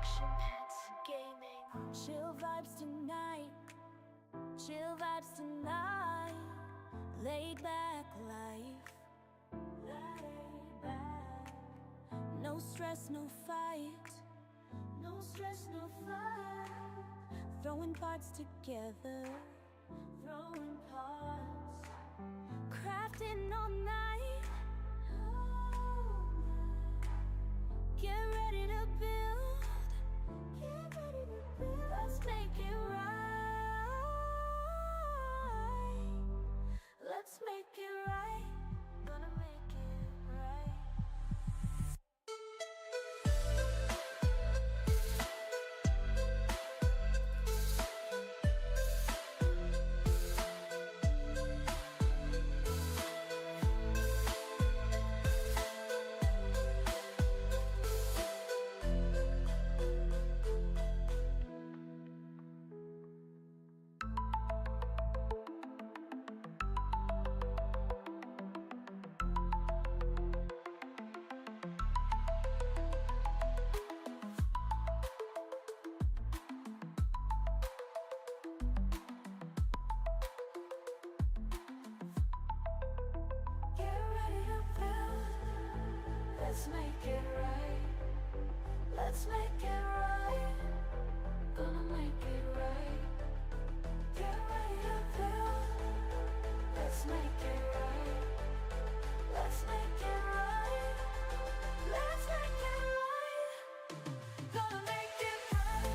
Action Pants Gaming. Chill vibes tonight. Chill vibes tonight. Laid back life. Laid back. No stress, no fight. No stress, no fight. Throwing parts together. Throwing parts. Crafting all night. Get ready to build. Get ready to build. Let's make it right. Let's make it right. Gonna make it right. Let's make it right. Let's make it right. Gonna make it right. Get ready to build. Let's make it right. Let's make it right. Let's make it right. Gonna make it right.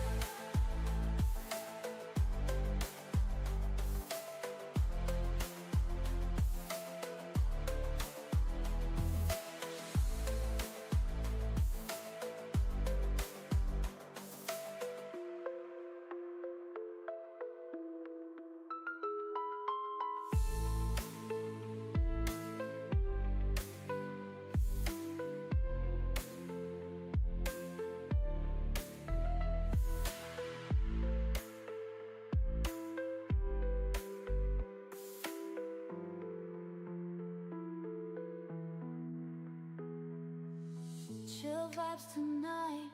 Chill vibes tonight.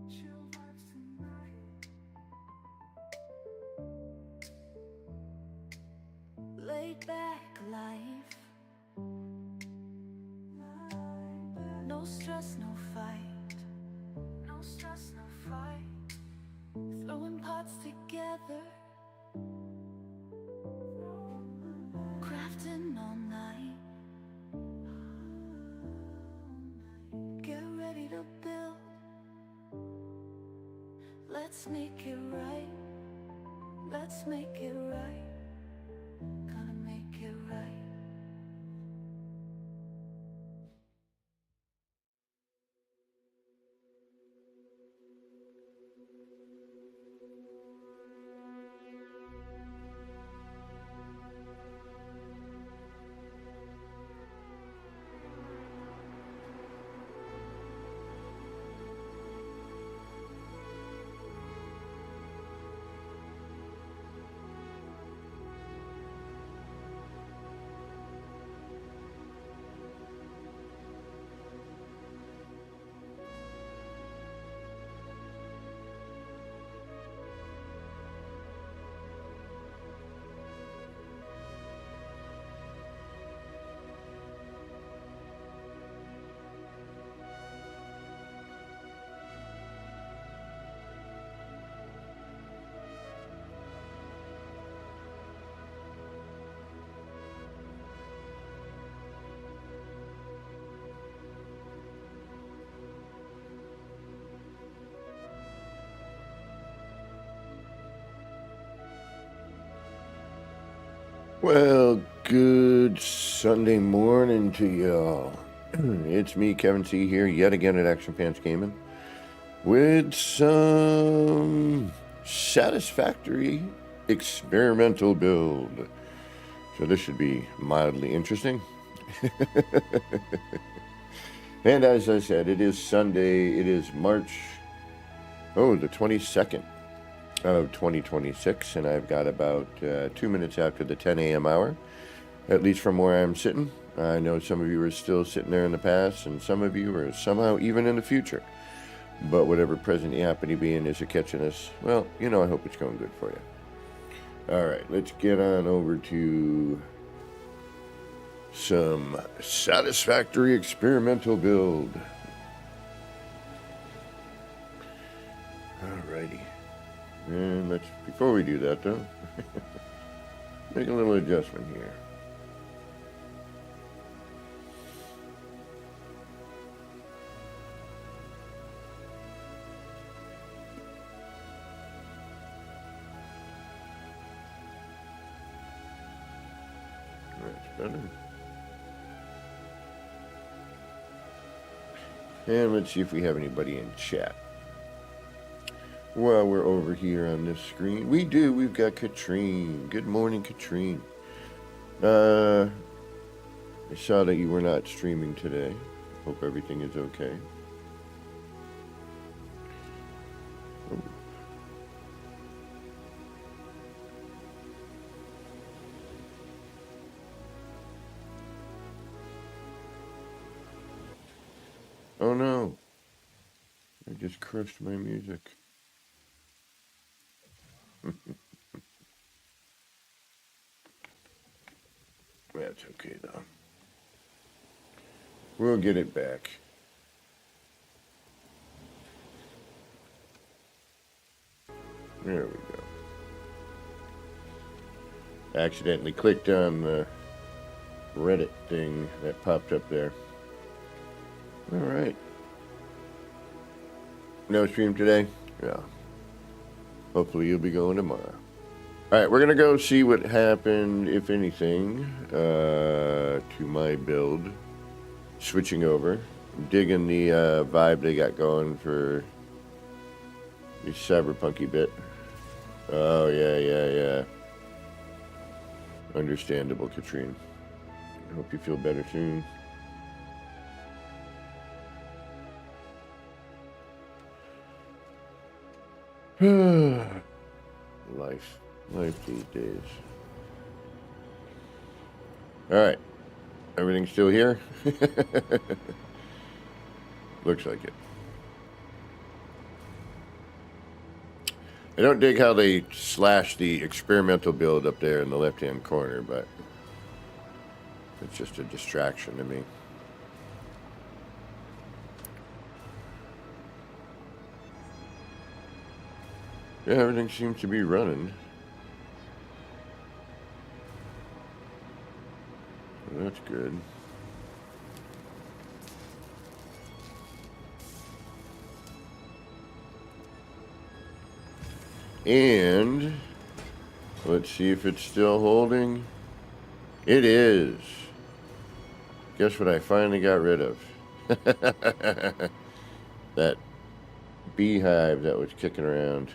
Chill vibes tonight. Laid back life. No stress, no fight. No stress, no fight. Throwing parts together. Crafting all night. Get ready to build. Let's make it right. Let's make it right. Gonna make it right. Well, good Sunday morning to y'all. It's me, Kevin C. here, yet again at Action Pants Gaming, with some Satisfactory experimental build. So this should be mildly interesting. And as I said, it is Sunday. It is March, the 22nd. Of 2026, and I've got about 2 minutes after the 10 a.m. hour, at least from where I'm sitting. I know some of you are still sitting there in the past, and some of you are somehow even in the future. But whatever present you happen to be in is catching us, well, you know, I hope it's going good for you. All right, let's get on over to some Satisfactory experimental build. Alrighty. And let's, before we do that though, make a little adjustment here. That's better. And let's see if we have anybody in chat. While we're over here on this screen, we do. We've got Katrine. Good morning, Katrine. I saw that you were not streaming today. Hope everything is okay. Oh. Oh no. I just crushed my music. That's okay though. We'll get it back. There we go. Accidentally clicked on the Reddit thing that popped up there. All right. No stream today? Yeah. Hopefully you'll be going tomorrow. All right, we're going to go see what happened, if anything, to my build. Switching over. I'm digging the vibe they got going for the cyberpunky bit. Oh, yeah. Understandable, Katrine. I hope you feel better soon. Life these days. All right, everything's still here. Looks like it. I don't dig how they slash the experimental build up there in the left-hand corner, but it's just a distraction to me. Yeah, everything seems to be running. Well, that's good. And let's see if it's still holding. It is. Guess what I finally got rid of? That beehive that was kicking around.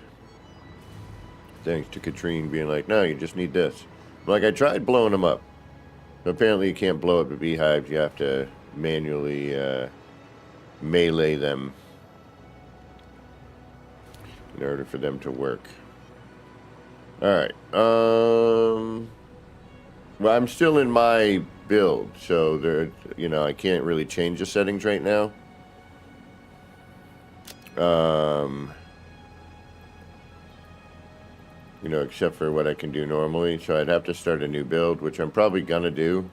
Thanks to Katrine being like, no, you just need this. Like, I tried blowing them up. Apparently you can't blow up the beehives. You have to manually melee them in order for them to work. Alright. Well, I'm still in my build, so there, you know, I can't really change the settings right now. You know, except for what I can do normally. So I'd have to start a new build, which I'm probably gonna do.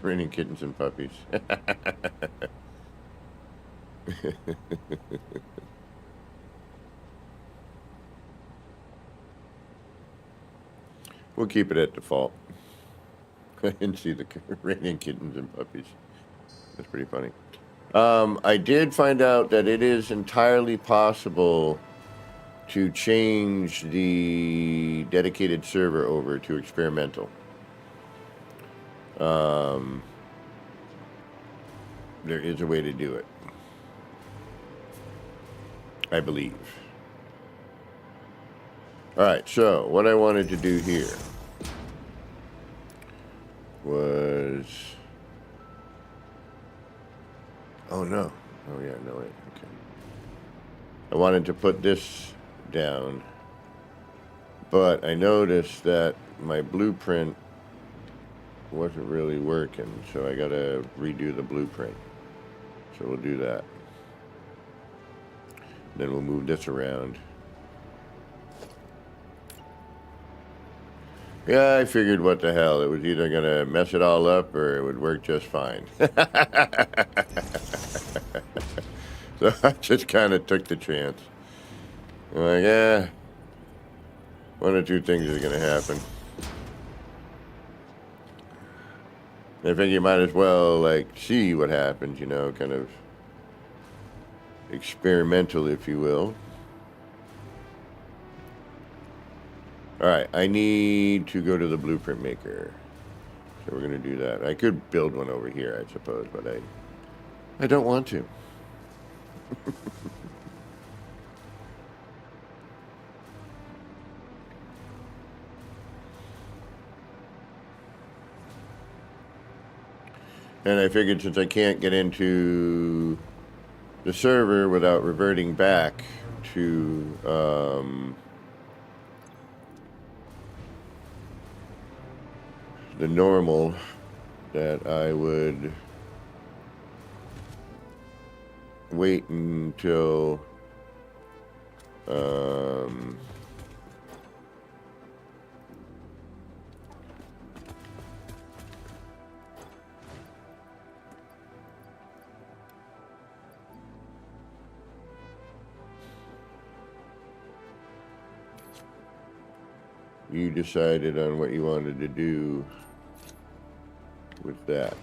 Raining kittens and puppies. We'll keep it at default. I didn't see the raining kittens and puppies. That's pretty funny. I did find out that it is entirely possible to change the dedicated server over to experimental. there is a way to do it. I believe. Alright, so what I wanted to do here was... Oh no. Oh yeah, no wait. Okay. I wanted to put this down, but I noticed that my blueprint wasn't really working, so I gotta redo the blueprint. So we'll do that. Then we'll move this around. Yeah, I figured what the hell. It was either going to mess it all up or it would work just fine. So I just kind of took the chance. I'm like, yeah, one or two things are going to happen. I think you might as well, like, see what happens, you know, kind of experimental, if you will. Alright, I need to go to the blueprint maker. So we're going to do that. I could build one over here, I suppose, but I don't want to. And I figured since I can't get into the server without reverting back to the normal, that I would wait until you decided on what you wanted to do with that.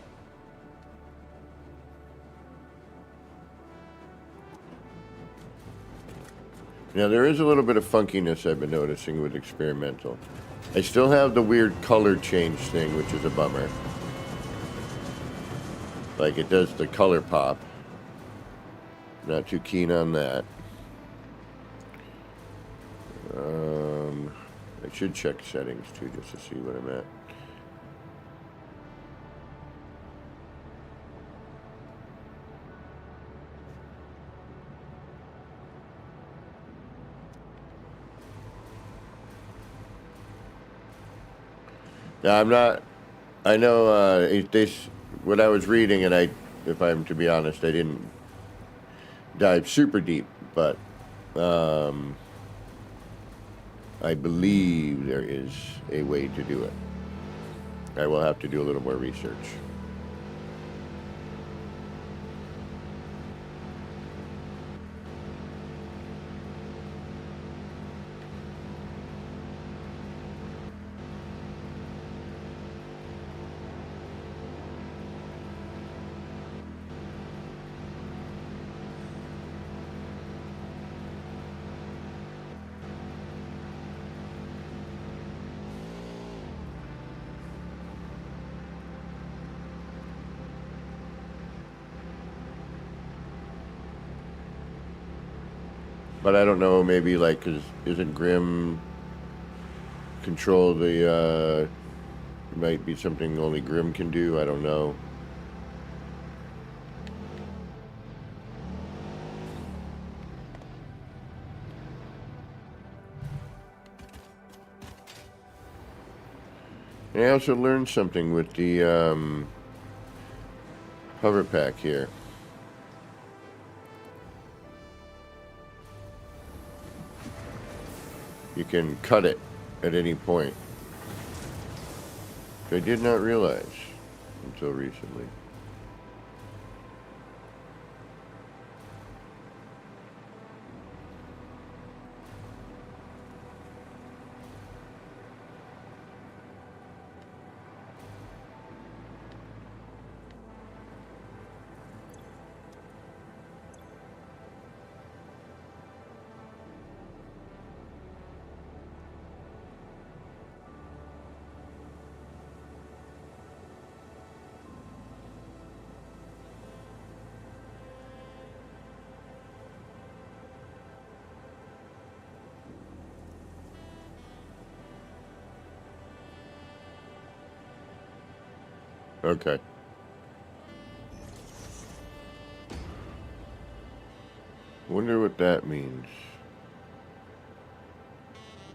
Now there is a little bit of funkiness I've been noticing with experimental. I still have the weird color change thing, which is a bummer. Like it does the color pop. Not too keen on that. I should check settings too, just to see what I'm at. Now I'm not. I know what I was reading, and if I'm to be honest, I didn't dive super deep, but I believe there is a way to do it. I will have to do a little more research. But I don't know, maybe like, cause isn't Grim control the, might be something only Grim can do, I don't know. And I also learned something with the, hover pack here. You can cut it at any point. I did not realize until recently. Okay. Wonder what that means.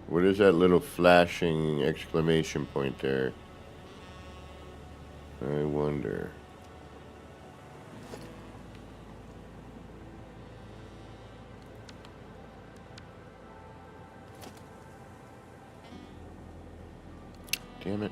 What is that little flashing exclamation point there? I wonder. Damn it.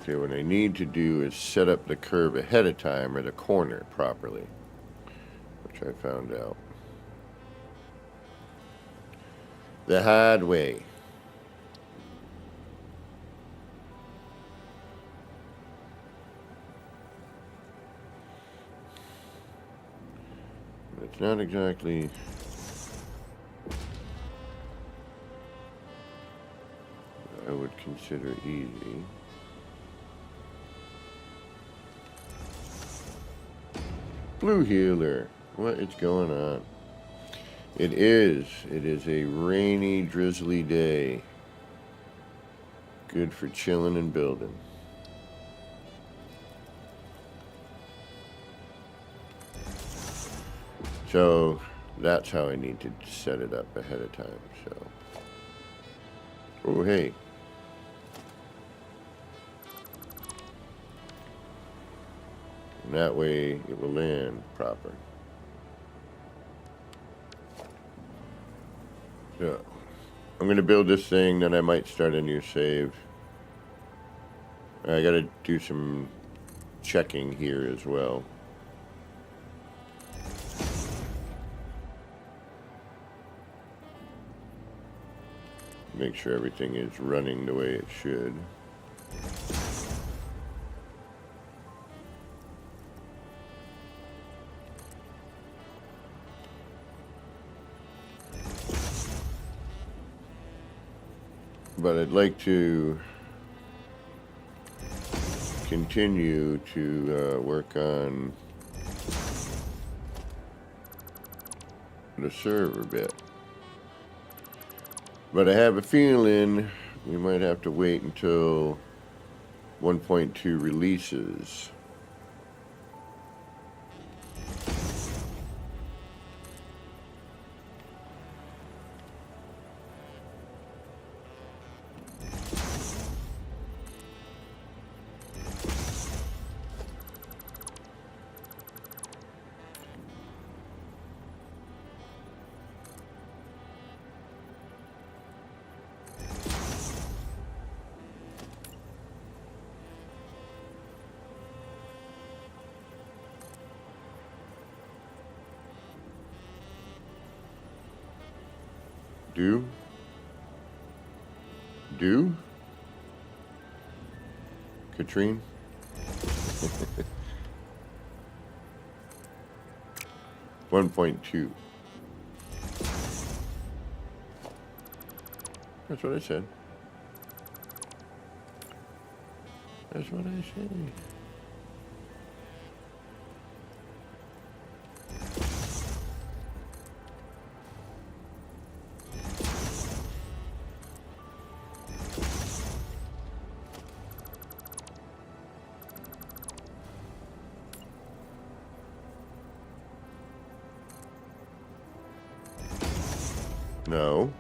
Okay, what I need to do is set up the curve ahead of time, or the corner properly, which I found out the hard way. It's not exactly I would consider easy. Blue healer, what is going on? It is a rainy, drizzly day. Good for chilling and building. So that's how I need to set it up ahead of time. So, oh hey, and that way it will land proper. So I'm gonna build this thing, then I might start a new save. I gotta do some checking here as well. Make sure everything is running the way it should. But I'd like to continue to work on the server bit. But I have a feeling we might have to wait until 1.2 releases. Do? Katrine? $1.2. That's what I said. That's what I said. No.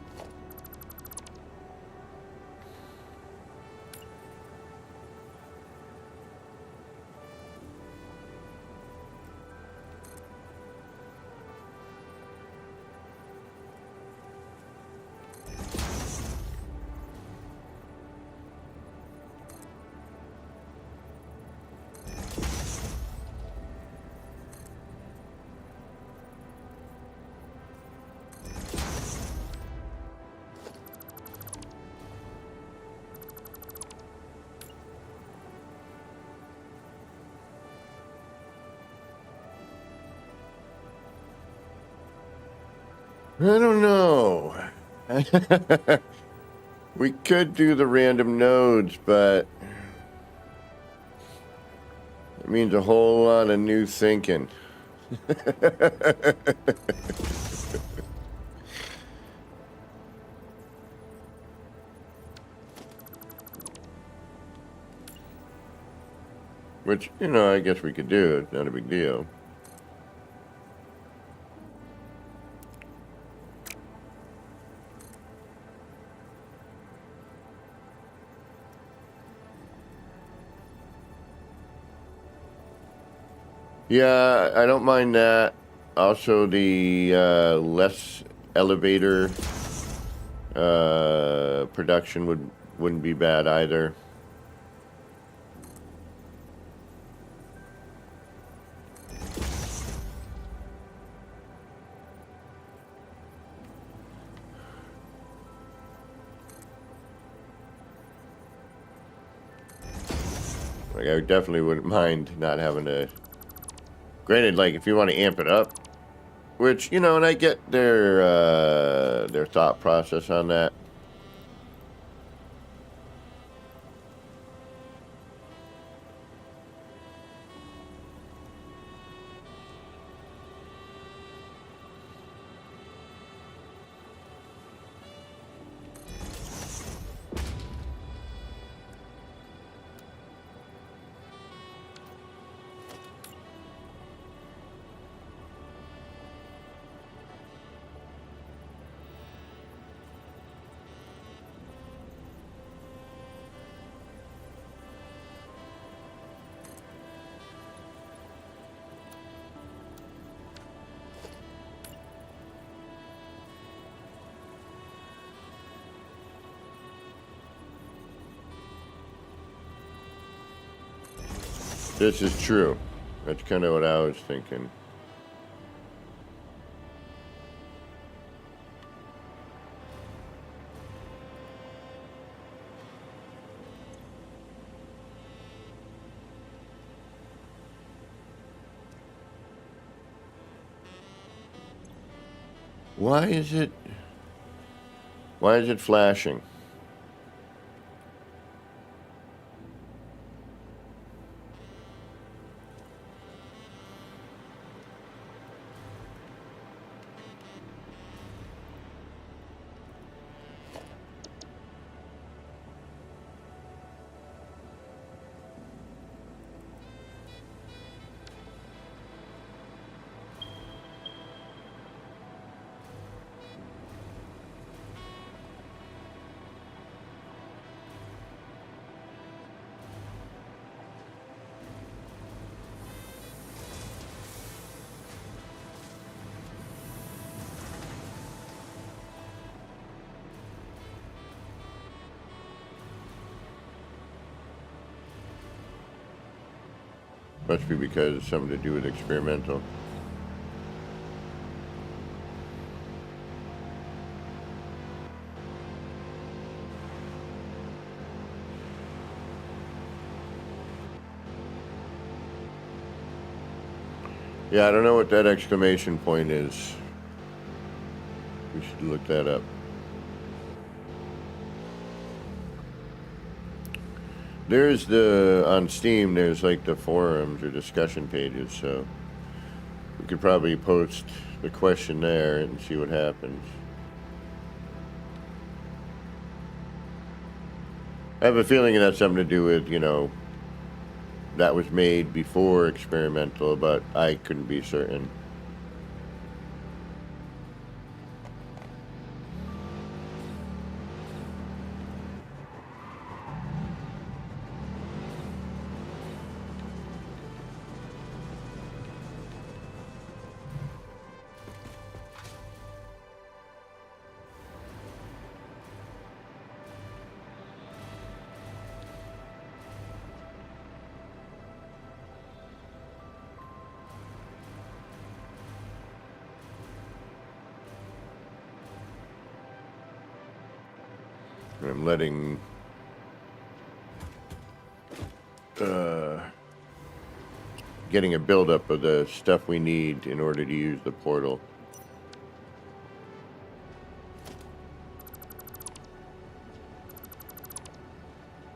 I don't know. We could do the random nodes, but means a whole lot of new thinking. Which, you know, I guess we could do. It's not a big deal. Yeah, I don't mind that. Also, the less elevator production wouldn't be bad either. Like, I definitely wouldn't mind not having to. Granted, like, if you want to amp it up, which, you know, and I get their thought process on that. This is true. That's kind of what I was thinking. Why is it flashing? Must be because it's something to do with experimental. Yeah, I don't know what that exclamation point is. We should look that up. There's on Steam, there's like the forums or discussion pages, so we could probably post the question there and see what happens. I have a feeling it has something to do with, you know, that was made before experimental, but I couldn't be certain. I'm letting getting a buildup of the stuff we need in order to use the portal.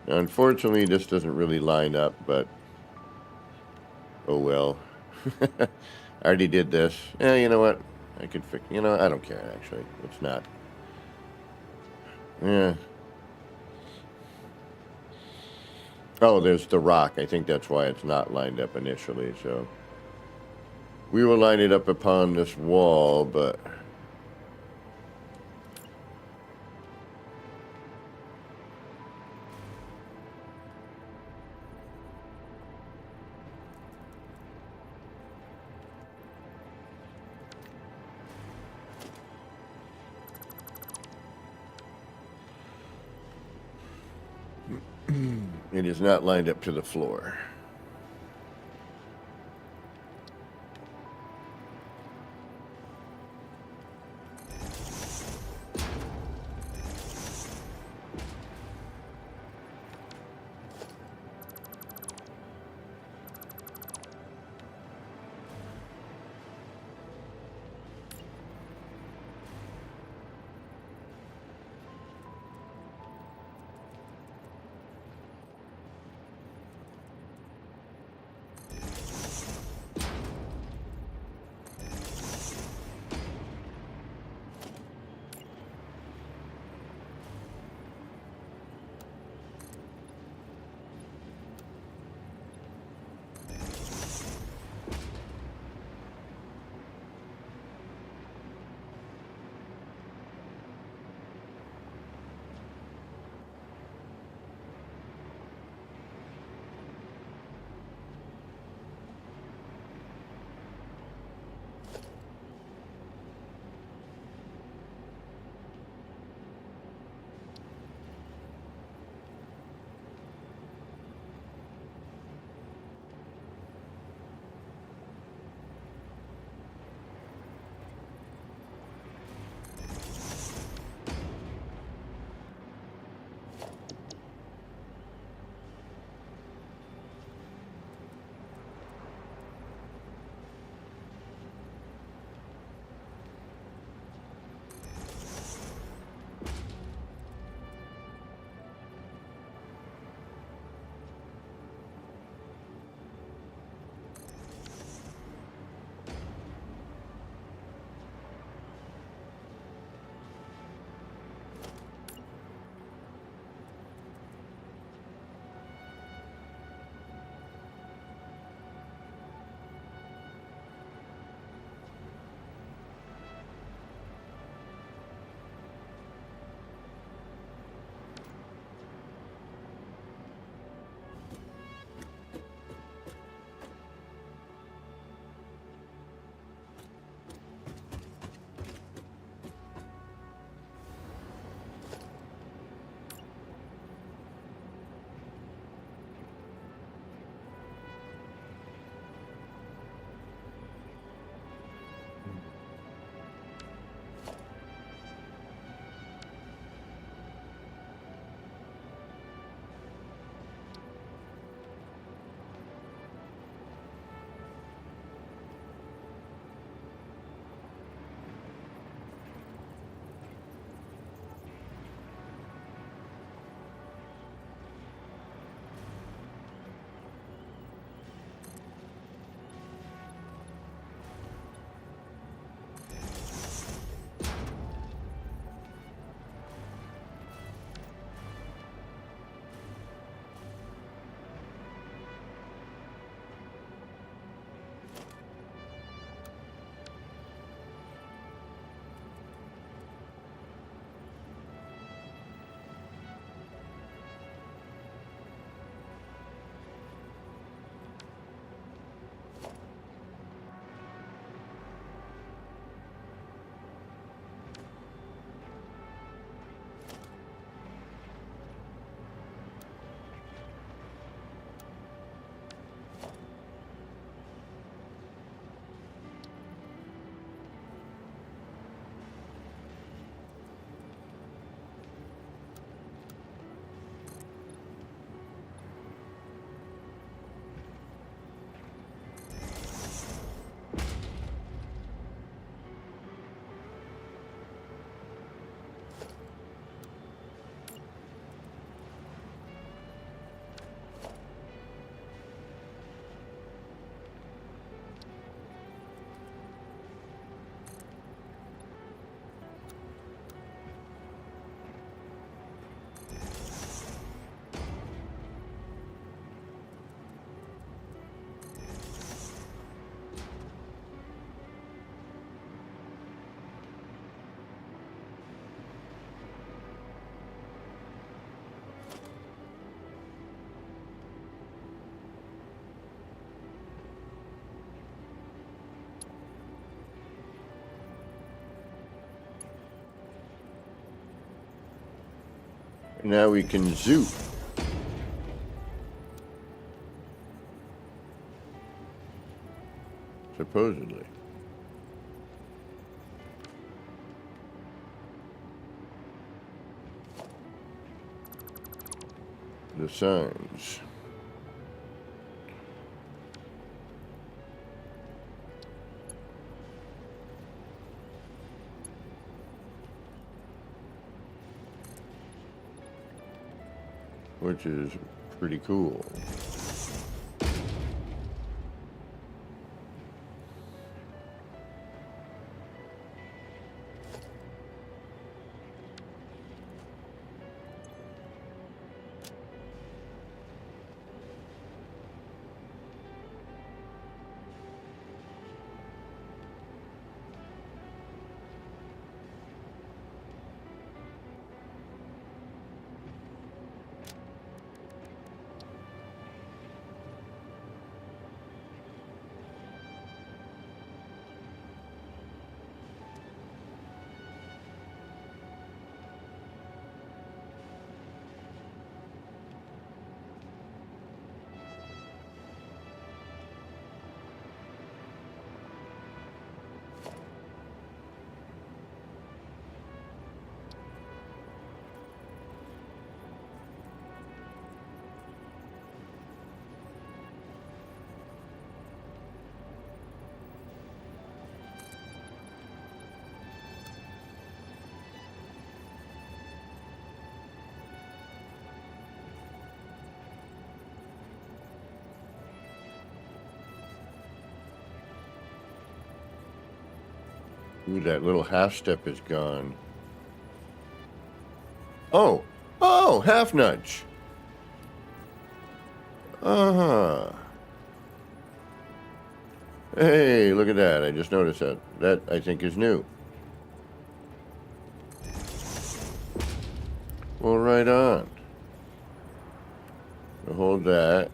Now, unfortunately, this doesn't really line up, but Oh well. I already did this. Yeah, you know what? I could fix. You know, I don't care actually. It's not. Yeah. Oh, there's the rock. I think that's why it's not lined up initially. So we will line it up upon this wall, but. It is not lined up to the floor. Now we can zoop. Supposedly. The signs. Which is pretty cool. Ooh, that little half step is gone. Oh! Oh! Half nudge! Uh-huh. Hey, look at that. I just noticed that. That, I think, is new. Well, right on. We'll hold that.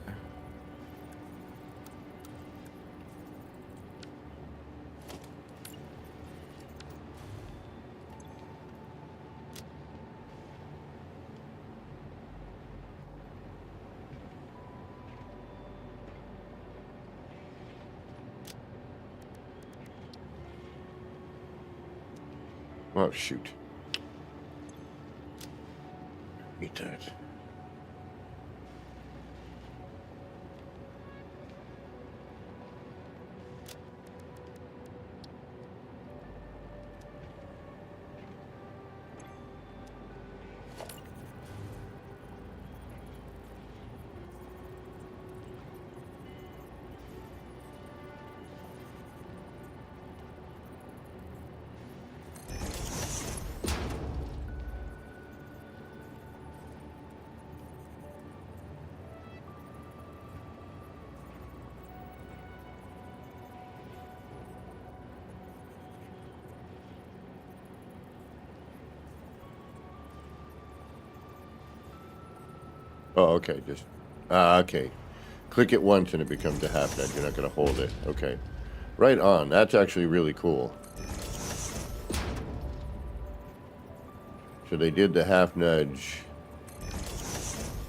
Oh, shoot. Eat that. Oh, okay. Just okay. Click it once and it becomes a half nudge. You're not going to hold it. Okay. Right on. That's actually really cool. So they did the half nudge.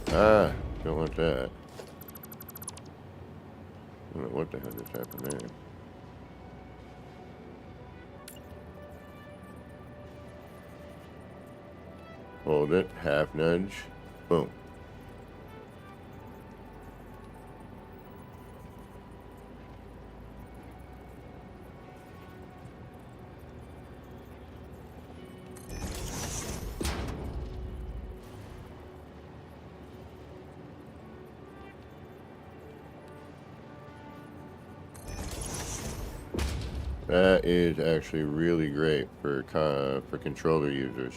Ah, don't want that. I don't know what the hell just happened there. Hold it. Half nudge. Boom. That is actually really great for controller users.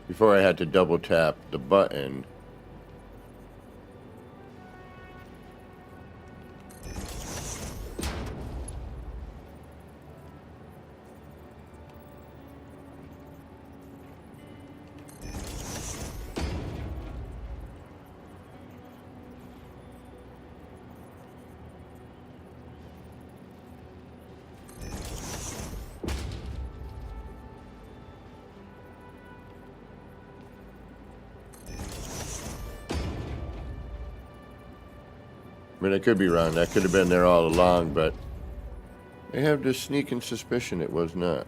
Before I had to double tap the button. I mean, I could be wrong. That could have been there all along, but I have this sneaking suspicion it was not.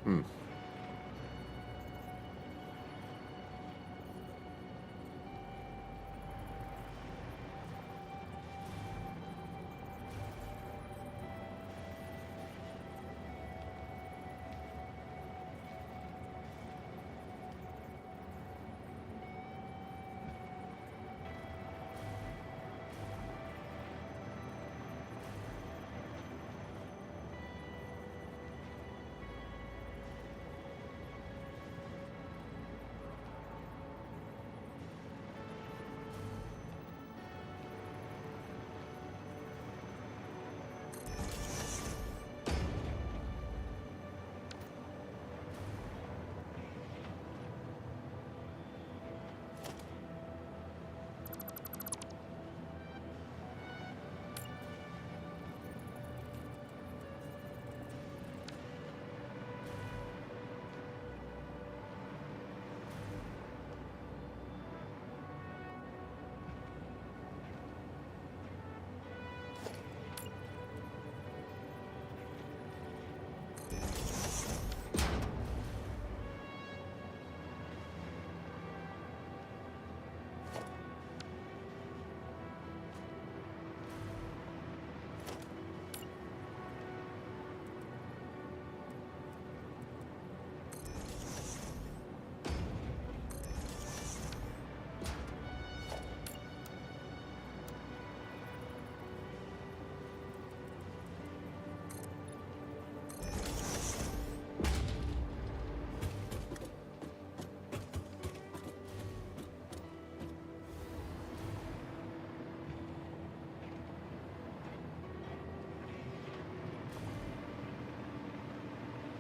Hmm.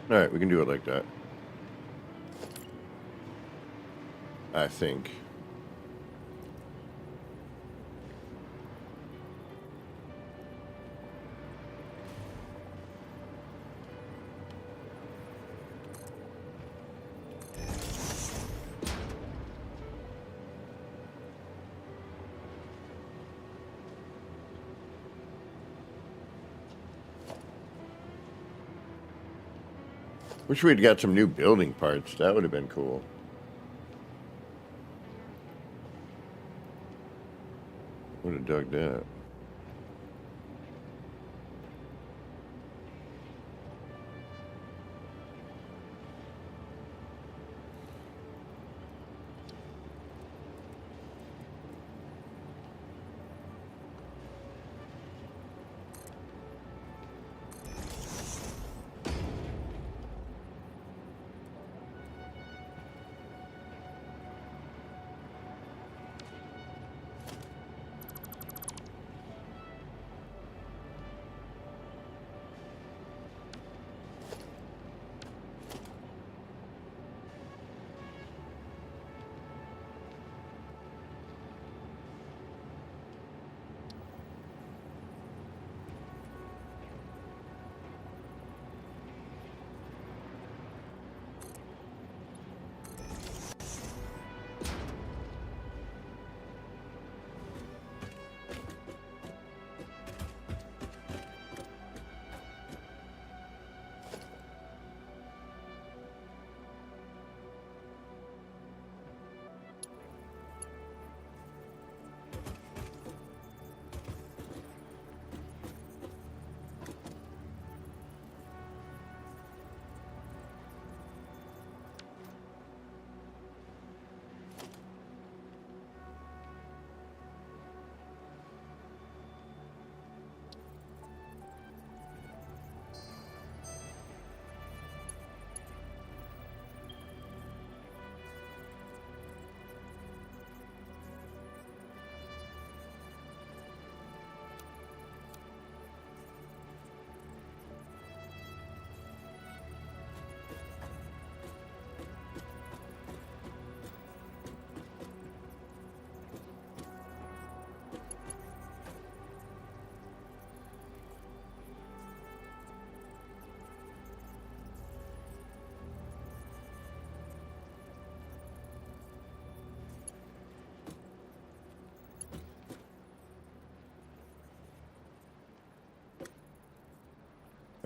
All right, we can do it like that. I think. Wish we'd got some new building parts. That would have been cool. Would have dug that.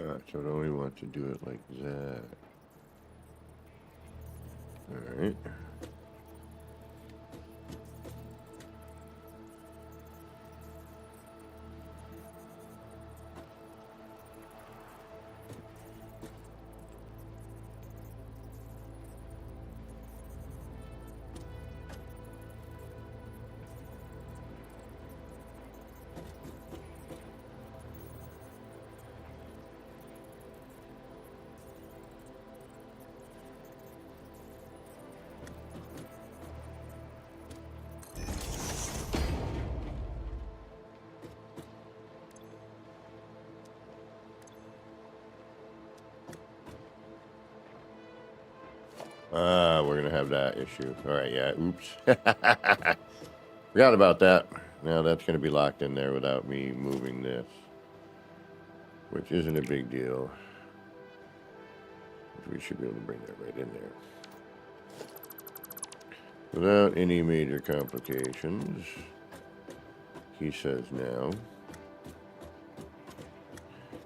Alright, so it only wants to do it like that. Alright. We're gonna have that issue. Alright, yeah, oops. Forgot about that. Now that's gonna be locked in there without me moving this. Which isn't a big deal. We should be able to bring that right in there. Without any major complications. He says now.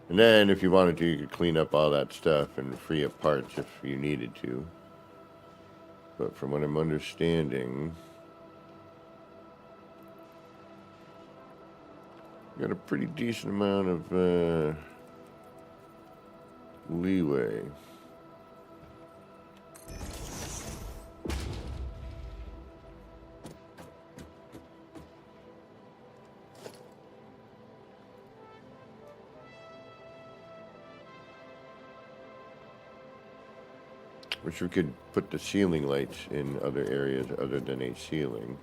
And then if you wanted to, you could clean up all that stuff and free up parts if you needed to. But from what I'm understanding, got a pretty decent amount of leeway. Wish we could put the ceiling lights in other areas other than a ceiling.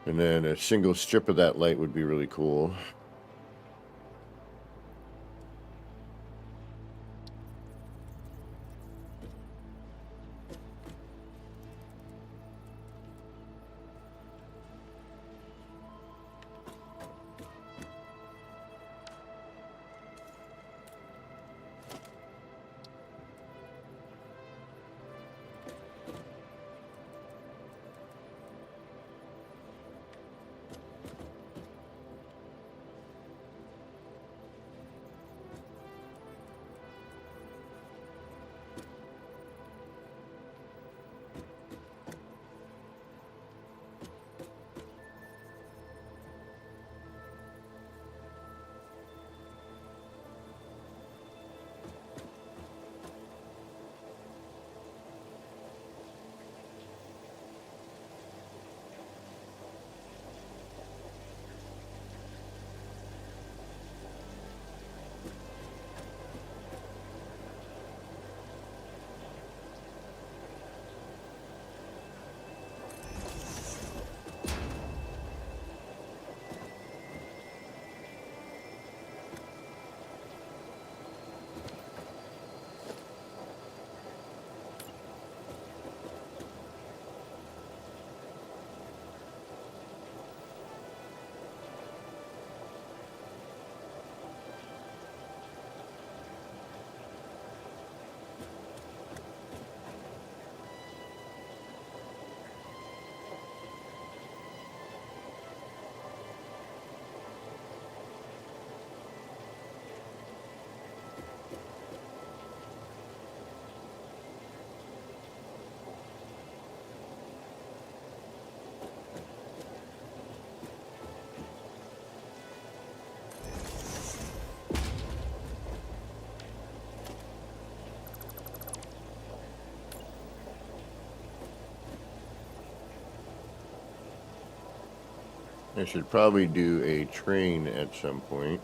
And then a single strip of that light would be really cool. I should probably do a train at some point.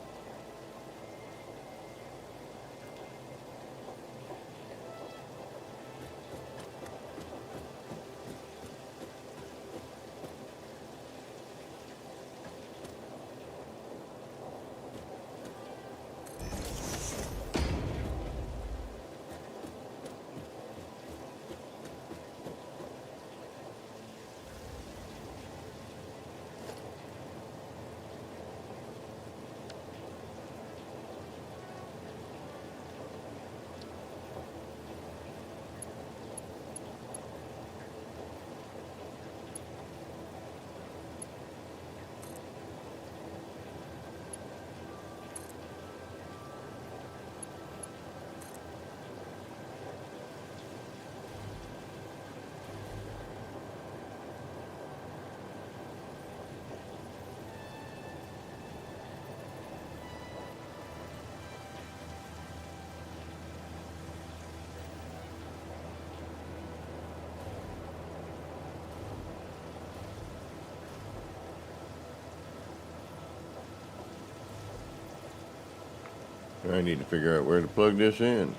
I need to figure out where to plug this in.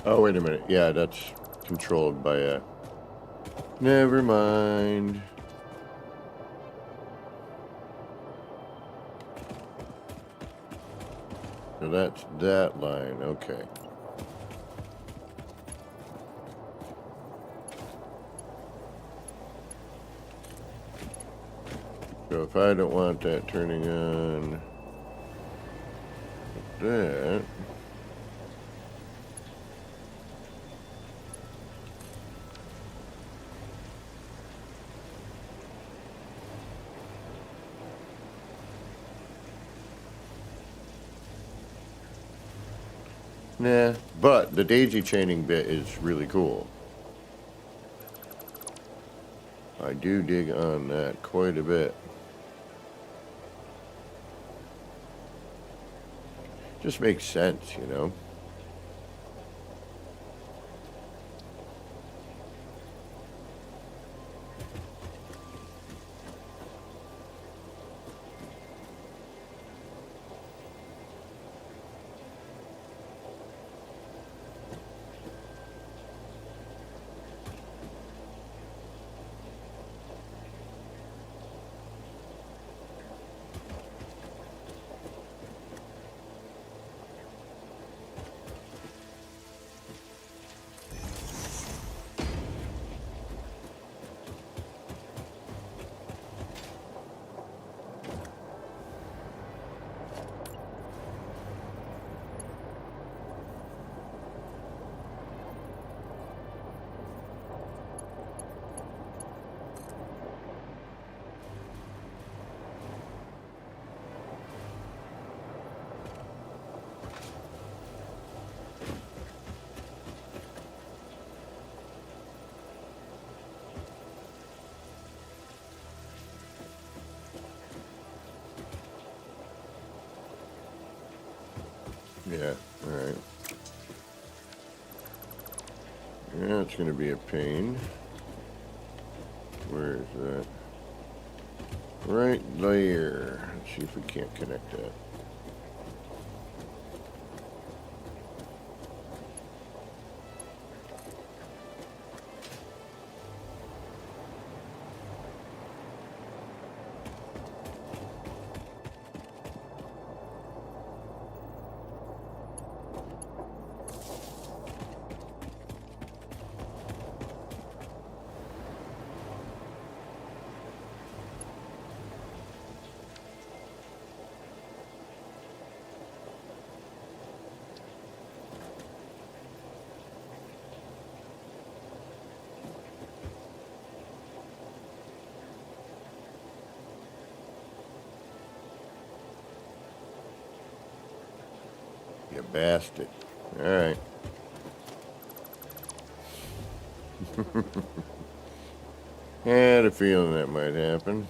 Oh, wait a minute. Yeah, that's controlled by a... Never mind. So that's that line. Okay. So if I don't want that turning on like that... Nah, but the daisy chaining bit is really cool. I do dig on that quite a bit. Just makes sense, you know? Yeah, alright. Yeah, it's gonna be a pain. Where is that? Right there. Let's see if we can't connect that. Bastard. Alright. Had a feeling that might happen.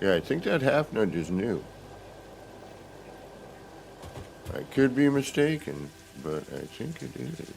Yeah, I think that half nudge is new. I could be mistaken, but I think it is.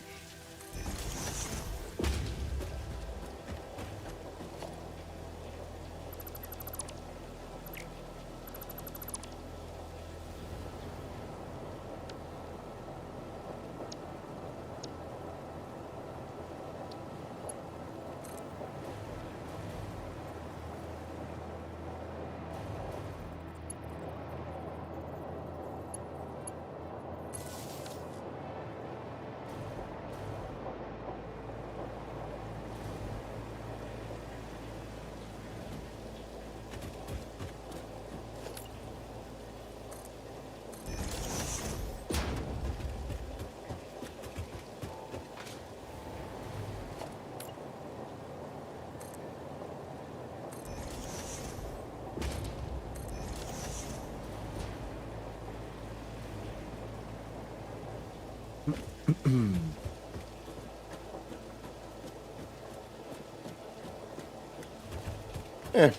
Eh,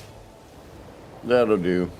that'll do.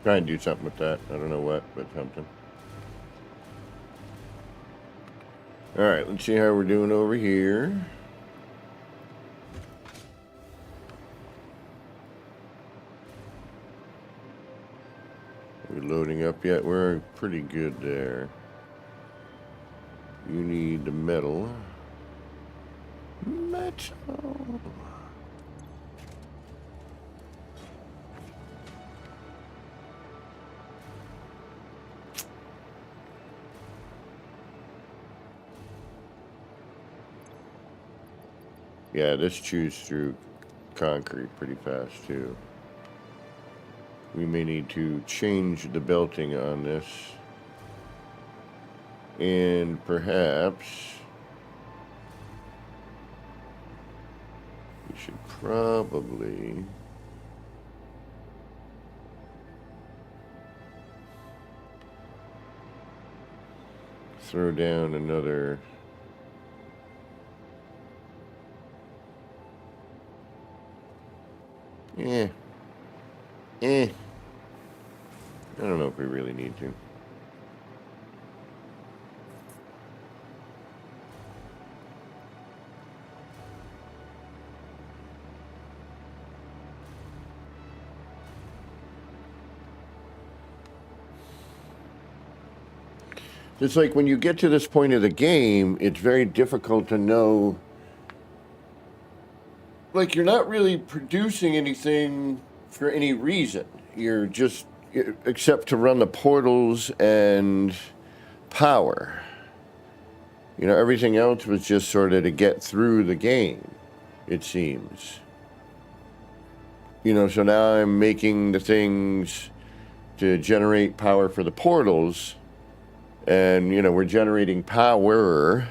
Try and do something with that. I don't know what, but something. Alright, let's see how we're doing over here. Are we loading up yet? We're pretty good there. You need the metal. Metal. Yeah, this chews through concrete pretty fast too. We may need to change the belting on this. And perhaps we should probably throw down another. Eh. I don't know if we really need to. It's like when you get to this point of the game, it's very difficult to know. Like, you're not really producing anything for any reason. You're just, except to run the portals and power. You know, everything else was just sort of to get through the game, it seems. You know, so now I'm making the things to generate power for the portals. And, you know, we're generating power.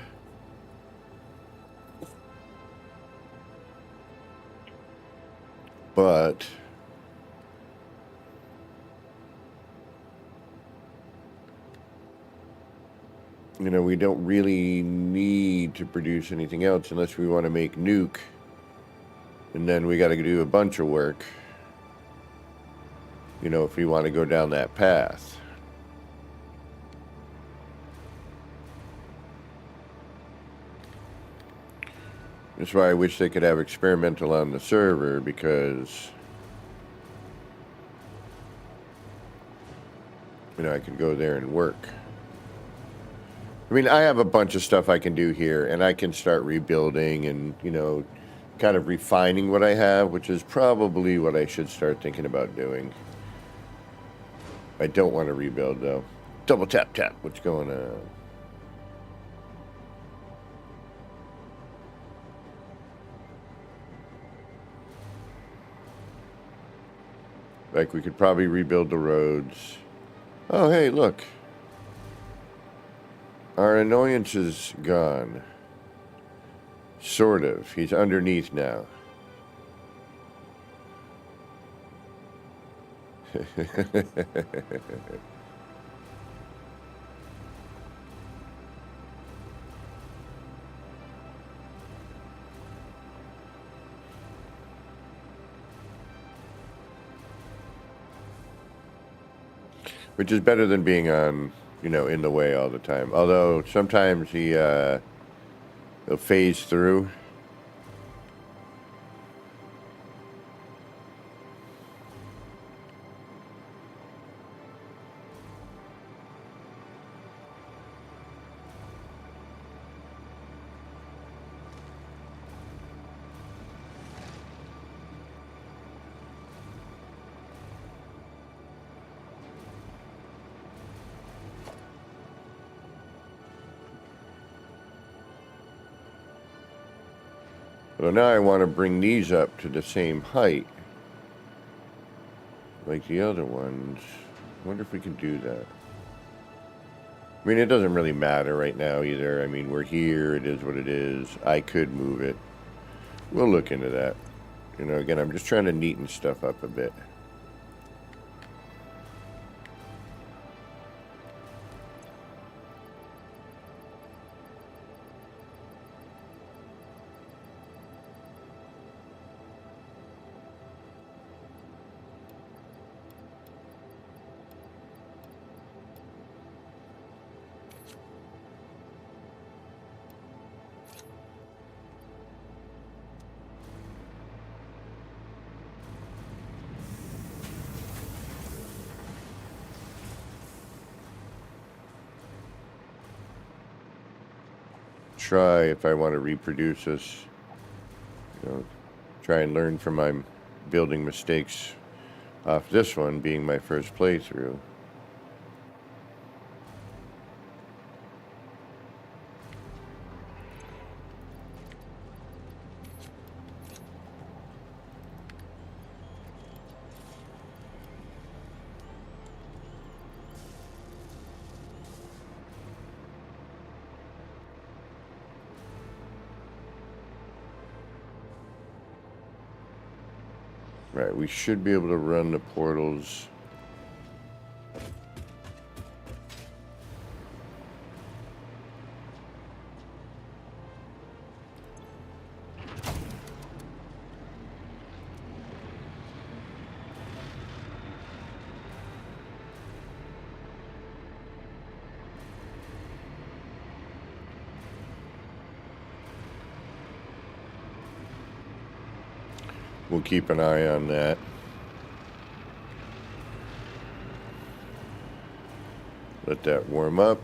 But you know, we don't really need to produce anything else unless we want to make nuke. And then we got to do a bunch of work, you know, if we want to go down that path. That's why I wish they could have experimental on the server, because, you know, I could go there and work. I mean, I have a bunch of stuff I can do here, and I can start rebuilding and, you know, kind of refining what I have, which is probably what I should start thinking about doing. I don't want to rebuild, though. Double tap tap. What's going on? Like, we could probably rebuild the roads. Oh, hey, look. Our annoyance is gone. Sort of. He's underneath now. Which is better than being on, you know, in the way all the time. Although sometimes he'll phase through. So now I want to bring these up to the same height like the other ones. I wonder if we can do that. I mean, it doesn't really matter right now either. I mean, we're here. It is what it is. I could move it. We'll look into that. You know, again, I'm just trying to neaten stuff up a bit. Try if I want to reproduce this. You know, try and learn from my building mistakes off this one being my first playthrough. Right, we should be able to run the portals. We'll keep an eye on that. Let that warm up.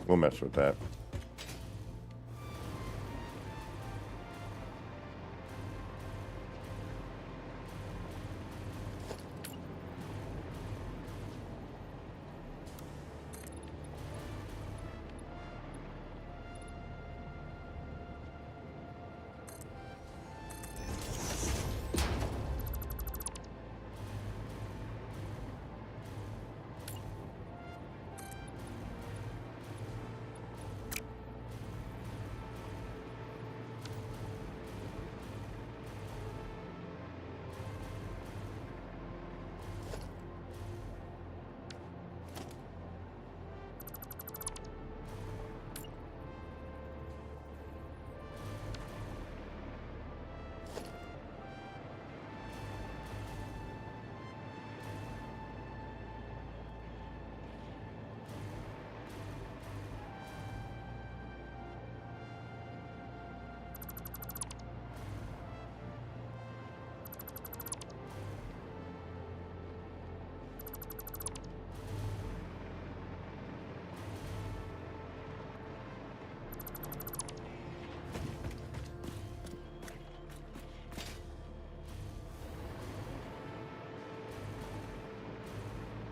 We'll mess with that.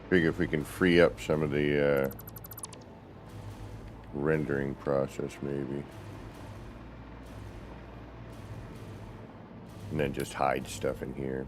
Figure if we can free up some of the rendering process, maybe. And then just hide stuff in here.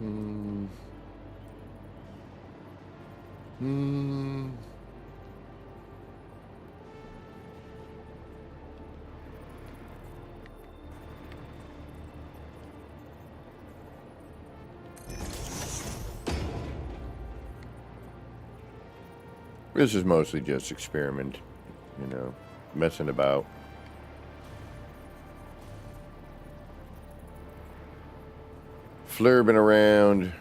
Hmm. Hmm. This is mostly just experiment, messing about. Flurbing around.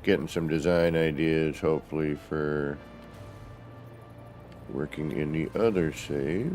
Getting some design ideas, hopefully, for working in the other save.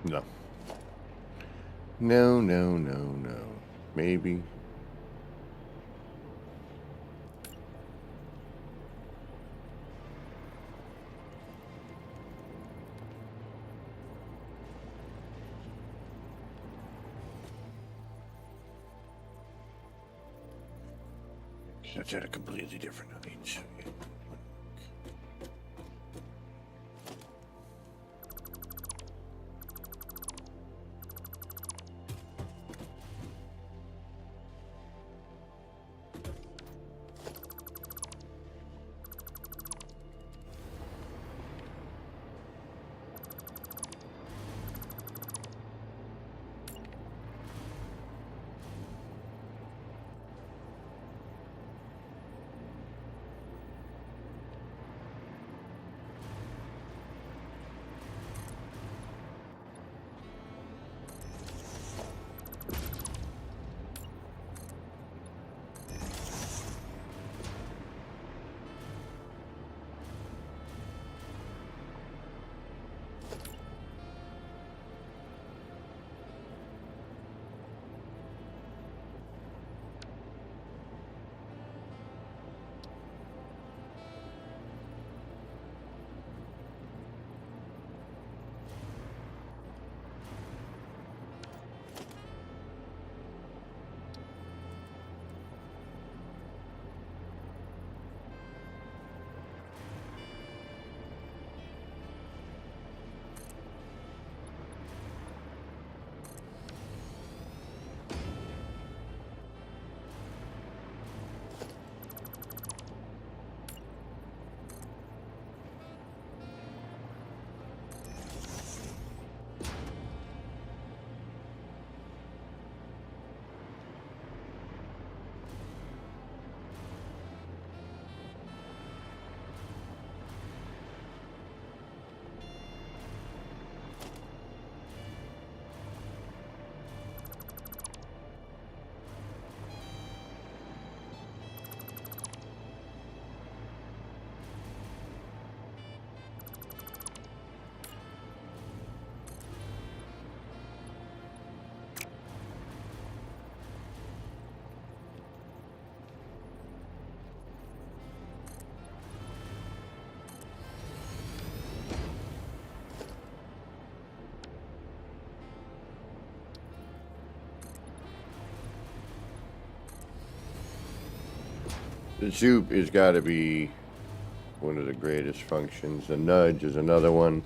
No. No, no, no, no. Maybe. That's at a completely different height. The zoop has got to be one of the greatest functions. The nudge is another one.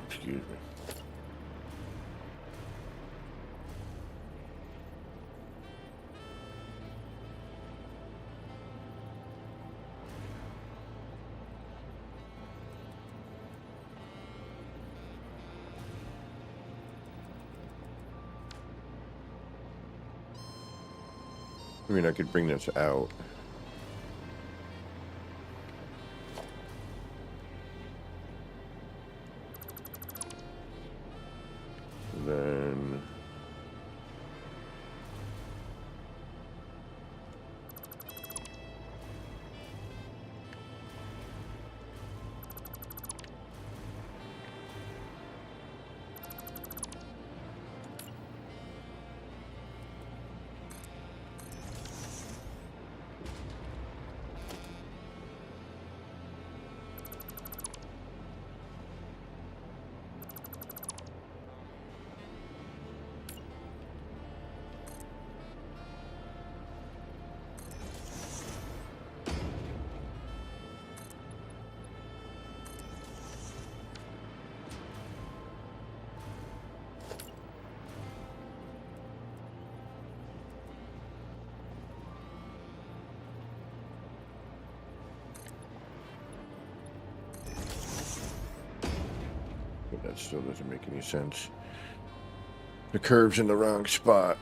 Excuse me. I mean, I could bring this out. Then but that still doesn't make any sense. The curve's in the wrong spot.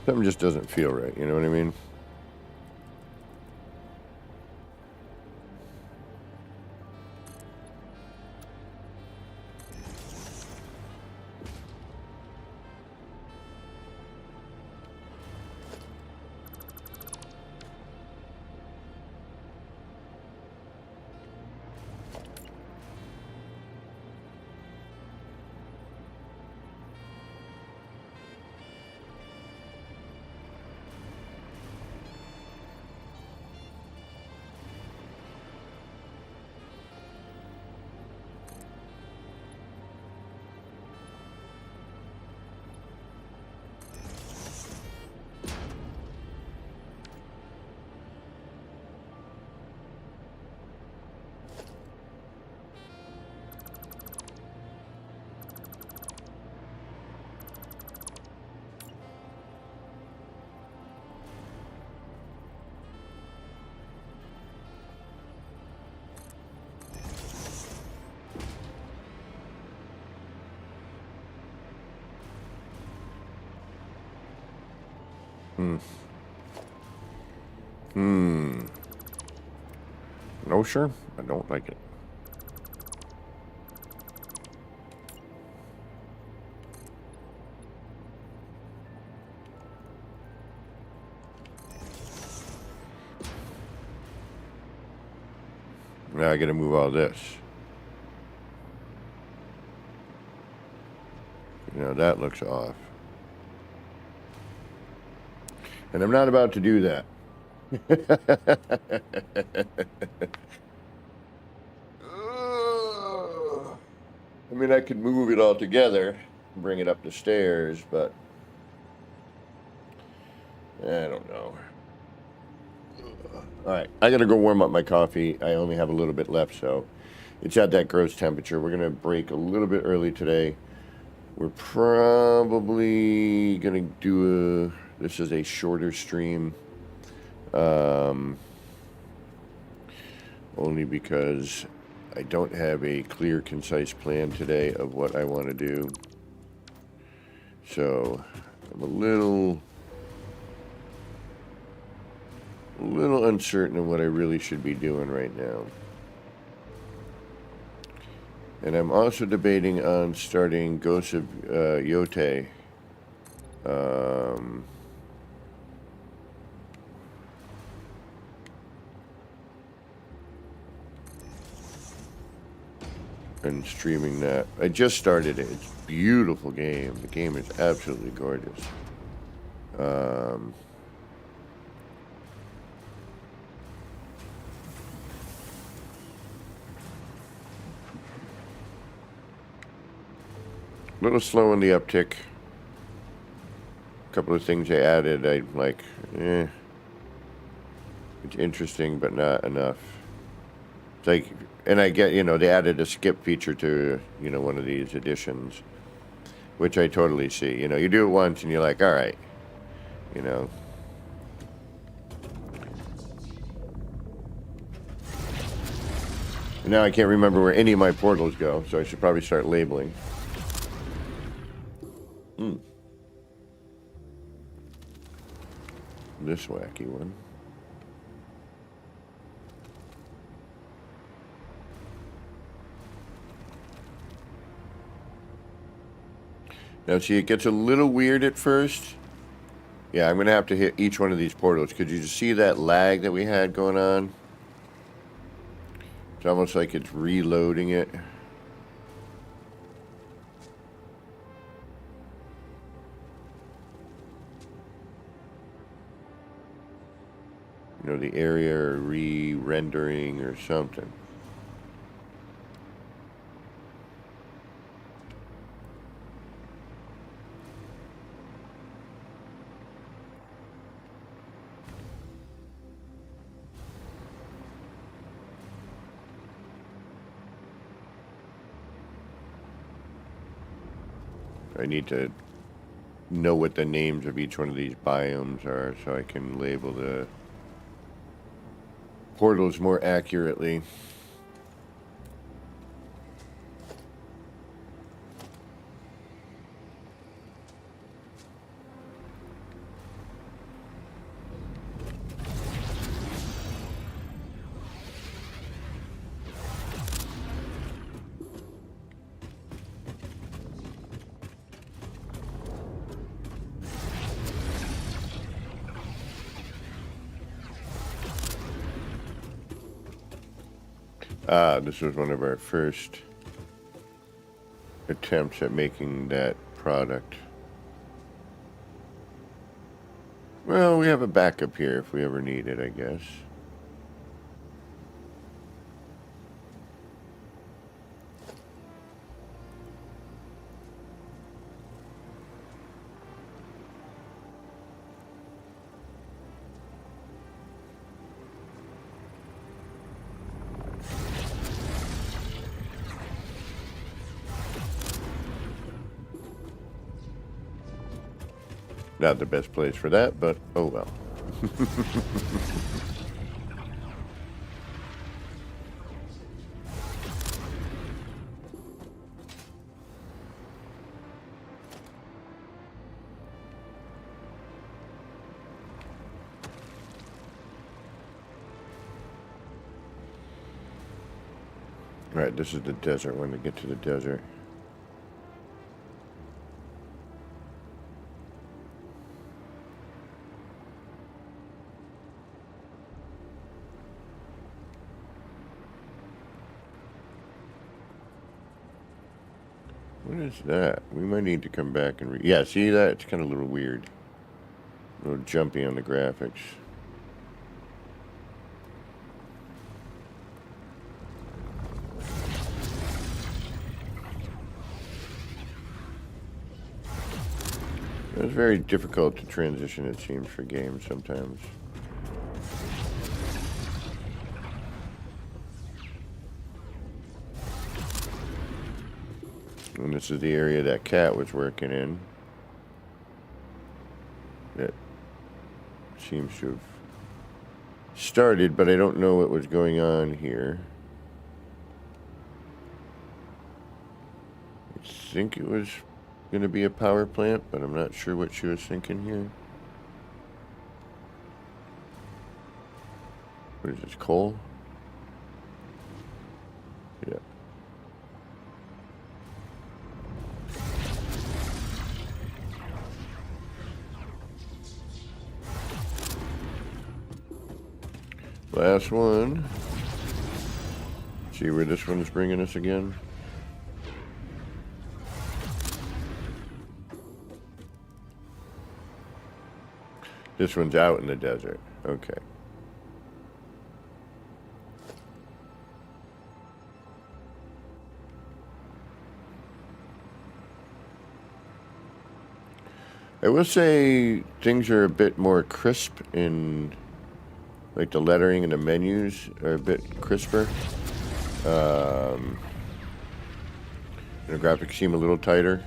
Something just doesn't feel right, you know what I mean? No, sure. I don't like it. Now I gotta move all this. You know, that looks off. And I'm not about to do that. I mean, I could move it all together and bring it up the stairs, but I don't know. All right, I gotta go warm up my coffee. I only have a little bit left, so it's at that gross temperature. We're gonna break a little bit early today. We're probably gonna do this is a shorter stream, only because I don't have a clear, concise plan today of what I want to do. So I'm a little uncertain of what I really should be doing right now. And I'm also debating on starting Ghost of Yote. And streaming that. I just started it. It's a beautiful game. The game is absolutely gorgeous. A little slow in the uptick. A couple of things they added, I like, it's interesting, but not enough. It's like, and I get, you know, they added a skip feature to, you know, one of these editions, which I totally see. You know, you do it once and you're like, all right, you know. And now I can't remember where any of my portals go, so I should probably start labeling. This wacky one. Now see, it gets a little weird at first. Yeah, I'm going to have to hit each one of these portals. Could you just see that lag that we had going on? It's almost like it's reloading it. You know, the area or re-rendering or something. I need to know what the names of each one of these biomes are so I can label the portals more accurately. This was one of our first attempts at making that product. Well, we have a backup here if we ever need it, I guess. Not the best place for that, but oh well. All right, this is the desert when we get to the desert. What is that? We might need to come back and yeah, see that? It's kind of a little weird. A little jumpy on the graphics. It's very difficult to transition, it seems, for games sometimes. And this is the area that Cat was working in. That seems to have started, but I don't know what was going on here. I think it was going to be a power plant, but I'm not sure what she was thinking here. What is this, coal? Yeah. Last one. See where this one's bringing us again? This one's out in the desert. Okay. I will say things are a bit more crisp in, like, the lettering and the menus are a bit crisper. And the graphics seem a little tighter.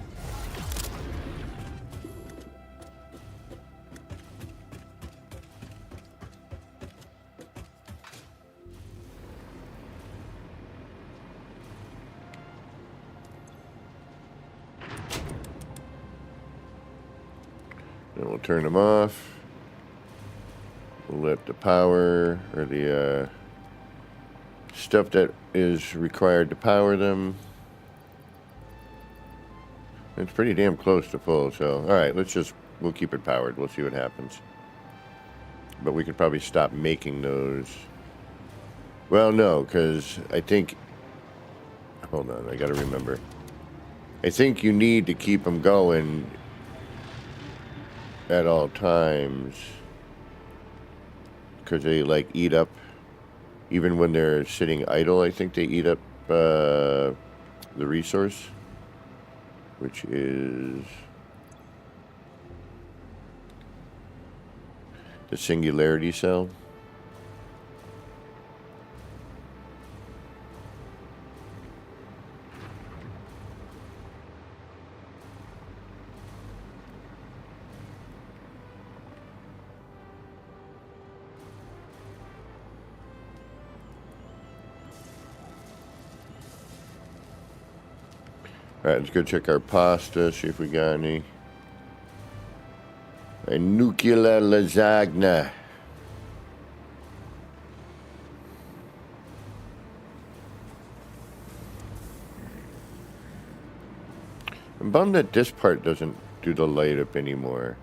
Then we'll turn them off. We'll let the power, or the stuff that is required to power them. It's pretty damn close to full, so alright, we'll keep it powered. We'll see what happens. But we could probably stop making those. Well, no, because I think, hold on, I gotta remember. I think you need to keep them going at all times, because they, like, eat up, even when they're sitting idle. I think they eat up the resource, which is the singularity cell. Alright, let's go check our pasta, see if we got any. A nuclear lasagna. I'm bummed that this part doesn't do the light up anymore.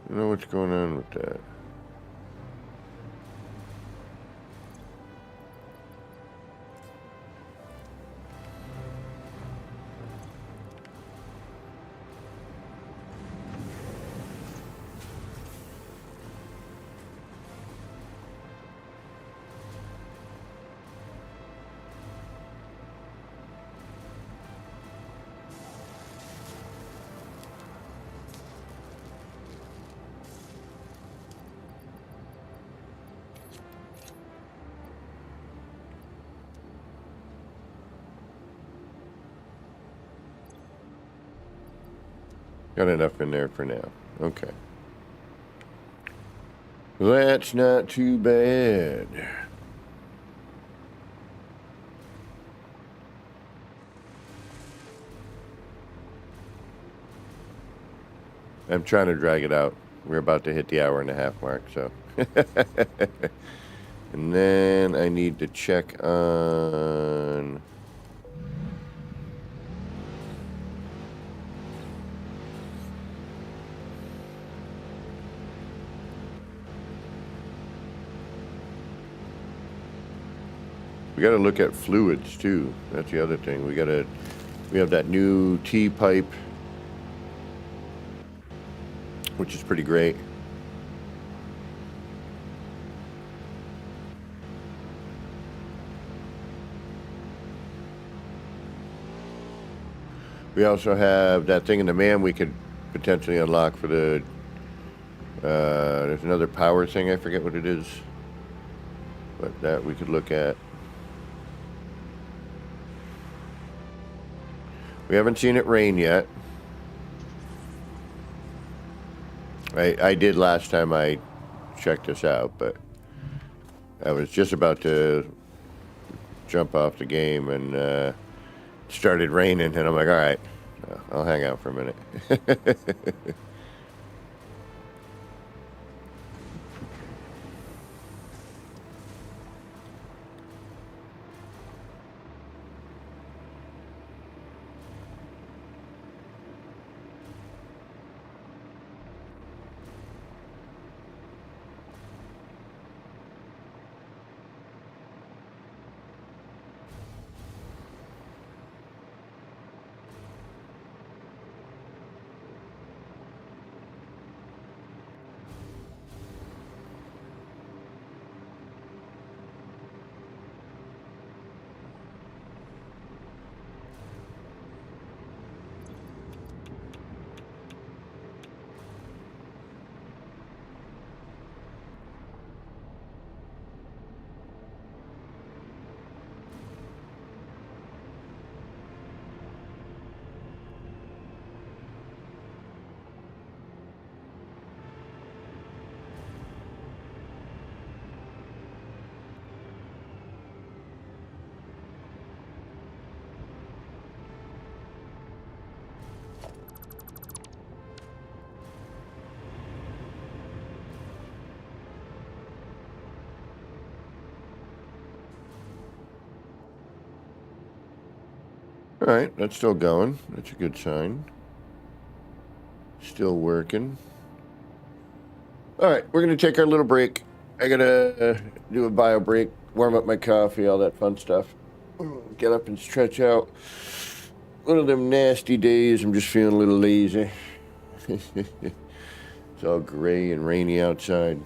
I don't know what's going on with that. Got enough in there for now. Okay. That's not too bad. I'm trying to drag it out. We're about to hit the hour-and-a-half mark, so. And then I need to check on... We got to look at fluids too. That's the other thing. We have that new T pipe, which is pretty great. We also have that thing in the man we could potentially unlock for the, there's another power thing, I forget what it is, but that we could look at. We haven't seen it rain yet. I did last time I checked this out, but I was just about to jump off the game and it started raining, and I'm like, all right, I'll hang out for a minute. All right, that's still going. That's a good sign. Still working. All right, we're going to take our little break. I got to do a bio break, warm up my coffee, all that fun stuff. Get up and stretch out. One of them nasty days, I'm just feeling a little lazy. It's all gray and rainy outside.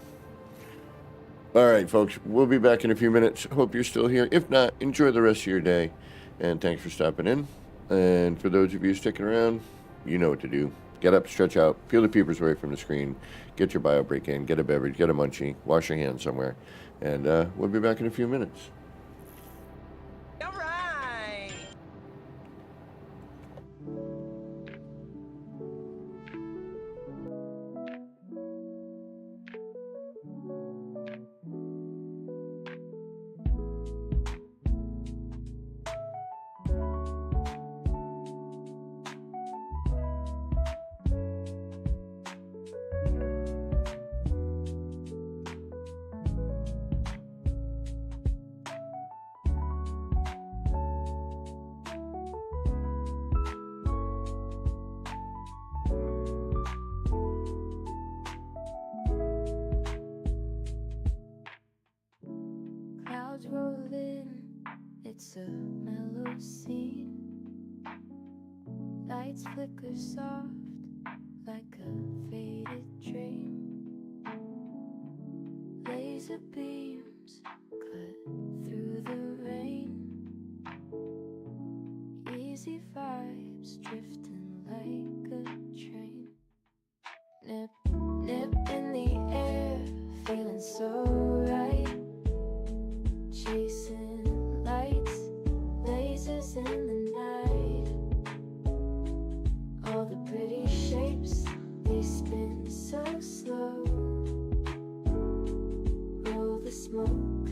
All right, folks, we'll be back in a few minutes. Hope you're still here. If not, enjoy the rest of your day. And thanks for stopping in. And for those of you sticking around, you know what to do. Get up, stretch out, peel the peepers away from the screen, get your bio break in, get a beverage, get a munchie, wash your hands somewhere. And we'll be back in a few minutes. All right. Clouds roll in, it's a mellow scene. Lights flicker soft like a faded dream. Laser beams cut through the rain. Easy vibes drifting like a train. Nip, nip in the air, feeling so right. Chasing lights, lasers in the night. All the pretty shapes, they spin so slow. Roll the smoke,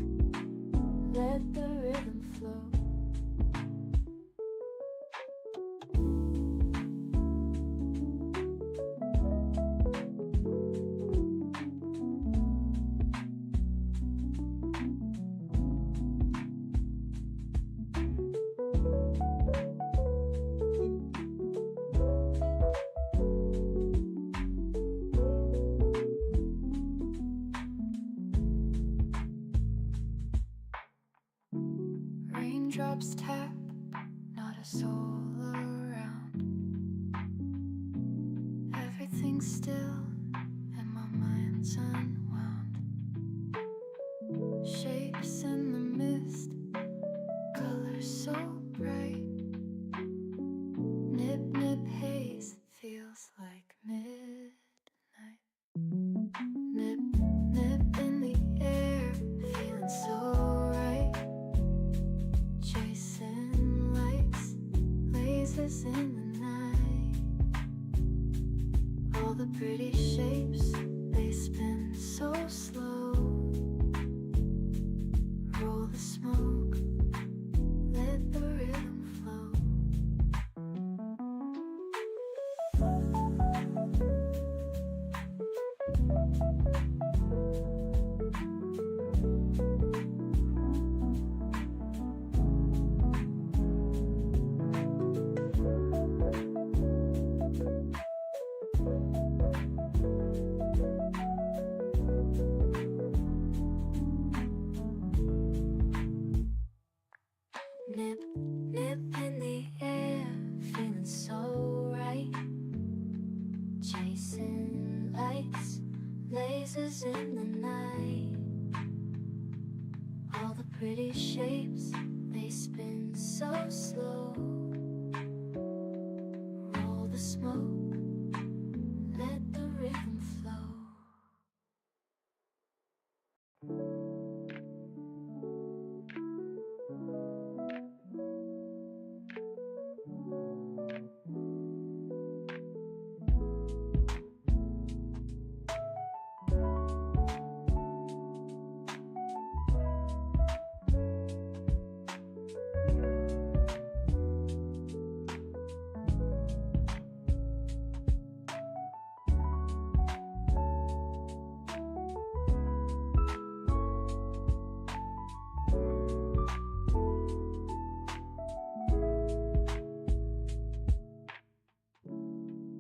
Raindrops tap, not a soul around. Everything's still and my mind's unwound. Shapes in the mist, colors so bright. Nip, nip, haze, feels like midnight. Nip, nip in the air, feeling so right. Chasing lights, lasers in the night. All the pretty shapes, they spin so slow. Roll the smoke, let the rhythm flow. Nip, nip in the air, feeling so right. Chasing lights, lasers in the night. All the pretty shapes, they spin so slow. Roll the smoke, let the rhythm flow.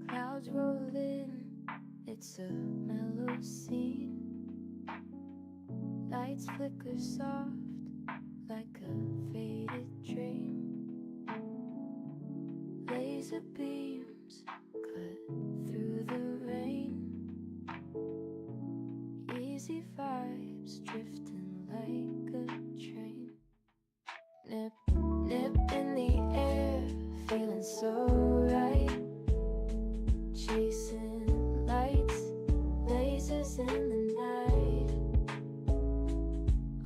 Clouds roll in, it's a mellow scene. Lights flicker soft, like a faded dream. Laser beams cut through the rain. Easy vibes drifting like a train. Nip, nip in the air, feeling so right. Chasing lights, lasers in the night.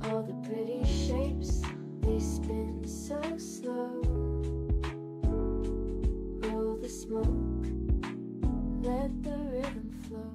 All the pretty shapes, they spin so slow. Roll the smoke, let the rhythm flow.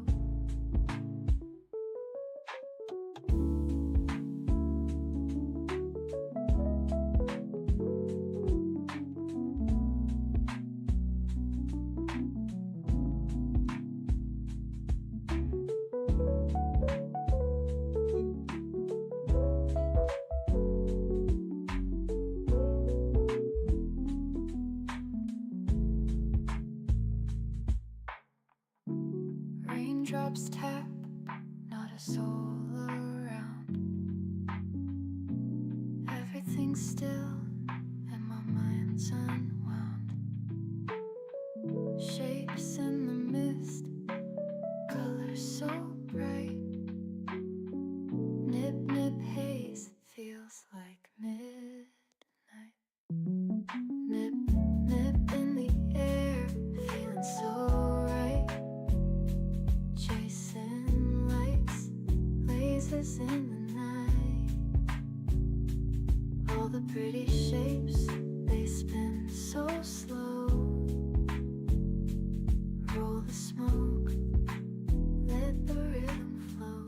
Raindrops tap, not a soul around. Everything's still and my mind's unwound. Shapes in the mist, colors so bright. Nip, nip, haze, feels like midnight. Nip, nip in the air, feeling so right. Chasing lights, lasers in the night. All the pretty shapes, they spin so slow. Roll the smoke, let the rhythm flow.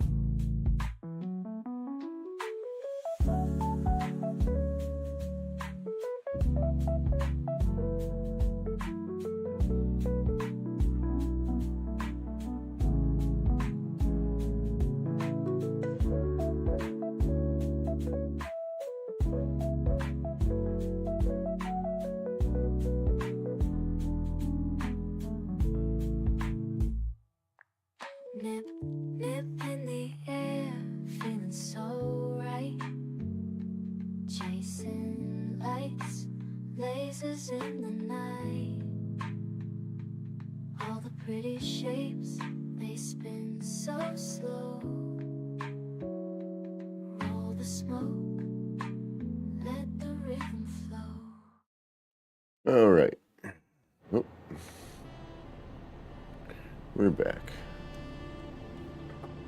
Nip, nip in the air, feeling so right. Chasing lights, lasers in the night. All the pretty shapes, they spin so slow. Roll the smoke, let the rhythm flow. All right. Oh. We're back.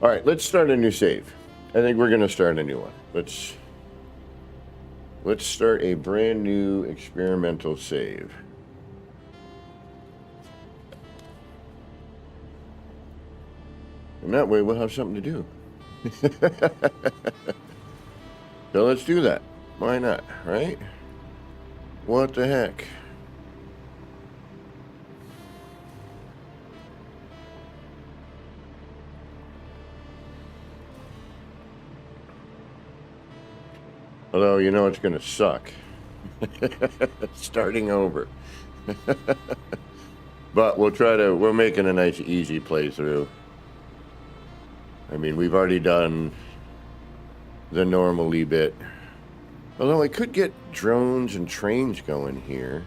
All right, let's start a new save. I think we're going to start a new one. Let's start a brand new experimental save. And that way we'll have something to do. So let's do that. Why not, right? What the heck? Although, you know, it's going to suck. Starting over. But we're making a nice, easy playthrough. I mean, we've already done the normally bit. Although I could get drones and trains going here.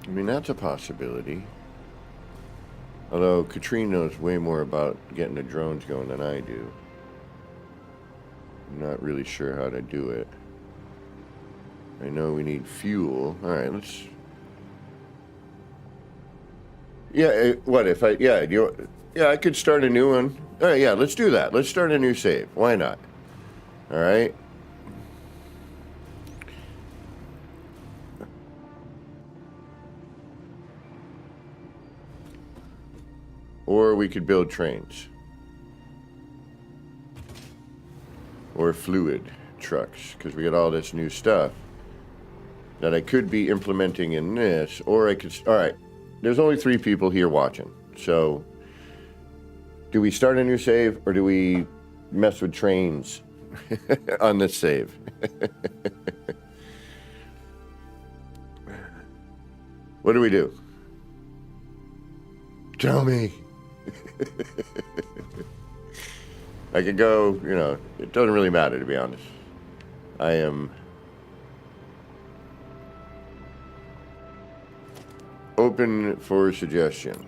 I mean, that's a possibility. Although Katrine knows way more about getting the drones going than I do. I'm not really sure how to do it. I know we need fuel. All right, let's... Yeah, what if I... Yeah, I could start a new one. All right, yeah, let's do that. Let's start a new save. Why not? All right. Or we could build trains. Or fluid trucks, because we got all this new stuff that I could be implementing in this, or I could... All right, there's only 3 people here watching, so do we start a new save, or do we mess with trains on this save? What do we do? Tell me. I could go, you know, it doesn't really matter, to be honest. I am open for suggestion.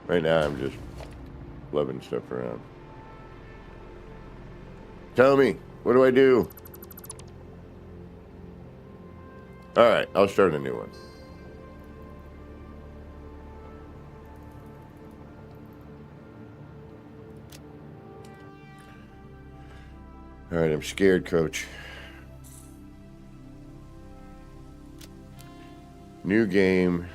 Right now, I'm just loving stuff around. Tell me, what do I do? All right, I'll start a new one. All right, I'm scared, coach. New game.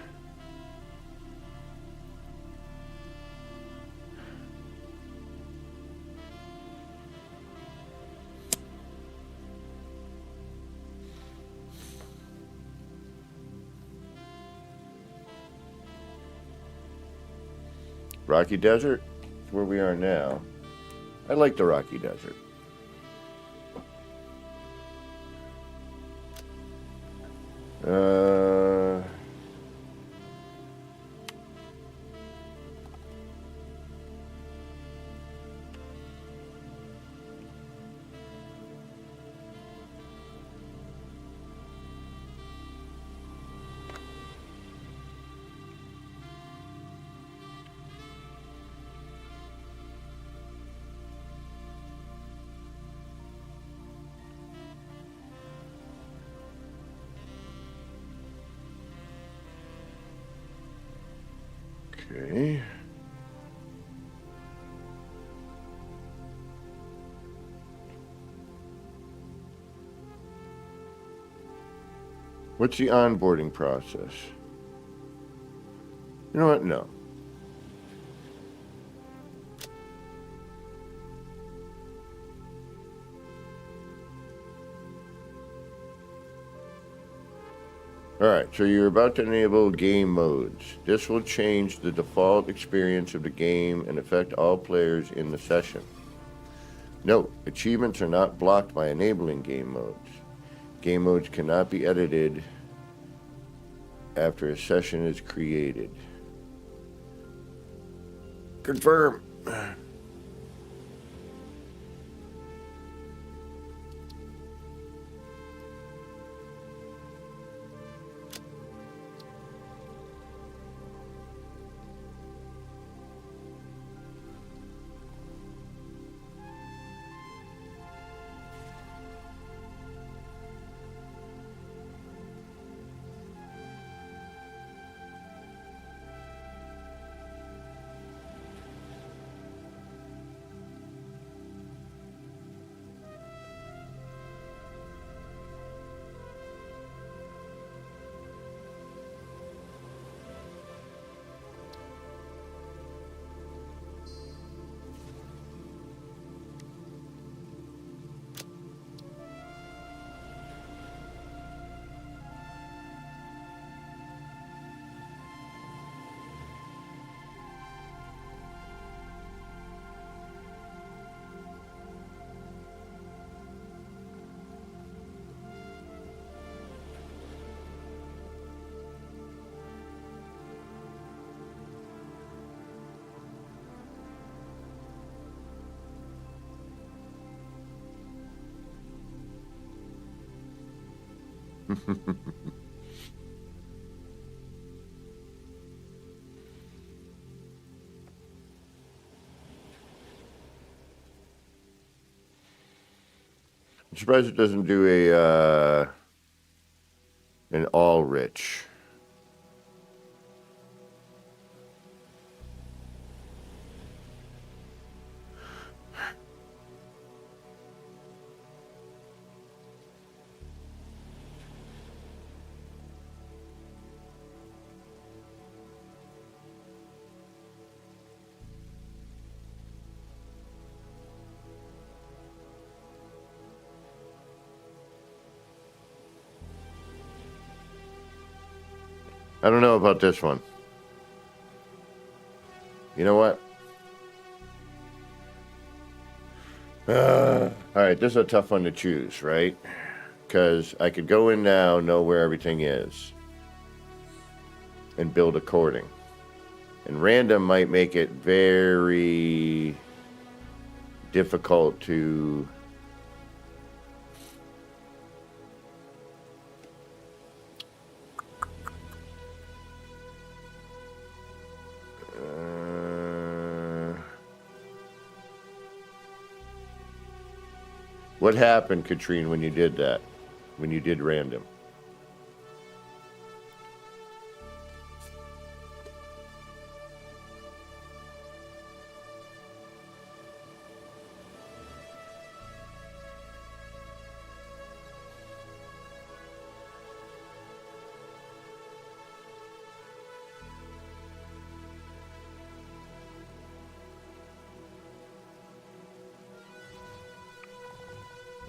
Rocky Desert is where we are now. I like the Rocky Desert. Okay. What's the onboarding process? You know what? No. Alright, so you're about to enable game modes. This will change the default experience of the game and affect all players in the session. Note, achievements are not blocked by enabling game modes. Game modes cannot be edited after a session is created. Confirm. I'm surprised it doesn't do an all rich. I don't know about this one. You know what? Alright, this is a tough one to choose, right? Because I could go in now, know where everything is, and build according. And random might make it very difficult to... What happened, Katrine, when you did that? When you did random?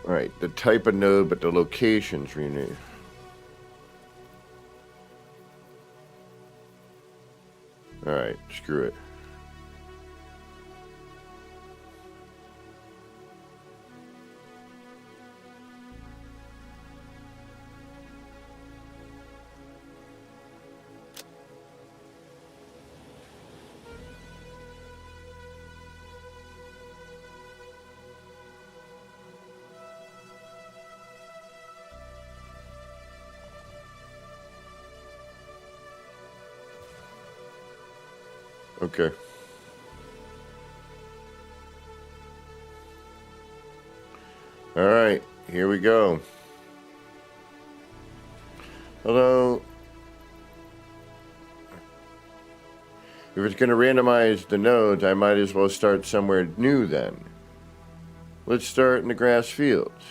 Alright, the type of node, but the locations renewed. Alright, screw it. Okay. All right, here we go. Although, if it's going to randomize the nodes, I might as well start somewhere new then. Let's start in the grass fields.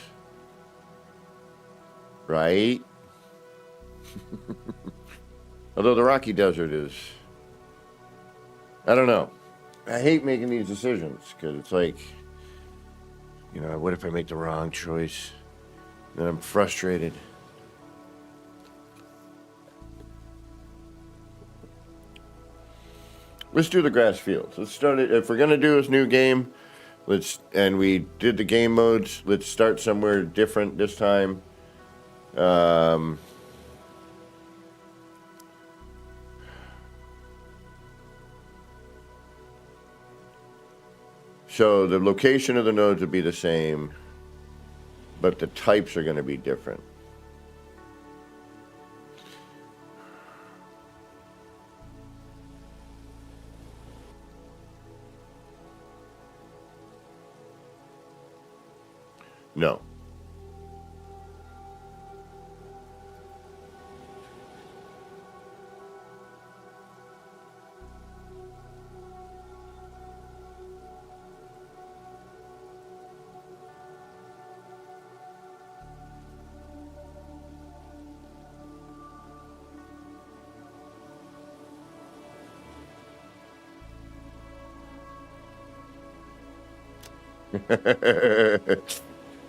Right? Although the rocky desert is... I don't know. I hate making these decisions because it's like, you know, what if I make the wrong choice? Then I'm frustrated. Let's do the grass fields. Let's start it. If we're gonna do this new game, and we did the game modes. Let's start somewhere different this time. So the location of the nodes would be the same, but the types are going to be different. No.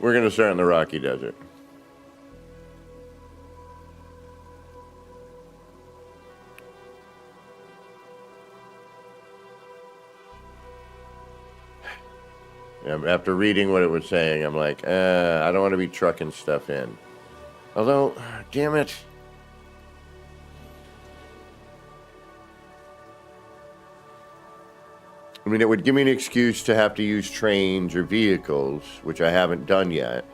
We're going to start in the Rocky Desert. After reading what it was saying, I'm like, I don't want to be trucking stuff in. Although, damn it. I mean, it would give me an excuse to have to use trains or vehicles, which I haven't done yet.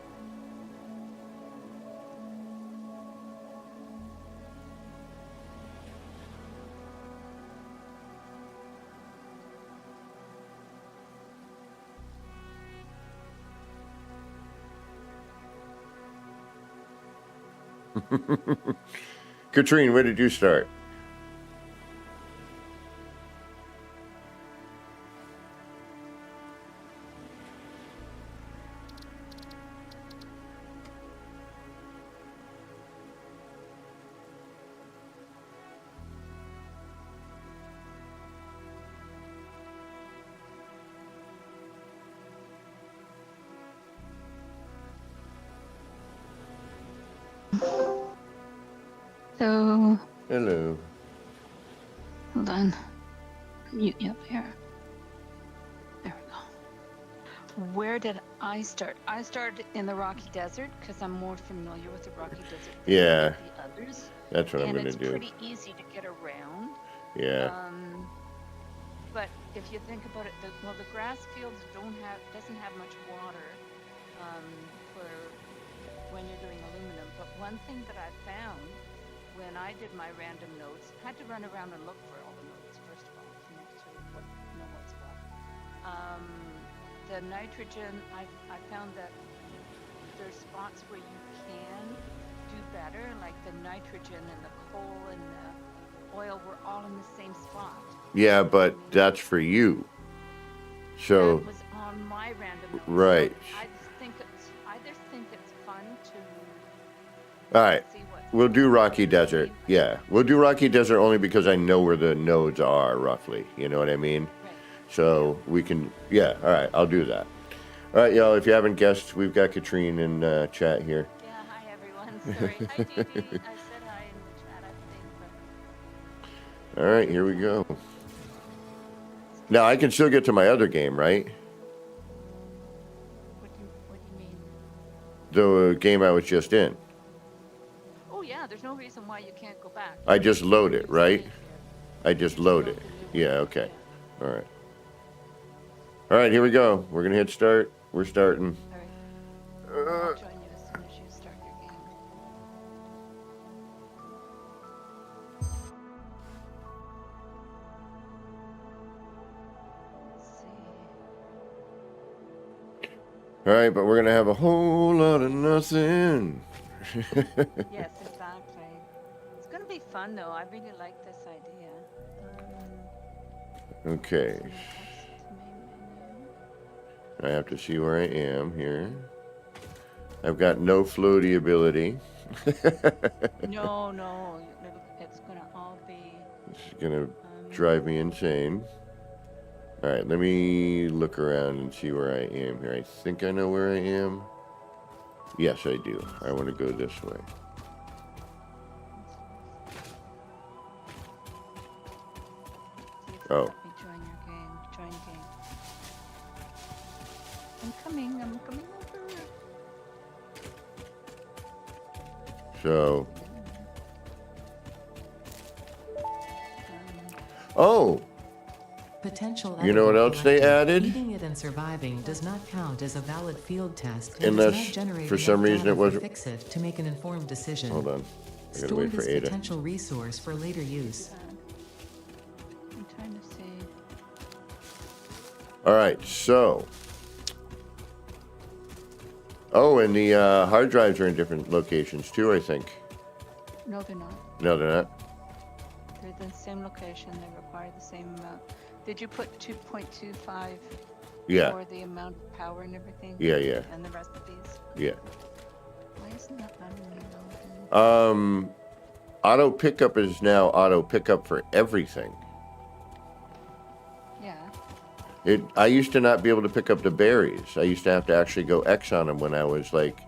Katrine, where did you start? So, Hello. hold on. Mute you up here. There we go. Where did I start? I started in the Rocky Desert because I'm more familiar with the Rocky Desert than Yeah. the others. That's what I'm And going to it's do. pretty easy to get around. Yeah. But if you think about it, the grass fields doesn't have much water for when you're doing aluminum. But one thing that I found when I did my random notes, I had to run around and look for all the notes first of all to make sure know what's what. The nitrogen, I found that there's spots where you can do better, like the nitrogen and the coal and the oil were all in the same spot. Yeah, but that's for you. So that was on my random notes. Right. So I just think it's fun to all right. see what's We'll do Rocky you know what I Desert. mean? Yeah. We'll do Rocky Desert only because I know where the nodes are roughly. You know what I mean? Right. So we can, yeah, all right, I'll do that. All right, y'all, if you haven't guessed, we've got Katrine in chat here. Yeah, hi everyone. Sorry. Hi Dee Dee. I said hi in the chat, I think, but All right, here we go. Now, I can still get to my other game, right? what do you mean? The game I was just in. Oh yeah, there's no reason why you can't go back. I just load it, right? Save here. I just load it. Load the new Yeah, one, okay. yeah. All right. All right, here we go. We're going to hit start. We're starting. All right. I'll join you as soon as you start your game. Let's see. All right, but we're going to have a whole lot of nothing. Yes, exactly. It's gonna be fun though. I really like this idea. Okay. So exit to main menu. I have to see where I am here. I've got no floaty ability. No, it's gonna all be. This is going to drive me insane. All right, let me look around and see where I am here. I think I know where I am. Yes, I do. I want to go this way. See if Oh. let me coming over. So, Um, oh, Potential you know what edible else they collected. added? Eating it and surviving does not count as a valid field test and Unless, does not generate for enough some reason, data it wasn't. for Fix-It to make an informed decision. Hold on. I gotta Store wait for this Ada. potential resource for later use. I'm trying to see. All right, so. Oh, and the hard drives are in different locations too, I think. No, they're not. No, they're not. They're the same location. They require the same amount. Did you put 2.25 Yeah, for the amount of power and everything? yeah, And the recipes? yeah. Why isn't that loading? Auto pickup is now auto pickup for everything. Yeah. I used to not be able to pick up the berries. I used to have to actually go X on them when I was like,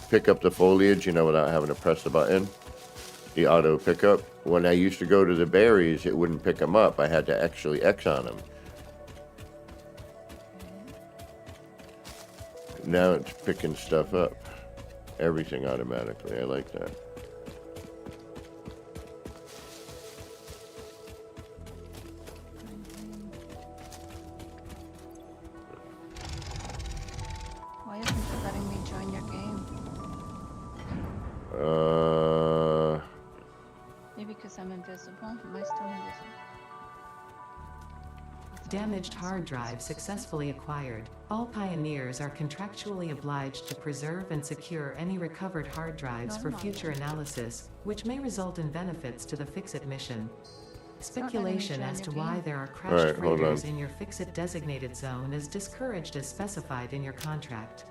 pick up the foliage, without having to press the button. The auto pickup. When I used to go to the berries, it wouldn't pick them up. I had to actually X on them. Now it's picking stuff up. Everything automatically. I like that. Why isn't it letting me join your game? Maybe because I'm invisible? Am I still invisible? Damaged hard drive successfully acquired. All pioneers are contractually obliged to preserve and secure any recovered hard drives for future analysis, which may result in benefits to the Fix-It mission. Speculation as to why there are crashed freighters in your Fix-It designated zone is discouraged as specified in your contract.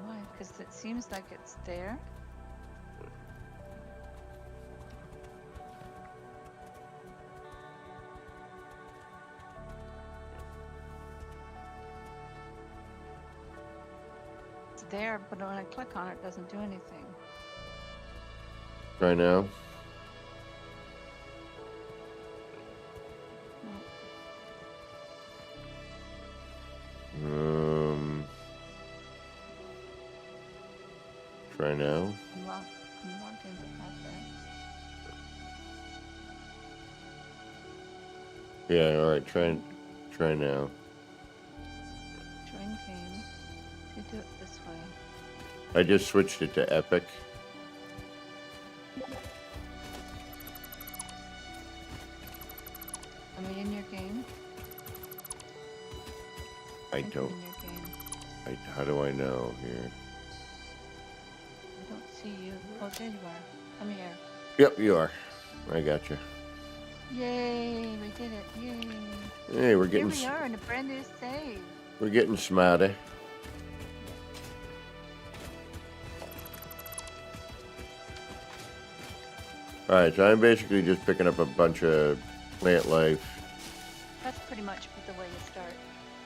Why? Because it seems like it's there. It's there, but when I click on it, it doesn't do anything. Right now. Try now. I'm logged into Pathfinder. Yeah, alright, try now. Join game. To do it this way. I just switched it to Epic. Am I in your game? I think I'm don't. in your game. How do I know here? I don't see you. Oh, there you are. Come here. Yep, you are. I got you. Yay! We did it. Yay! Hey, we're Here getting we are in a brand new save. we're getting smarter. All right, so I'm basically just picking up a bunch of plant life. That's pretty much the way you start.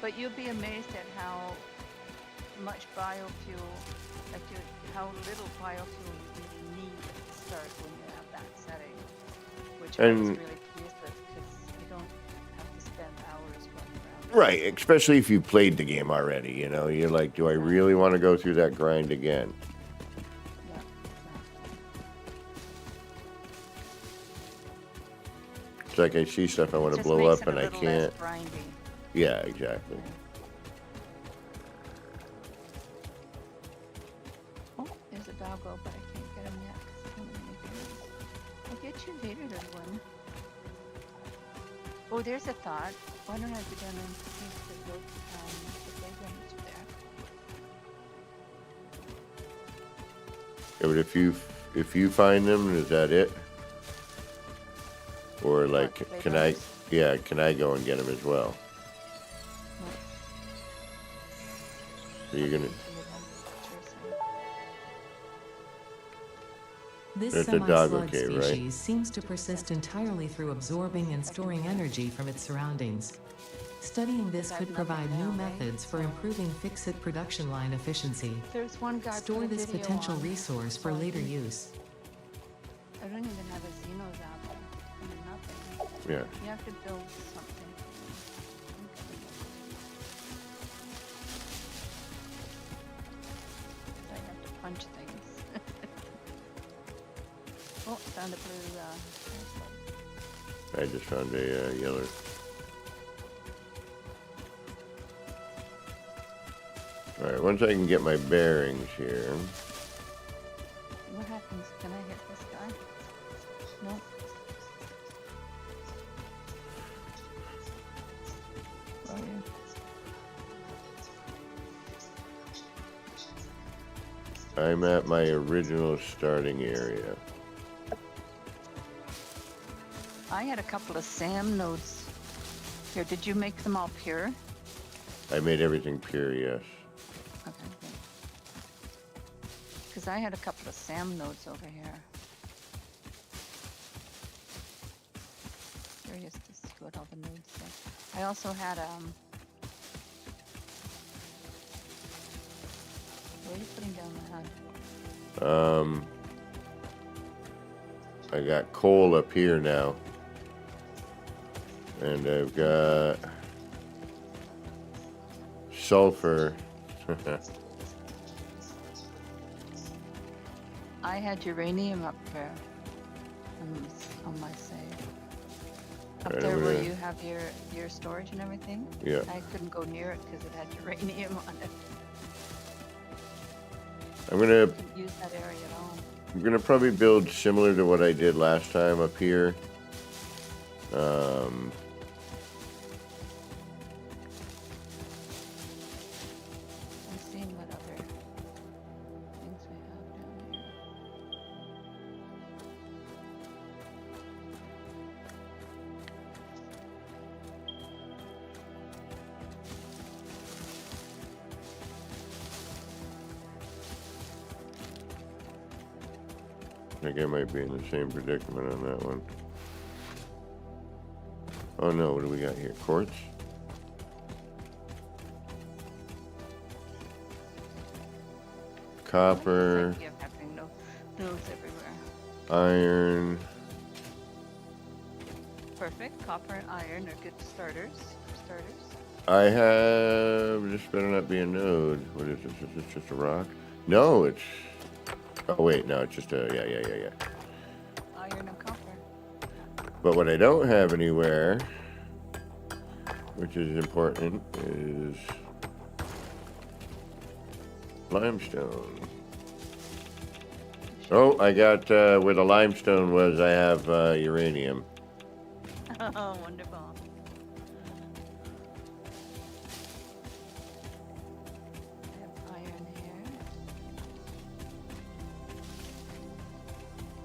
But you'll be amazed at how much biofuel, how little biofuel you really need at the start when you have that setting. Which I was And- really pleased with because you don't have to spend hours running around. Right, especially if you've played the game already, You're like, do I really want to go through that grind again? Yeah, exactly. It's like I see stuff I want to Just blow makes up it and a I little can't. less grindy. Yeah, exactly. Oh, there's a doggo, but I can't get him yet because I don't have any berries. I'll get you later, little one. Oh, there's a thought. Why don't I go down and see the playgrounds there? Yeah, but if you find them, is that it? Or like, What, can I? playgrounds? Yeah, can I go and get them as well? What? So you're gonna. This There's the dog, semi-slug okay, right? species seems to persist entirely through absorbing and storing energy from its surroundings. Studying this could provide new methods for improving Fix-It production line efficiency. There's one guy Store put a this video potential on. resource for later use. I don't even have a Xenos out there. I mean, nothing. Yeah. You have to build something. found a blue. I just found a yellow. All right, once I can get my bearings here. What happens? Can I hit this guy? No. Oh, yeah. I'm at my original starting area. I had a couple of SAM nodes here. Did you make them all pure? I made everything pure, yes. Okay. Because I had a couple of SAM nodes over here. Curious to see what all the nodes say. I also had where are you putting down the HUD? I got coal up here now. And I've got sulfur. I had uranium up there on my save. Up Right there over where there. you have your storage and everything. Yeah. I couldn't go near it because it had uranium on it. I'm gonna Couldn't use that area at all. I'm gonna probably build similar to what I did last time up here. I'm seeing what other things we have down here. I think I might be in the same predicament on that one. Oh no, what do we got here? Quartz? Copper, This idea of having nodes everywhere. iron. Perfect. Copper and iron are good starters. I have, this better not be a node. What is this? Is this just a rock? No, it's, oh wait, no, it's just a, yeah. Iron and copper. But what I don't have anywhere, which is important, is limestone. Oh, I got, where the limestone was, I have uranium. Oh, wonderful. I have iron here.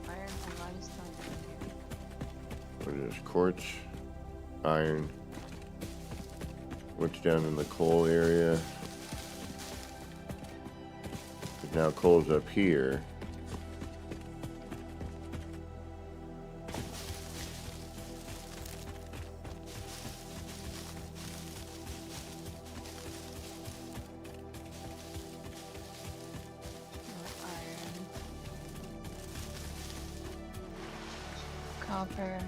Iron and limestone here. What is this? Quartz, iron. What's down in the coal area? 'Cause now coal's up here. Iron. Copper.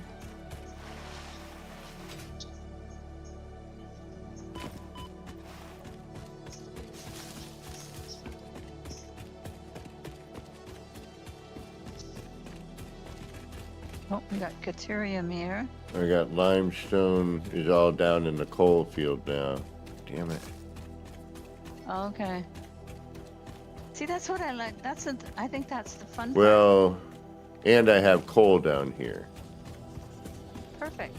Oh, we got deuterium here. I got limestone is all down in the coal field now. Damn it. Okay. See, that's what I like. I think that's the fun part. Well, and I have coal down here. Perfect.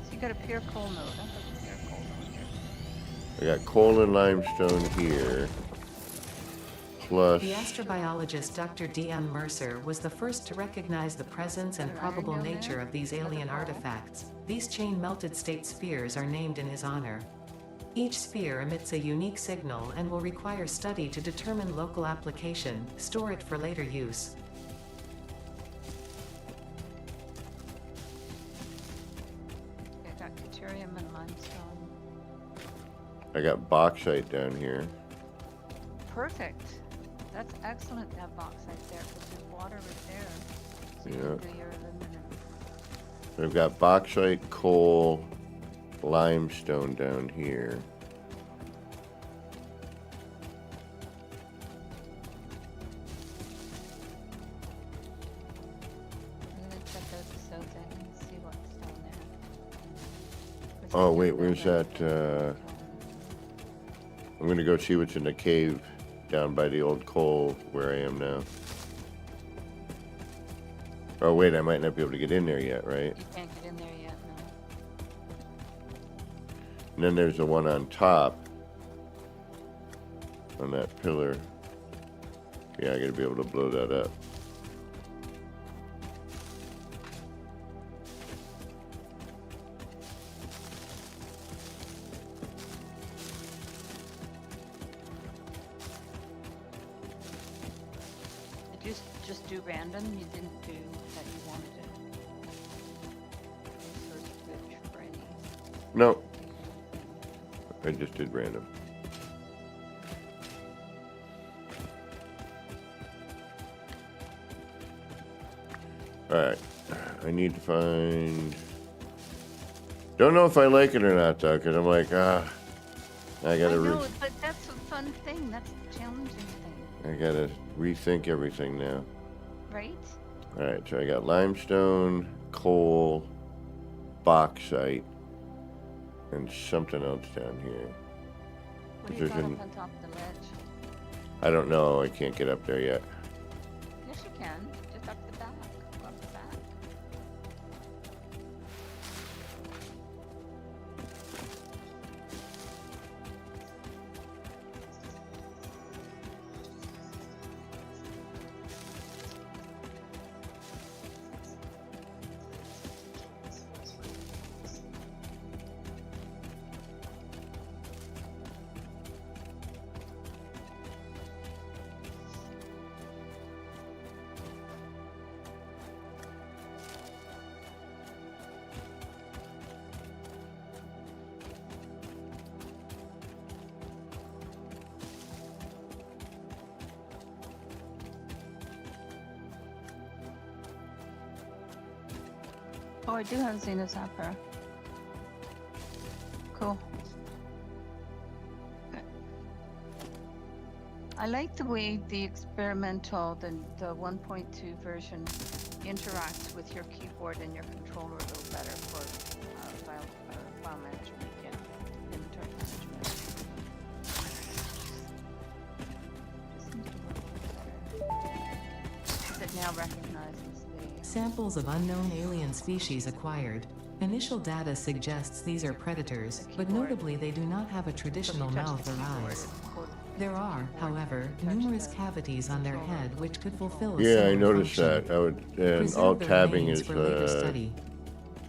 So you got a pure coal node. I'll put a pure coal node here. I got coal and limestone here. Plus, The astrobiologist Dr. D.M. Mercer was the first to recognize the presence and Iron probable down there? nature of these alien Another coal. artifacts. These chain-melted state spheres are named in his honor. Each sphere emits a unique signal and will require study to determine local application, store it for later use. Okay, I got deuterium and limestone. I got bauxite down here. Perfect. That's excellent to have bauxite there because there's water right there. So you Yeah. can do your aluminum. I've got bauxite, coal, limestone down here. out then and see what's down there. Which Oh, we wait, can where's build that? I'm gonna go see what's in the cave down by the old coal where I am now. Oh, wait, I might not be able to get in there yet, right? You can't get in there yet, no. And then there's the one on top. On that pillar. Yeah, I gotta be able to blow that up. Did you just do random? You didn't do that you wanted it? Or switch for any? No. I just did random. Alright. I need to find... Don't know if I like it or not, though, because I'm like, I gotta... I know, but that's a fun thing. That's the challenging thing. I gotta rethink everything now. Right? Alright, so I got limestone, coal, bauxite, and something else down here. What do you got Position- up on top of the ledge? I don't know. I can't get up there yet. Yes, you can. Just up the back. Go up the back. Oh, I do have Xena Zapper. Cool. Okay. I like the way the experimental, the 1.2 version interacts with your keyboard and your controller a little better for file management, yeah, inventory management. Just need to work a little better. Because it now recognizes the... Samples of unknown alien species acquired. Initial data suggests these are predators, but notably they do not have a traditional mouth or eyes. There are, however, numerous cavities on their head which could fulfill a Yeah, I similar noticed function. that. I would, and Preserve all the tabbing remains is, for later study.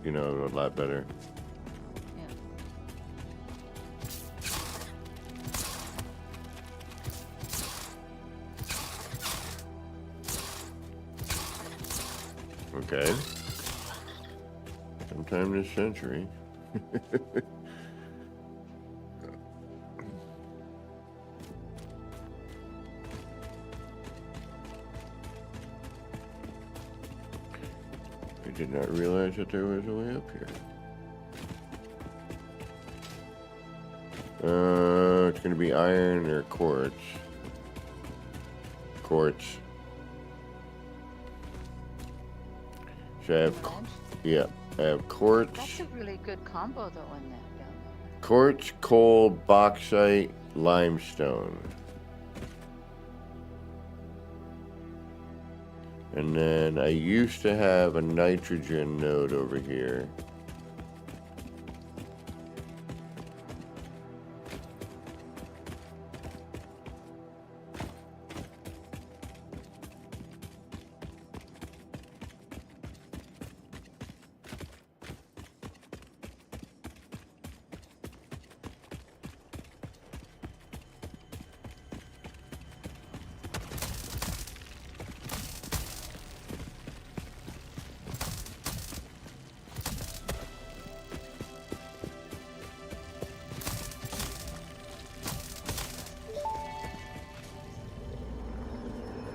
you know, a lot better. Yeah. Okay. Sometime this century. I did not realize that there was a way up here. It's going to be iron or quartz. Quartz. So I have, Ledge. yeah, I have quartz, That's a really good combo though in that down there. quartz, coal, bauxite, limestone. And then I used to have a nitrogen node over here.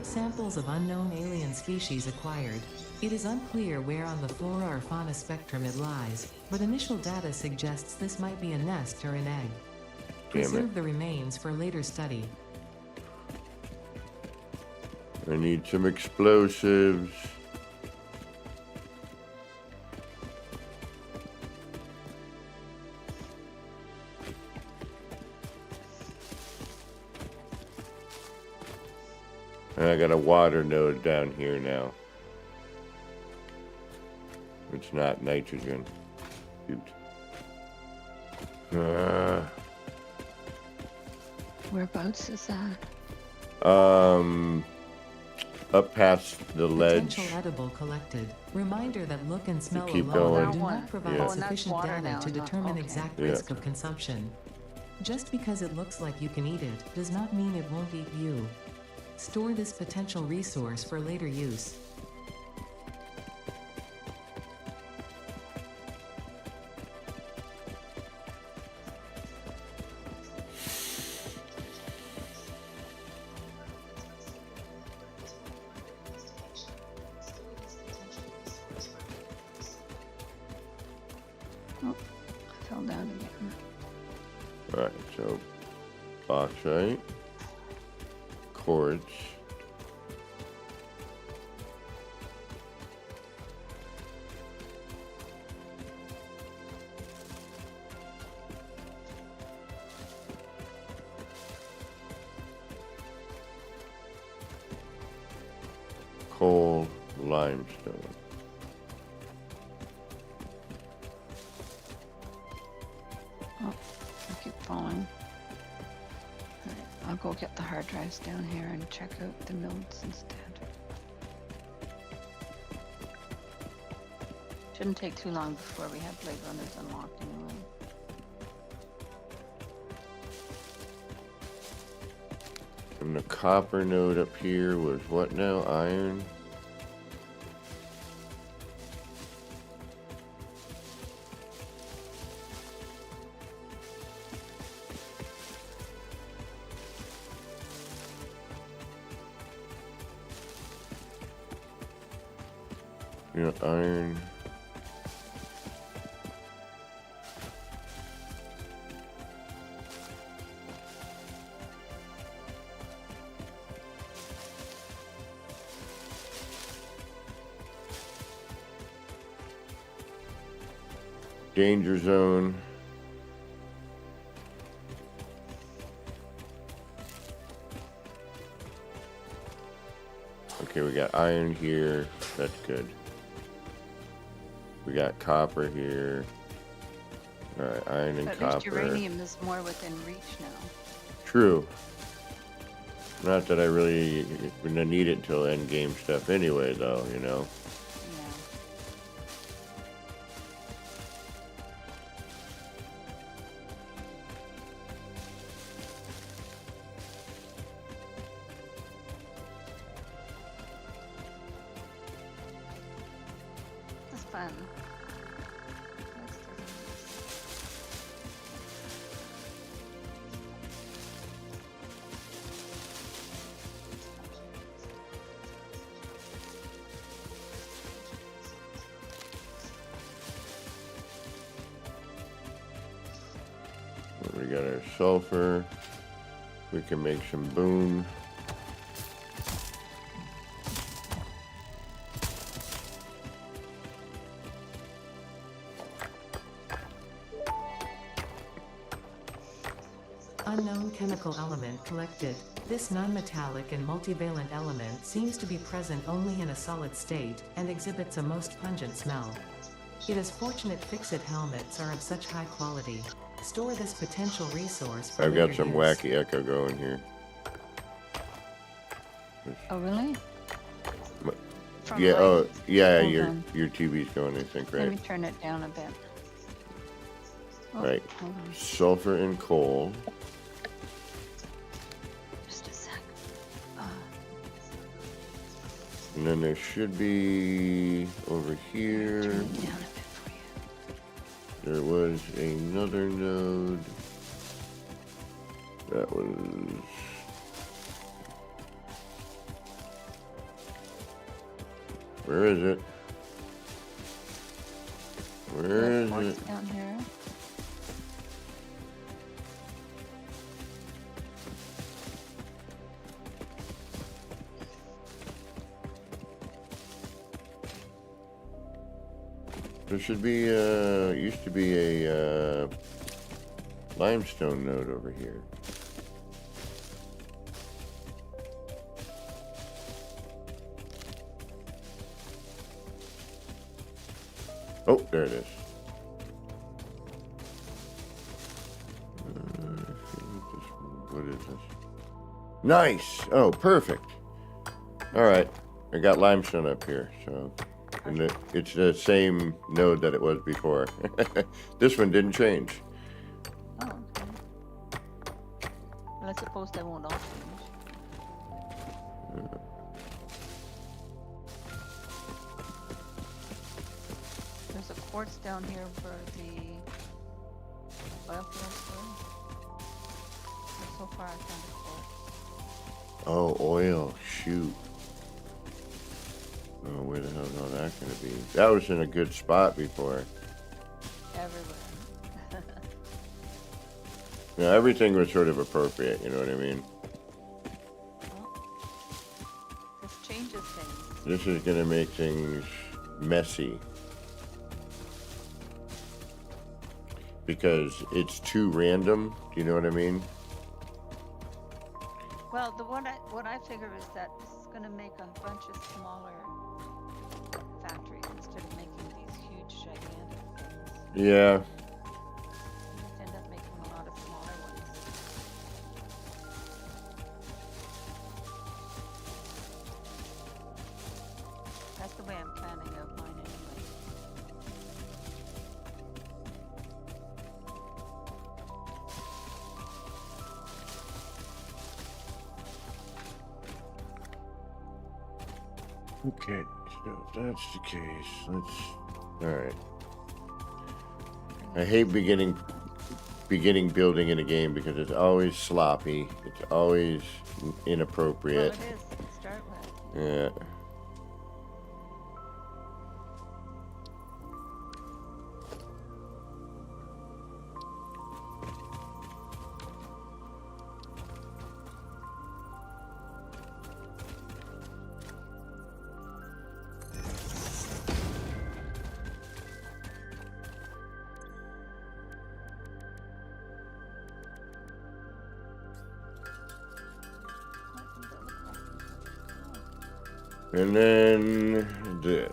Samples of unknown alien species acquired. It is unclear where on the flora or fauna spectrum it lies, but initial data suggests this might be a nest or an egg. Preserve the remains for later study. I need some explosives. And I got a water node down here now. It's not nitrogen. Shoot. Whereabouts is that? Up past the ledge. Potential edible collected. Reminder that look and smell keep alone going. do That one. not provide Yeah. Oh, and that's sufficient water data now, to not- determine okay. exact Yeah. risk of consumption. Just because it looks like you can eat it does not mean it won't eat you. Store this potential resource for later use. Oh, I fell down again. Alright, so bauxite, quartz, coal, limestone. Oh, I keep falling. Alright, I'll go get the hard drives down here and check out the nodes instead. Shouldn't take too long before we have Blade Runners unlocked anyway. And the copper node up here was what now? Iron? You know, iron. Danger zone. Okay, we got iron here. That's good. We got copper here. Alright, iron and At copper. least uranium is more within reach now. True. Not that I really gonna need it till end game stuff anyway, though, you know. Yeah. That's fun. Let's do this. We got our sulfur. We can make some boom. Unknown chemical element collected. This non-metallic and multivalent element seems to be present only in a solid state and exhibits a most pungent smell. It is fortunate fix-it helmets are of such high quality. Store this potential resource for I've got later some use. wacky echo going here. Oh, really? What? From Yeah, my- oh, yeah, Hold your on. your TV's going, I think, Let me right? turn it down a bit. Oh, Right. hold on. Sulfur and coal. Just a sec. And then there should be over here. Turn it down a bit for you. There was another node. That was. Where is it? Where is Quartz it? down here. There should be used to be a limestone node over here. Oh, there it is. What is this? Nice. Oh, perfect. All right. I got limestone up here, so and it's the same node that it was before. This one didn't change. Oh, okay. Well, I suppose they won't all change. There's a quartz down here for the oil fields. So far, I found a quartz. Oh, oil. Shoot. Oh, where the hell is all that going to be? That was in a good spot before. Everywhere. Yeah, everything was sort of appropriate, you know what I mean? Well, this changes things. This is going to make things messy. Because it's too random, do you know what I mean? Well, what I figure is that this is going to make a bunch of smaller factories instead of making these huge, gigantic things. Yeah. Just end up making a lot of smaller ones. That's the way I'm planning out mine anyway. Okay, so if that's the case, let's... Alright. I hate beginning building in a game because it's always sloppy. It's always Well, inappropriate. it is to start with. Yeah. And then this.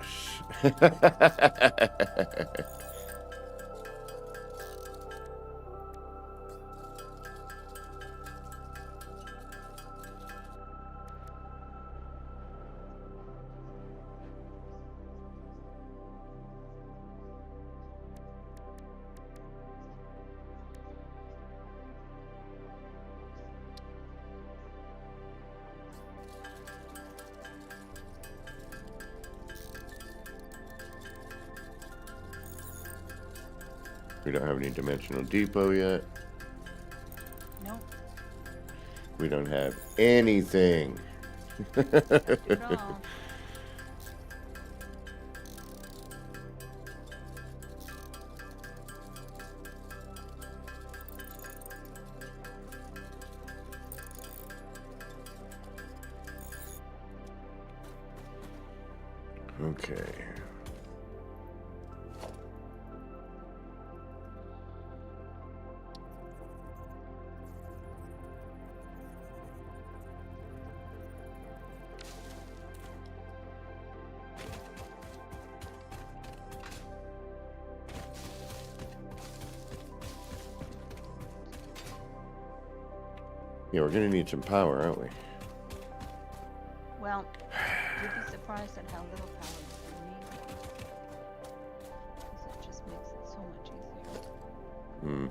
We don't have any dimensional depot yet. Nope. We don't have anything. At all. Okay. Yeah, we're gonna need some power, aren't we? Well, you'd be surprised at how little power you need. Because it just makes it so much easier. Hmm.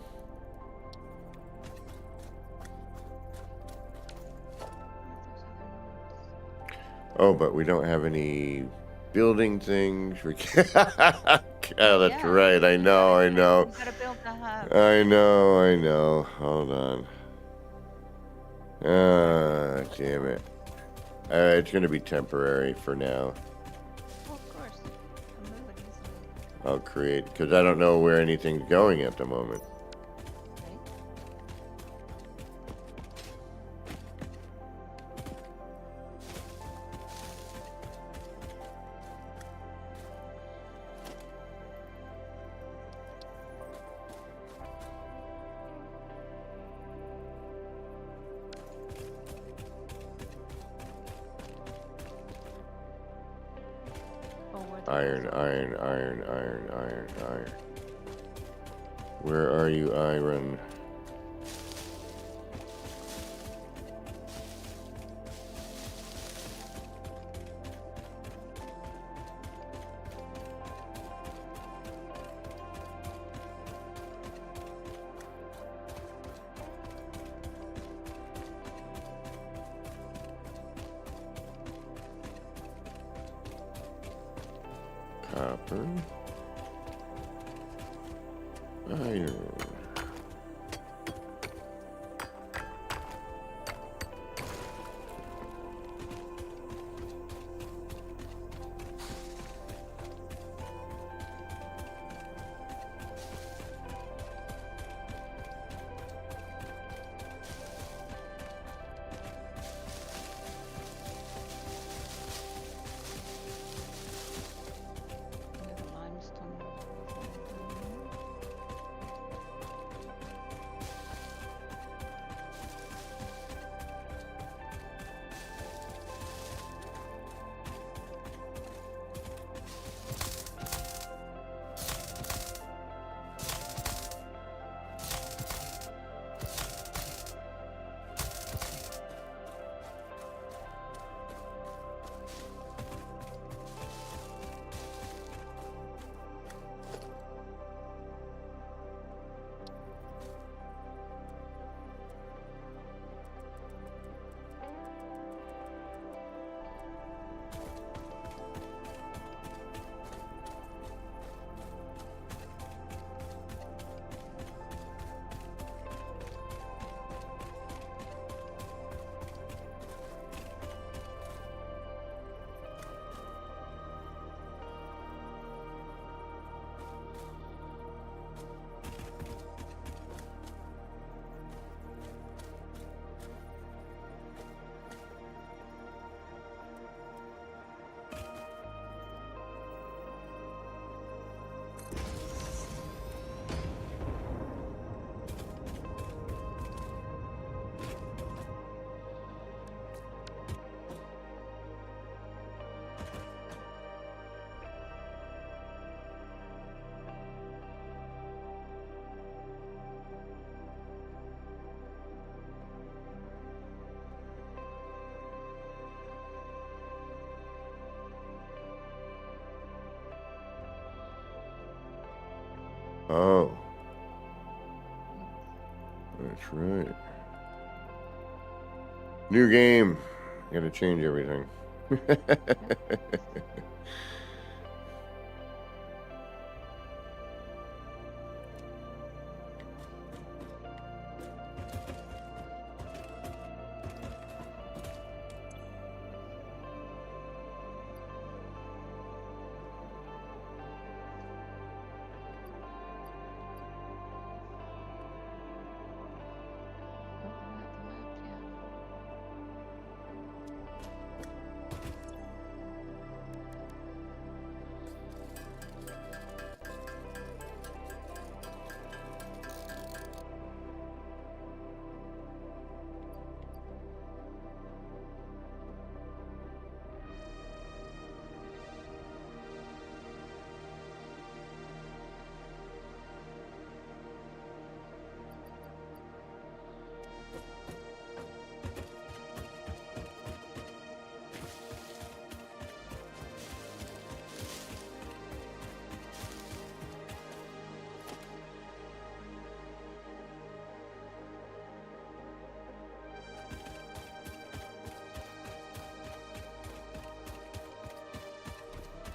Oh, but we don't have any building things. We can't. Oh, that's Yeah. right. I know. You gotta build the hub. I know. Hold on. Ah, damn it. It's going to be temporary for now. Oh, of course. I'll move it easily. I'll create, because I don't know where anything's going at the moment. Right? Oh, where the Iron. iron. Where are you, iron? Copper. Iron. The limestone. Oh. That's right. New game. Gotta change everything.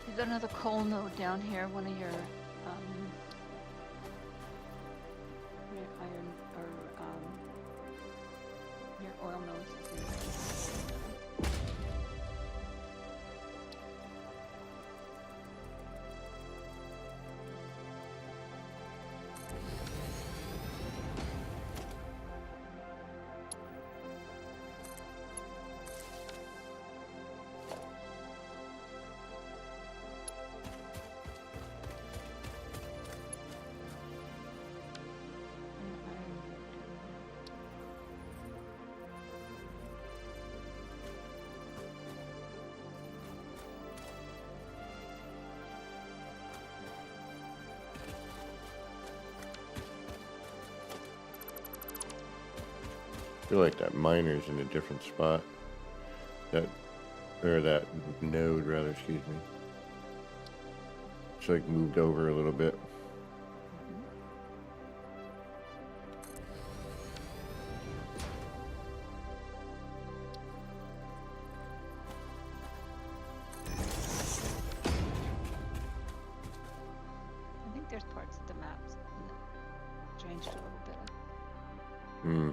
You've got another coal node down here, one of your iron or your oil nodes is in there. feel like that miner's in a different spot. That node rather, excuse me. It's like moved over a little bit. I think there's parts of the maps that changed a little bit. Hmm.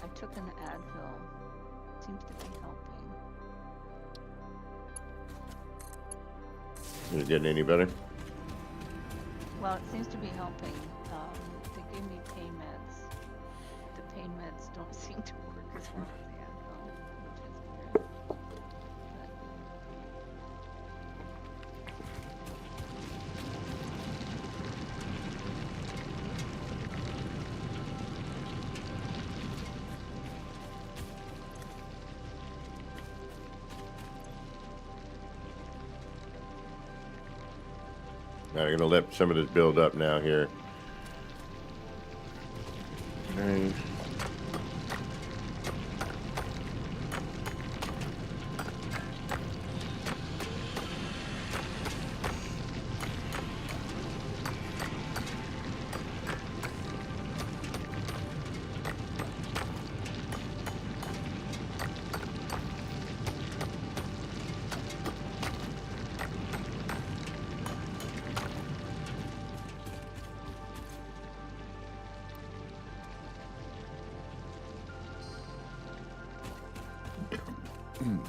I took an Advil. Seems to be helping. Is it getting any better? Well, it seems to be helping. They gave me pain meds. The pain meds don't seem to work as well as the Advil, which is weird. But Now I'm gonna let some of this build up now here. Nice.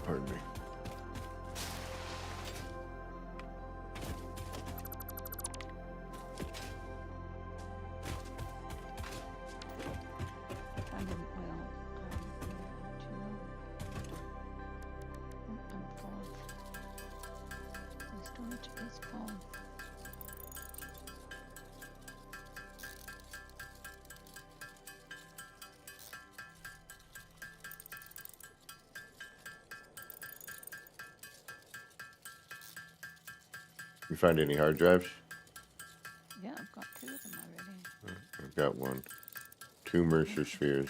Pardon me. found an oil. I'm full. My storage is full. You find any hard drives? Yeah, I've got 2 of them already. I've got one. 2 Mercer spheres.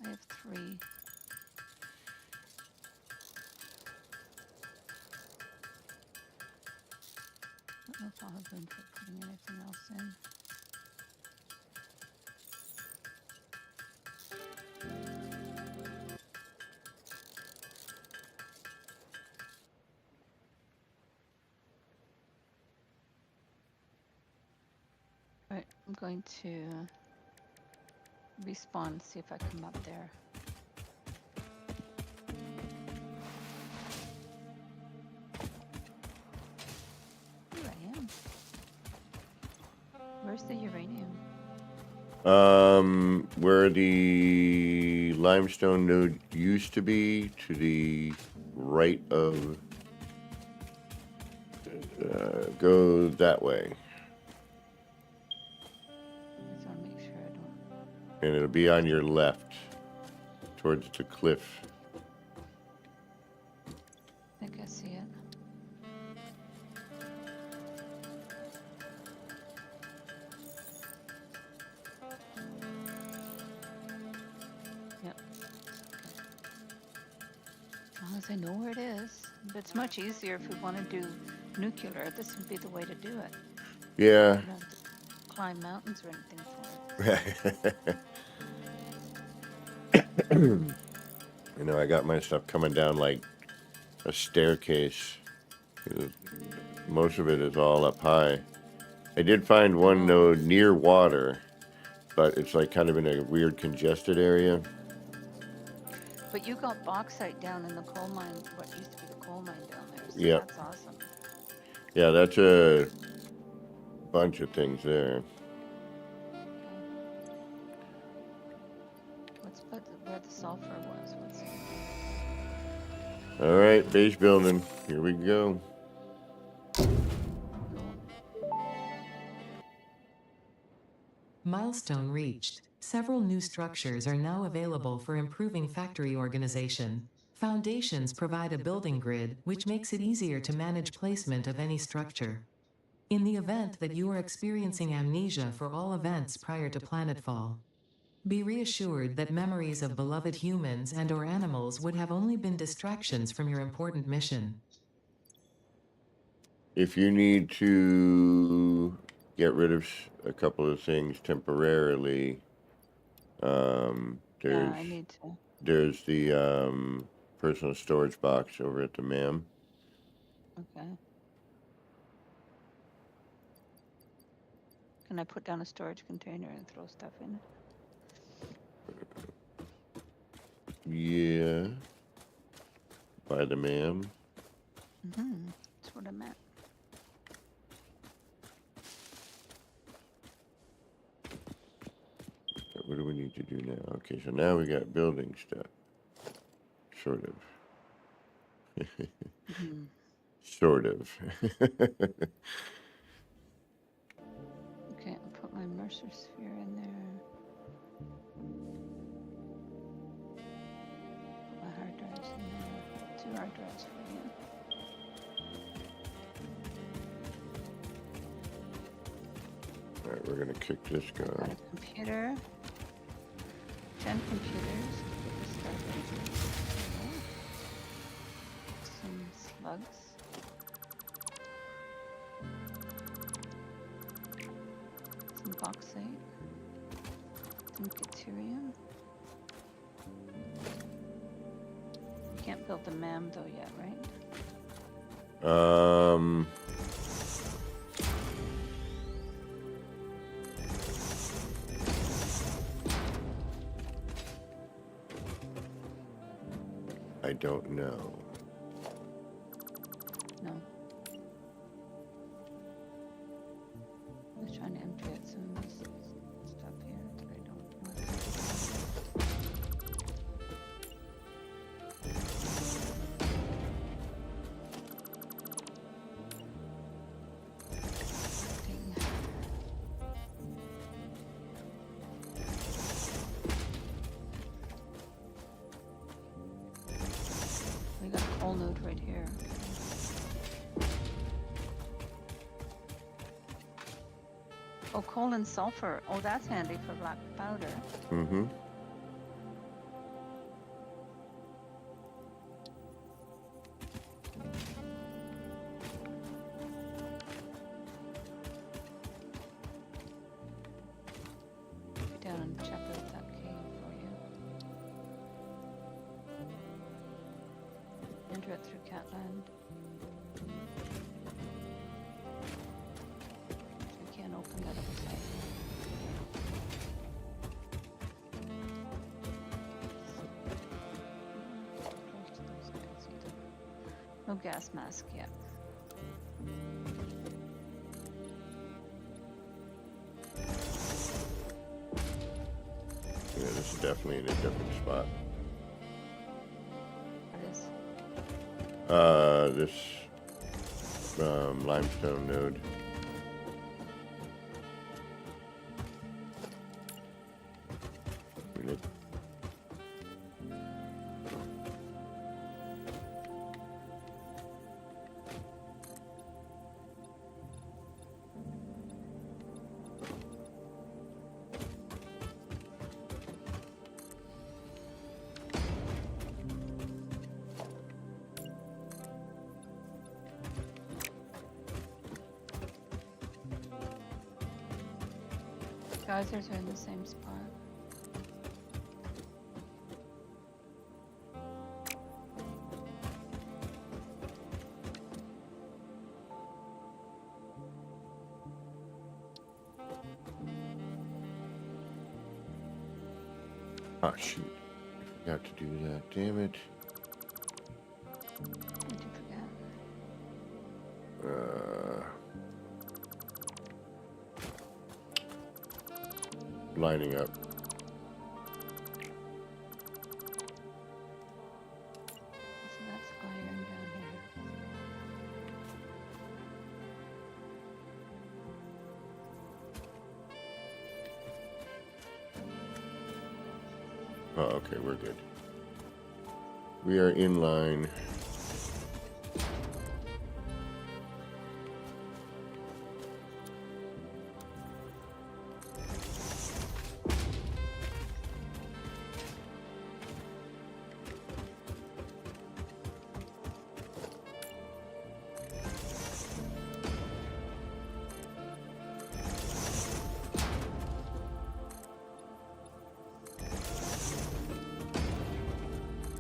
I have 3. Don't know if I'll have room for putting anything else in. Alright, I'm going to respawn, see if I come up there. Here I am. Where's the uranium? Where the limestone node used to be, to the right of, go that way, Just want to make sure I don't. and it'll be on your left, towards the cliff. I think I see it. Yep. As long as I know where it is. But it's much easier if we want to do nuclear. This would be the way to do it. Yeah. You don't have to climb mountains or anything for it. You know, I got my stuff coming down like a staircase. Most of it is all up high. I did find one node near water, but it's like kind of in a weird congested area. But you got bauxite down in the coal mine, what used to be the coal mine down there. So Yep. that's awesome. Yeah, that's a bunch of things there. What's where the sulfur was? What's All right, base building. Here we go. Milestone reached. Several new structures are now available for improving factory organization. Foundations provide a building grid, which makes it easier to manage placement of any structure. In the event that you are experiencing amnesia for all events prior to planetfall, be reassured that memories of beloved humans and/or animals would have only been distractions from your important mission. If you need to get rid of a couple of things temporarily, Yeah, there's I need to. there's the personal storage box over at the MAM. Okay. Can I put down a storage container and throw stuff in it? Yeah. By the MAM. That's what I meant. What do we need to do now? Okay, so now we got building stuff. Sort of. Sort of. Okay, I'll put my Mercer sphere in there. Put my hard drives in there. 2 hard drives for you. All right, we're gonna kick this Got guy. a computer. 10 computers. Get this started. Some slugs. Some bauxite. Some deuterium. You can't build the MAM though yet, right? I don't know. No. I was trying to empty out some of this stuff here that I don't want. Ding. We got a coal node right here. Oh, coal and sulfur. Oh, that's handy for black powder. Mm-hmm. Go down and check out that cave for you. Enter it through Catland. You can't open that other side. Close to those, I can see them. No gas mask yet. Yeah, this is definitely in a different spot. What is? This limestone node. Really? Geysers are in the same spot. Oh shoot. I forgot to do that. Damn it. What did you forget? Lining up. So that's Oh, okay, we're good. We are in line.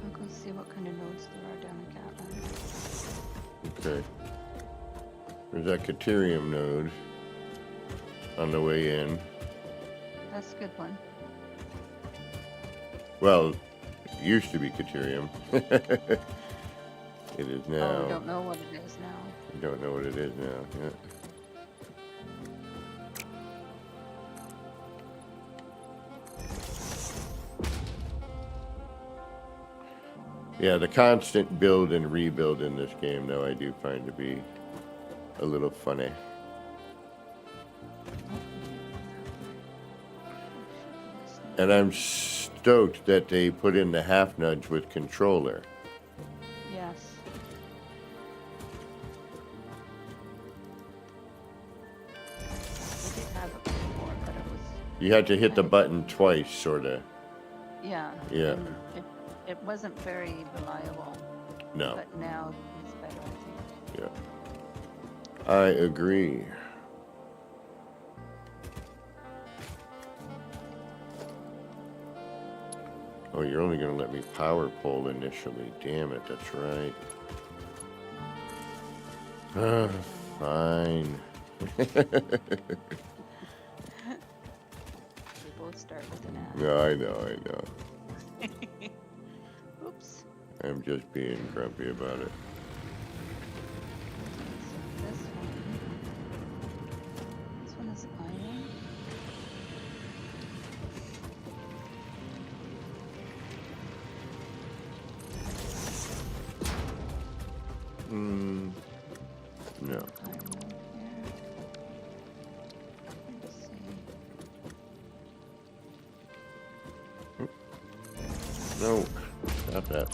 I'll go see what kind of nodes there are down in Gatland. Okay. There's that Caterium node on the way in. That's a good one. Well, it used to be Caterium. It is Oh, now. we don't know what it is now. I don't know what it is now. Yeah. Yeah, the constant build and rebuild in this game, though, I do find to be a little funny. And I'm stoked that they put in the half nudge with controller. Yes. We did have it before, but it was, You had to hit the button twice, sort of. yeah. Yeah. and it wasn't very reliable, No. but now it's better, I think. Yeah. I agree. Oh, you're only going to let me power pole initially. Damn it, that's right. Fine. We both start with an F. No, I know. Oops. I'm just being grumpy about it. So this one is iron. No. Iron node here. Let's see. No. Stop that.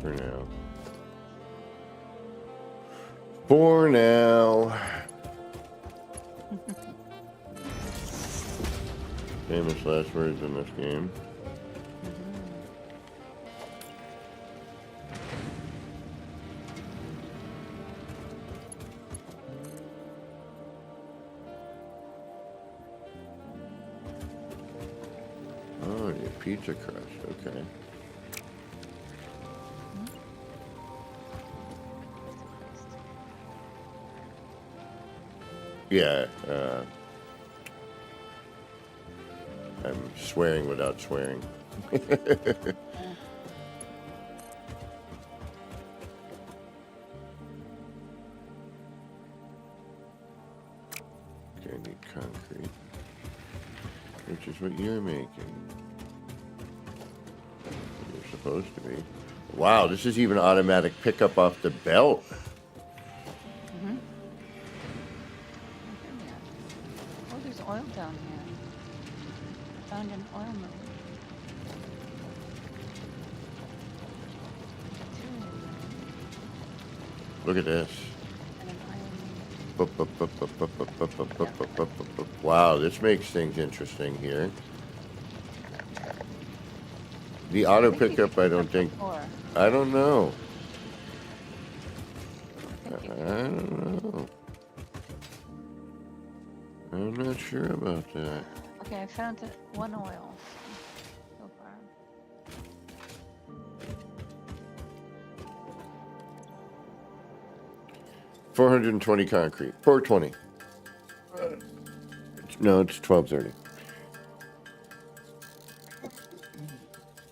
For now. For now. Famous last words in this game. Oh, your pizza crust. Okay. Yeah, I'm swearing without swearing. Okay, I need concrete, which is what you're making. You're supposed to be. Wow, this is even automatic pickup off the belt. Oh, there's oil down here. I found an oil mill. Look at this. And an iron mill. Wow, this makes things interesting here. The auto think you pickup, picked I it don't up think. before. I don't know. I think I you- don't know. I'm not sure about that. Okay, I found one oil so far. 420 concrete. 420. No, it's 1230.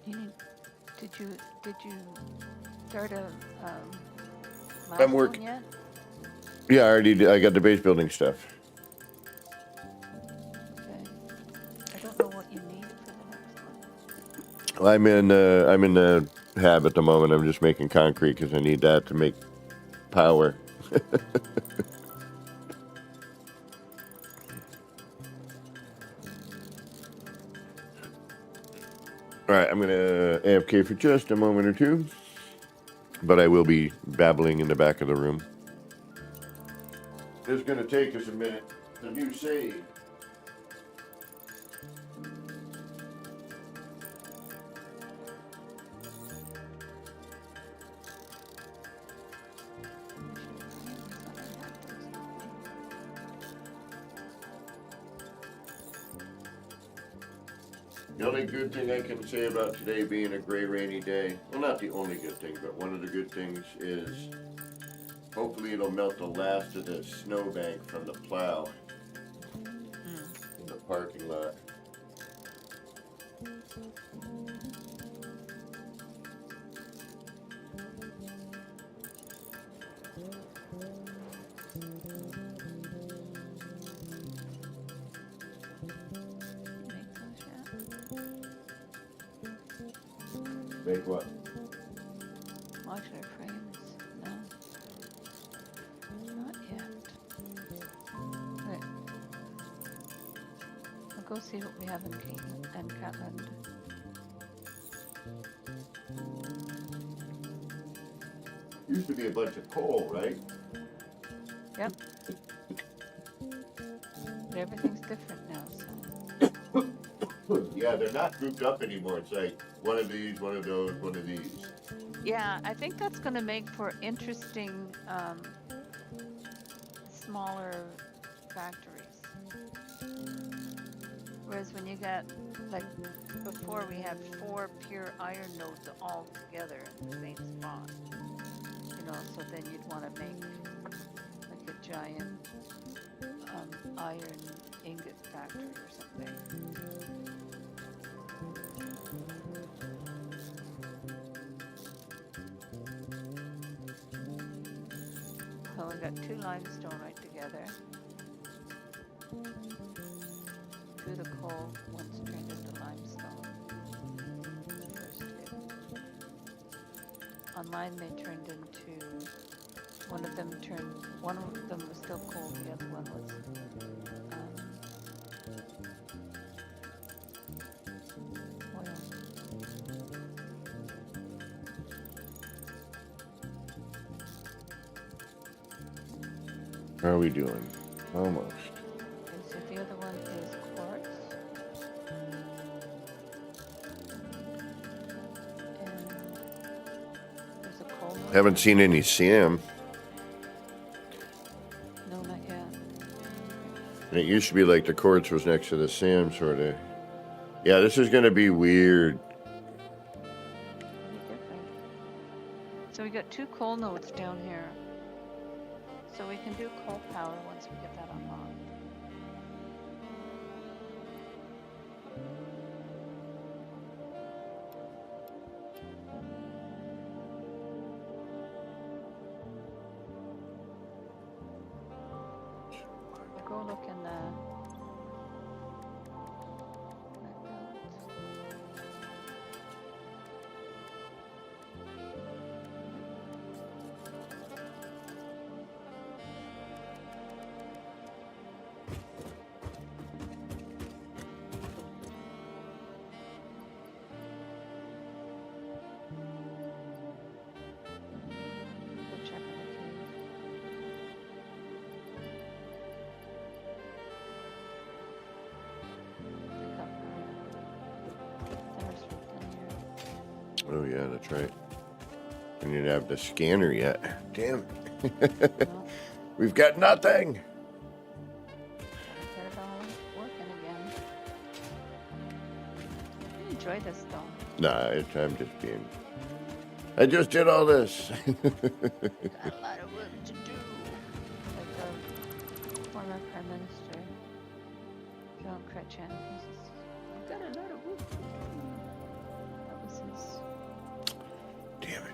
You need, did you start a I'm milestone working. yet? Yeah, I already did. I got the base building stuff. Okay. I don't know what you need for the next one. I'm in the hab at the moment. I'm just making concrete because I need that to make power. All right, I'm gonna AFK for just a moment or two, but I will be babbling in the back of the room. It's gonna take us a minute. The new save. The only good thing I can say about today being a gray, rainy day, well, not the only good thing, but one of the good things is hopefully it'll melt the last of the snowbank from the plow in the parking lot. Make what? Modular frames. No. Not yet. Wait. I'll go see what we have in Caitlin and Catland. Used to be a bunch of coal, right? Yep. But everything's different now, so. Yeah, they're not grouped up anymore. It's like one of these, one of those, one of these. Yeah, I think that's going to make for interesting, smaller factories. Whereas when you get, like, before we had 4 pure iron nodes all together in the same spot. You know, so then you'd want to make, like, a giant, iron ingot factory or something. Well, we got 2 limestone right together. 2 of the coal, one's turned into limestone. First 2. On mine they turned into, one of them was still coal, the other one was oil. How are we doing? Almost. Okay, so the other one is quartz. And there's a coal mine. Haven't seen any Sam. No, not yet. And it used to be like the quartz was next to the Sam, sort of. Yeah, this is gonna be weird. Pretty different. So we got 2 coal nodes down here. So we can do coal power once we get that unlocked. We'll go look in the go check on the cave. Pick up there's in here. Oh yeah, that's right. We didn't have the scanner yet. Damn. Well, We've got nothing. get it all working again. I enjoy this though. Nah, I'm just being. I just did all this. Got a lot of work to do. former Prime Minister John Chrétien. I've got a lot of wood. That was his. Damn it.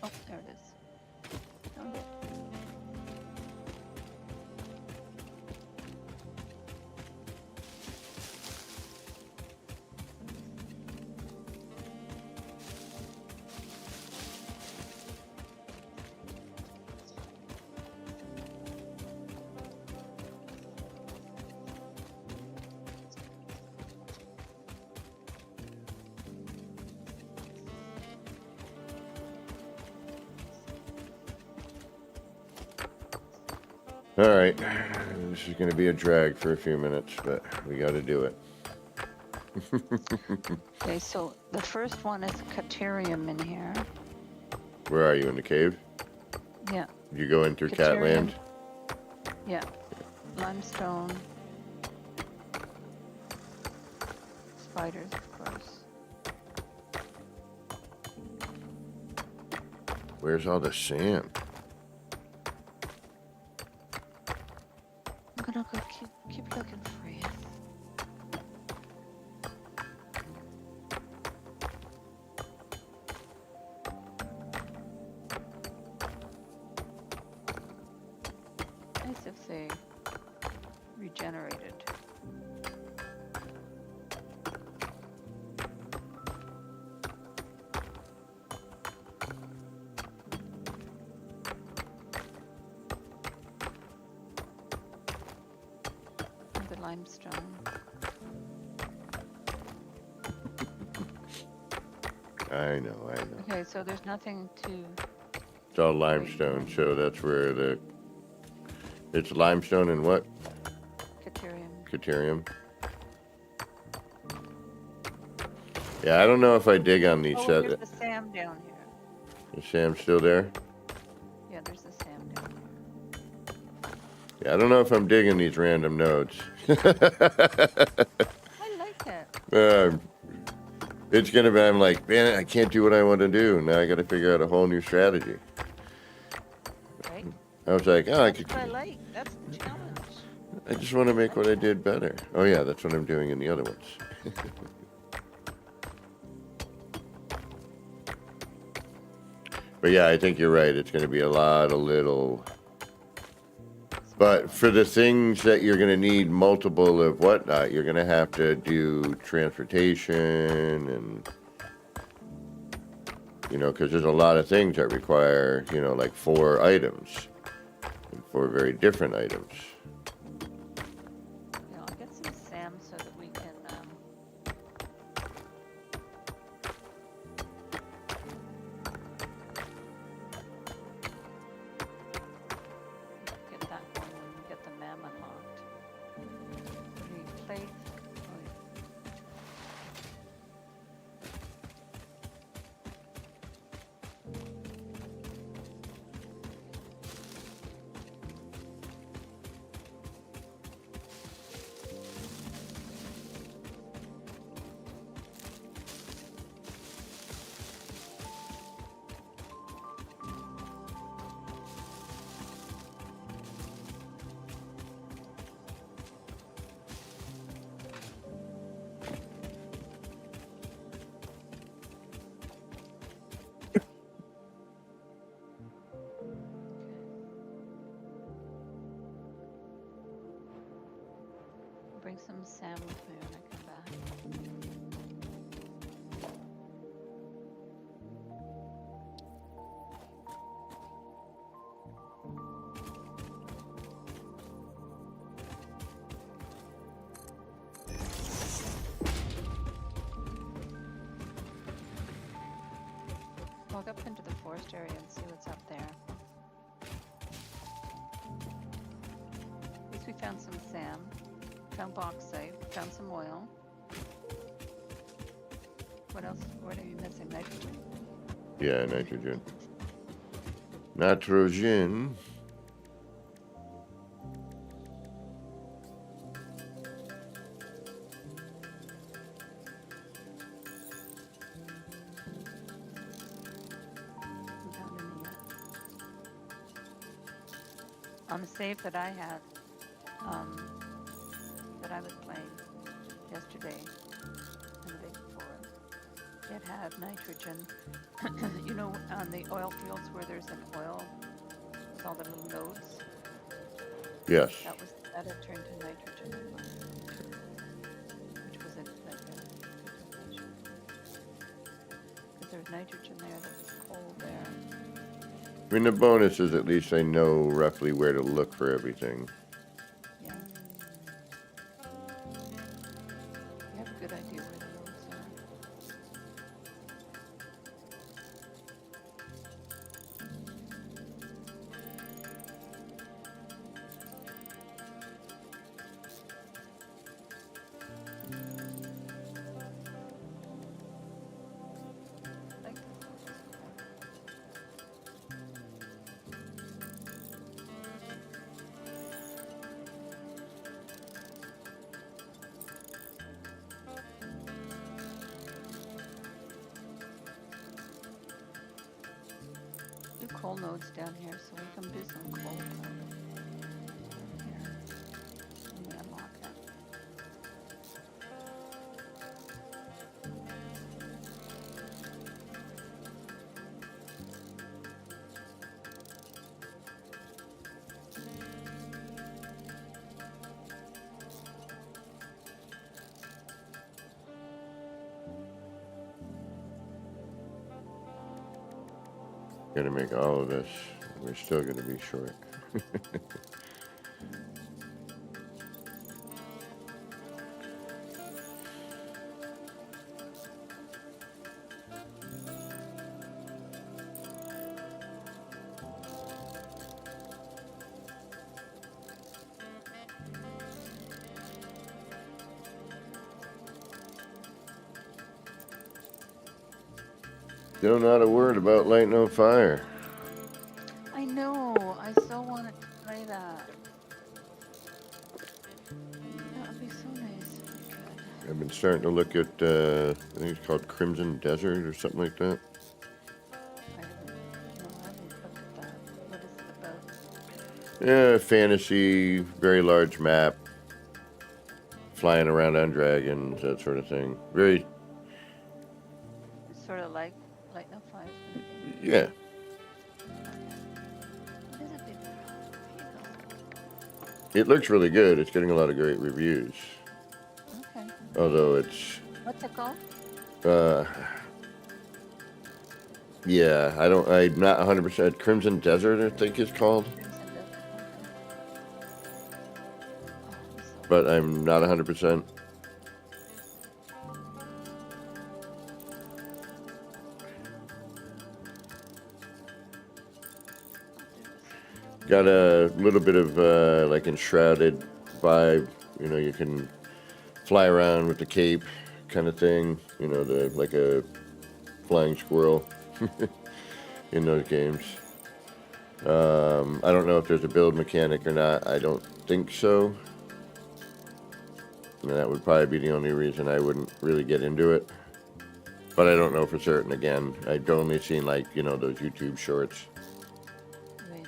Oh, there it is. Found it. All right. This is going to be a drag for a few minutes, but we got to do it. Okay, so the first one is Caterium in here. Where are you, in the cave? Yeah, You go in through Caterium. Catland? yeah. Limestone. Spiders, of course. Where's all the sand? I'm gonna go keep looking for you. Nice if they regenerated. The limestone. I know. Okay, so there's nothing to. It's all limestone, so that's where it's limestone and what? Caterium. Caterium. Yeah, I don't know if I dig on these. Oh, there's the Sam down here. Is Sam still there? Yeah, there's the Sam down here. Yeah, I don't know if I'm digging these random nodes. I like it. It's gonna be, I'm like, man, I can't do what I want to do. Now I got to figure out a whole new strategy. Right? I was like, oh, I That's could. what I like. That's the challenge. I just want to make what I did better. Oh yeah, that's what I'm doing in the other ones. But yeah, I think you're right. It's going to be a lot of little. But for the things that you're going to need multiple of whatnot, you're going to have to do transportation and, because there's a lot of things that require, like 4 items and 4 very different items. Yeah, I'll get some Sam so that we can get that going when we get the mammoth locked. The plate. Oh, yeah. Bring some Sam with me when I come back. Walk up into the forest area and see what's up there. At least we found some Sam. Found bauxite, found some oil. What else? What are you missing? Nitrogen? Yeah, nitrogen. Nitrogen. on the save that I had, um, that I was playing yesterday and the day before, it had nitrogen. You know, on the oil fields where there's an oil with all the little nodes, Yes. that had turned to nitrogen in mine, which was like a good measure. Because there's nitrogen there, there's coal there. I mean, the bonus is at least I know roughly where to look for everything. Yeah. You have a good idea where the nodes are. Like, do coal nodes down here, so we can do some coal down here. Let me unlock that. Gotta make all of this. We're still gonna be short. Still not a word about lighting on fire. I know. I so wanted to play that. That would be so nice if we could. I've been starting to look at, I think it's called Crimson Desert or something like that. I haven't looked at that. What is it about? Yeah, fantasy, very large map, flying around on dragons, that sort of thing. Very, It's sort of like Light No Fire. yeah. What is it, baby? Here you It looks really good. It's getting a lot of great reviews. go. Okay. Although it's, What's it called? yeah, I'm not 100%. Crimson Desert, I think it's called. Crimson Desert. Okay. Oh, so But I'm not 100%. Got a little bit of like enshrouded vibe. You know, you can fly around with the cape kind of thing. You know, like a flying squirrel in those games. I don't know if there's a build mechanic or not. I don't think so. And that would probably be the only reason I wouldn't really get into it. But I don't know for certain. Again, I've only seen like, you know, those YouTube shorts. Wait.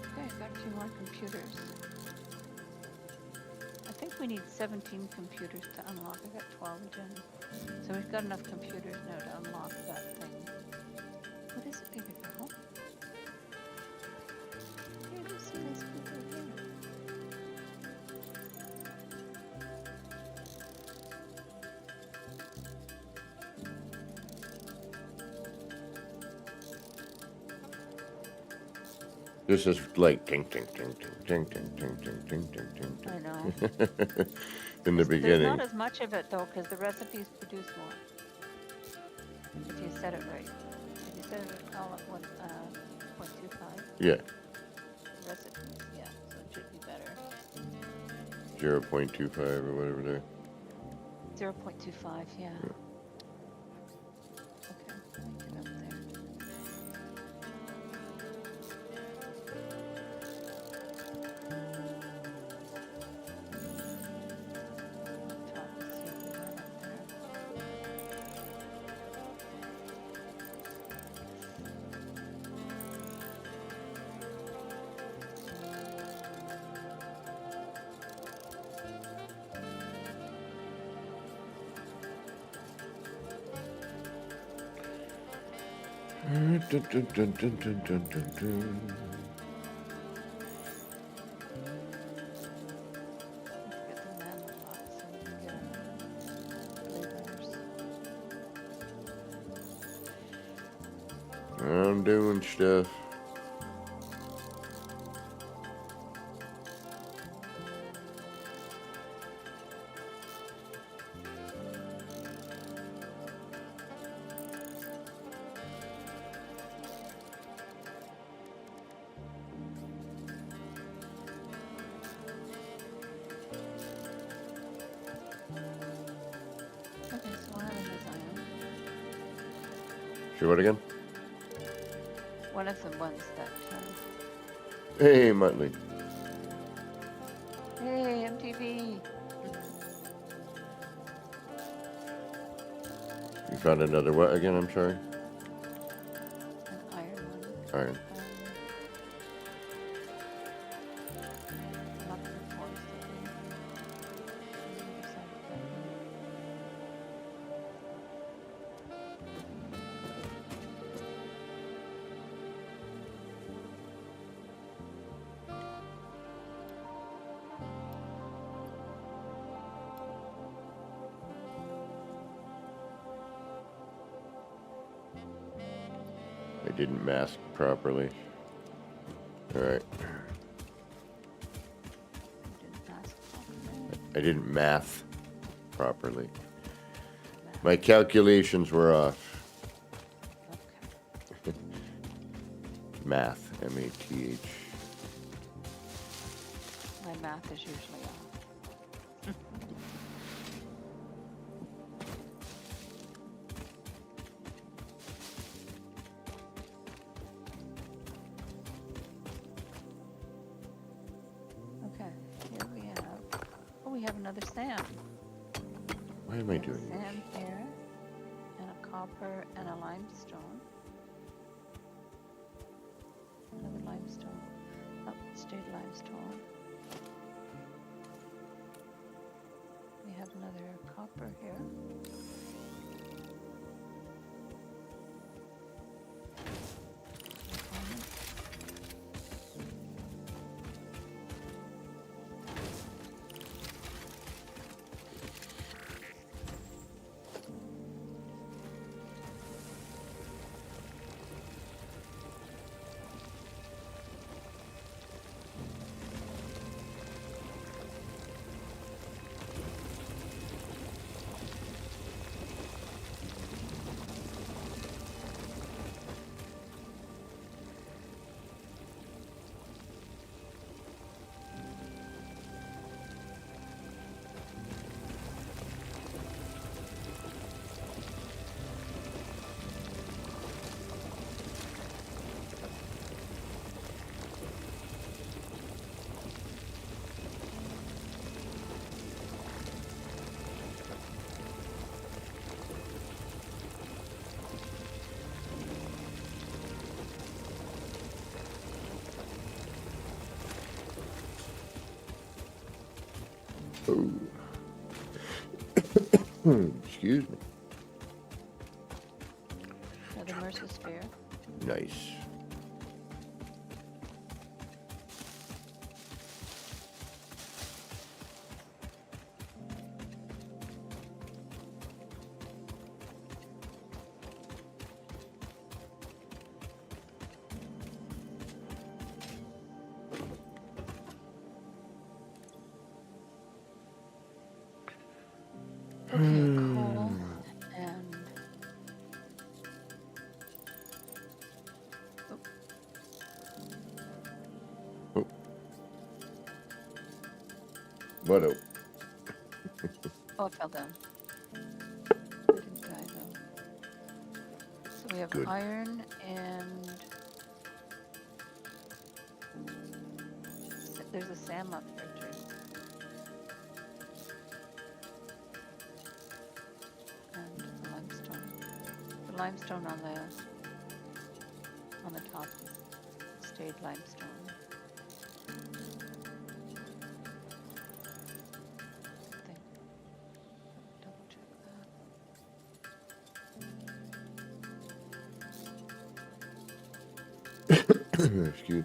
Okay, I've got a few more computers. I think we need 17 computers to unlock. I got 12 done. So we've got enough computers now to unlock that thing. What is it, baby girl? Here, there's some nice people here. This is like ting ting ting ting ting ting ting ting ting ting ting. I know. In the There's beginning. not as much of it though, because the recipes produce more. If you set it right. If you set it all at 0.25. Yeah, Recipes, yeah, so it should be better. 0.25 or whatever there. 0.25, yeah. Okay, let me get up there. Top, let's see if we got up there. Dun, dun, dun, dun, dun, dun, dun, dun. Let's get the mammal box so we can get our flavors. I'm doing stuff. Okay, so one of them is iron. Say what again? One of the ones that, Hey, Muttley. hey, MTV. You found another what again? I'm sorry. An iron one. Iron. Not the forest, I think. On the other side of that one. I didn't mask properly. All right. You didn't ask properly. I didn't math properly. Math. My calculations were off. Okay. Math. M-A-T-H. My math is usually off. Okay, here we have. Oh, we have another sand. Why am I doing this? Sand here, and a copper and a limestone. Another limestone. Oh, state limestone. We have another copper here. Oh. Excuse me. Another Mercer sphere. Nice. Okay, coal and Oh. What? Oh. oh, it fell down. I didn't die though. So we have Good. iron and there's a Sam up there too. And the limestone. The limestone on the top is stayed limestone. I think. Double check that. Excuse me.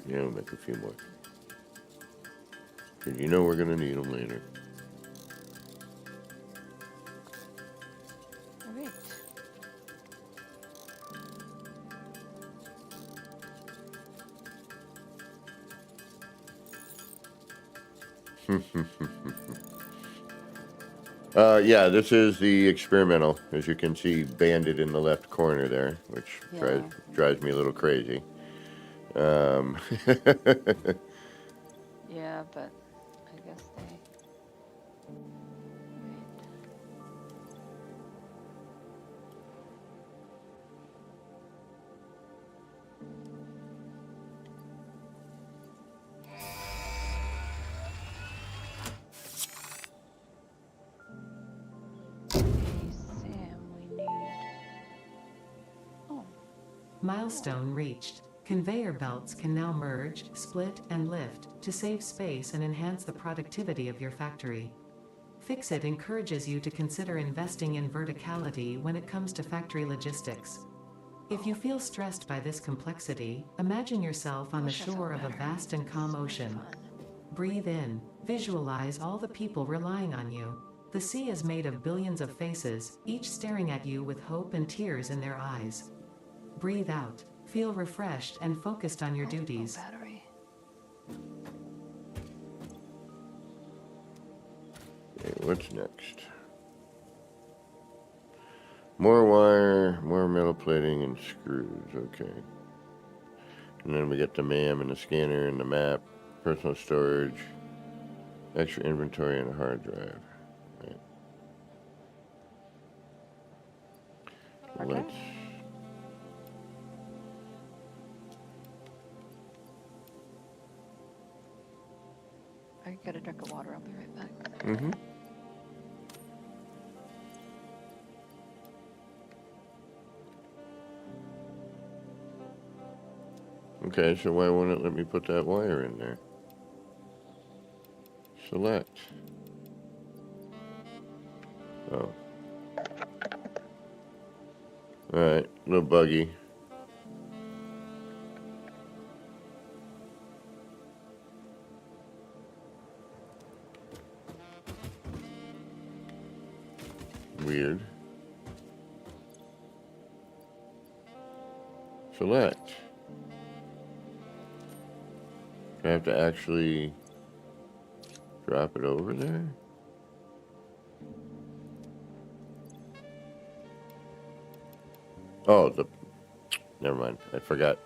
Yeah, we'll make a few more. Because you know we're going to need them later. All right. Yeah, this is the experimental, as you can see, banded in the left corner there, which Yeah. drives me a little crazy. Yeah, but I guess they. Right. Hey, Sam, we need. Oh, Milestone reached. Conveyor belts can now merge, split, and lift to save space and enhance the productivity of your factory. Fix-It encourages you to consider investing in verticality when it comes to factory logistics. If you feel stressed by this complexity, imagine yourself on the wish I felt shore of a better. vast and calm This is ocean. fun. Breathe in. Visualize all the people relying on you. The sea is made of billions of faces, each staring at you with hope and tears in their eyes. Breathe out. Feel refreshed and focused on your Oh, duties. battery. Okay, what's next? More wire, more metal plating, and screws. Okay. And then we get the MAM and the scanner and the map, personal storage, extra inventory, and a hard drive. Right. Hard Let's. drive? I get a drink of water. I'll be right back. Mm-hmm. Okay, so why won't it let me put that wire in there? Select. Oh. Alright, a little buggy. Weird. Select. Do I have to actually drop it over there? Oh, never mind. I forgot.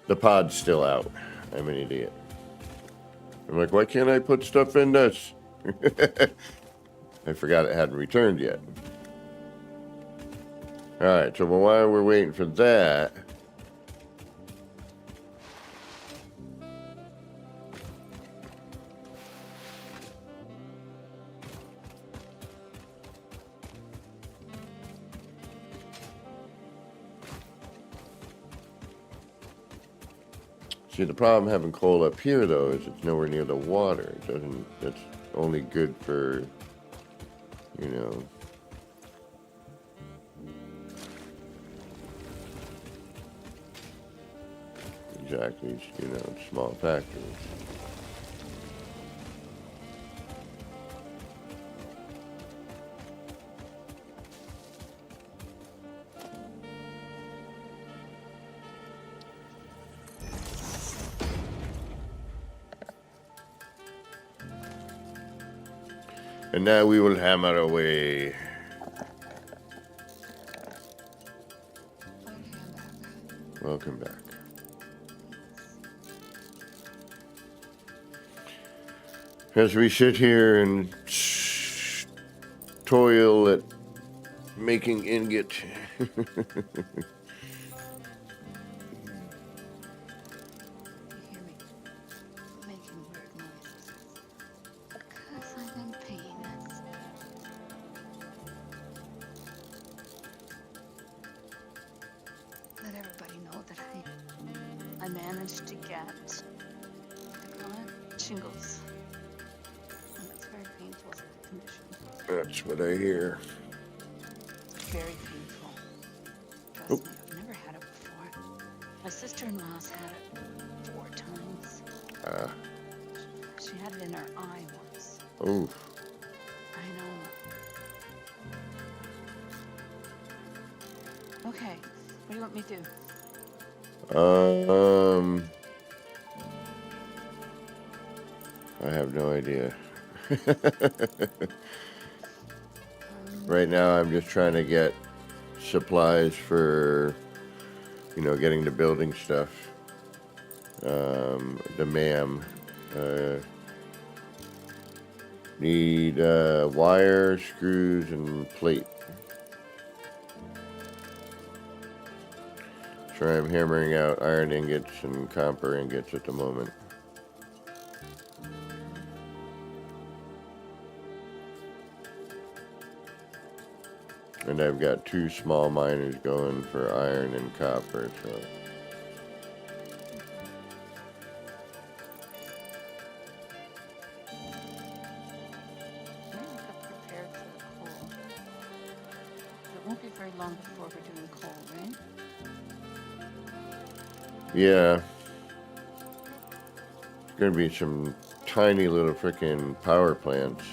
The pod's still out. I'm an idiot. I'm like, why can't I put stuff in this? I forgot it hadn't returned yet. Alright, so while we're waiting for that, see, the problem having coal up here, though, is it's nowhere near the water. It doesn't, it's only good for, you know, exactly, you know, small factories. And now we will hammer away. Welcome back. As we sit here and toil at making ingot. You hear me making weird noises. Because I'm in pain. Let everybody know that I managed to get, what do you call it? Shingles. And it's very painful condition. That's what I hear. It's very painful. Trust Oh. me, I've never had it before. My sister-in-law's had it 4 times. She had it in her eye once. Oh. I know. Okay, what do you want me to do? I have no idea. Right now, I'm just trying to get supplies for, getting the building stuff. The MAM. Need wire, screws, and plate. So I'm hammering out iron ingots and copper ingots at the moment. And I've got 2 small miners going for iron and copper, so. I have to prepare for the coal. It won't be very long before we're doing coal, right? Yeah. There's gonna be some tiny little frickin' power plants.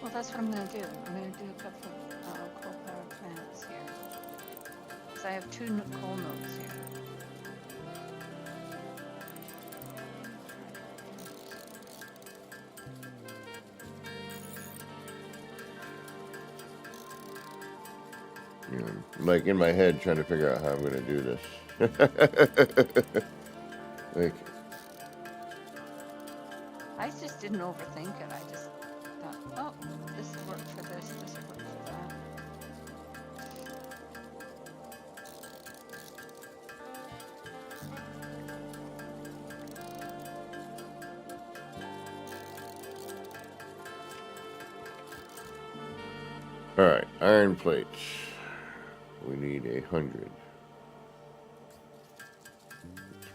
Well, that's what I'm going to do. I'm going to do a couple of coal power plants here. Because I have 2 coal nodes here. Like in my head trying to figure out how I'm gonna do this. Like, I just didn't overthink it. I just thought, oh, this will work for this, this will work for that. alright, iron plates. We need 100.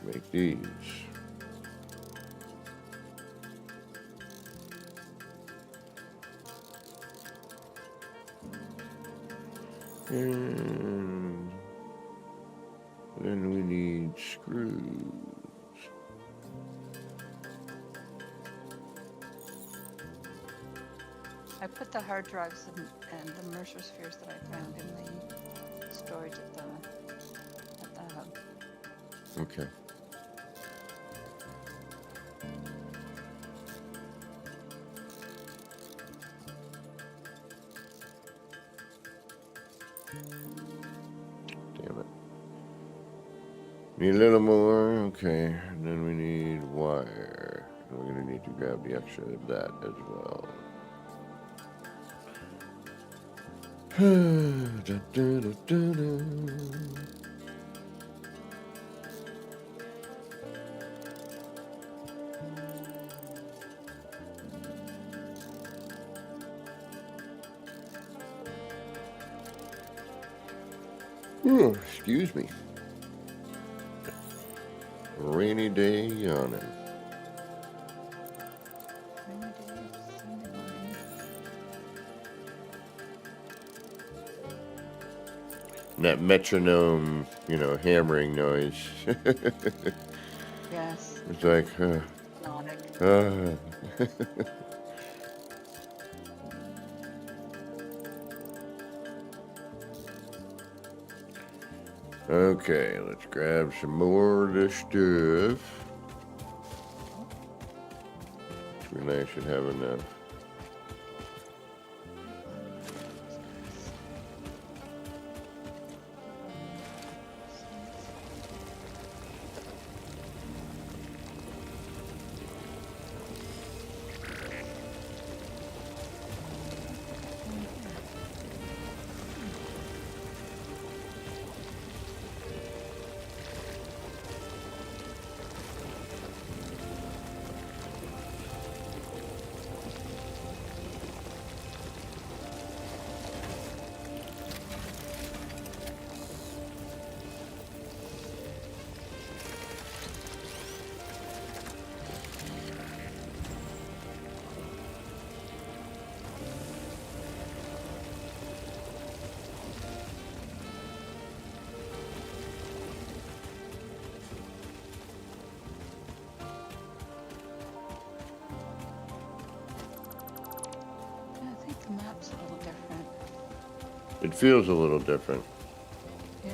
Let's make these. And then we need screws. I put the hard drives and the Mercer spheres that I found in the storage at the hub. Okay. Damn it. Need a little more. Okay. And then we need wire. And we're going to need to grab the extra of that as well. Da, da, da, da, da. Oh, excuse me. Rainy day yawning. Rainy days, Sunday morning. And that metronome, hammering noise. Yes. It's like, Hypnotic. Okay, let's grab some more of this stuff. And I should have enough. looks a little different. It feels a little different. Yeah.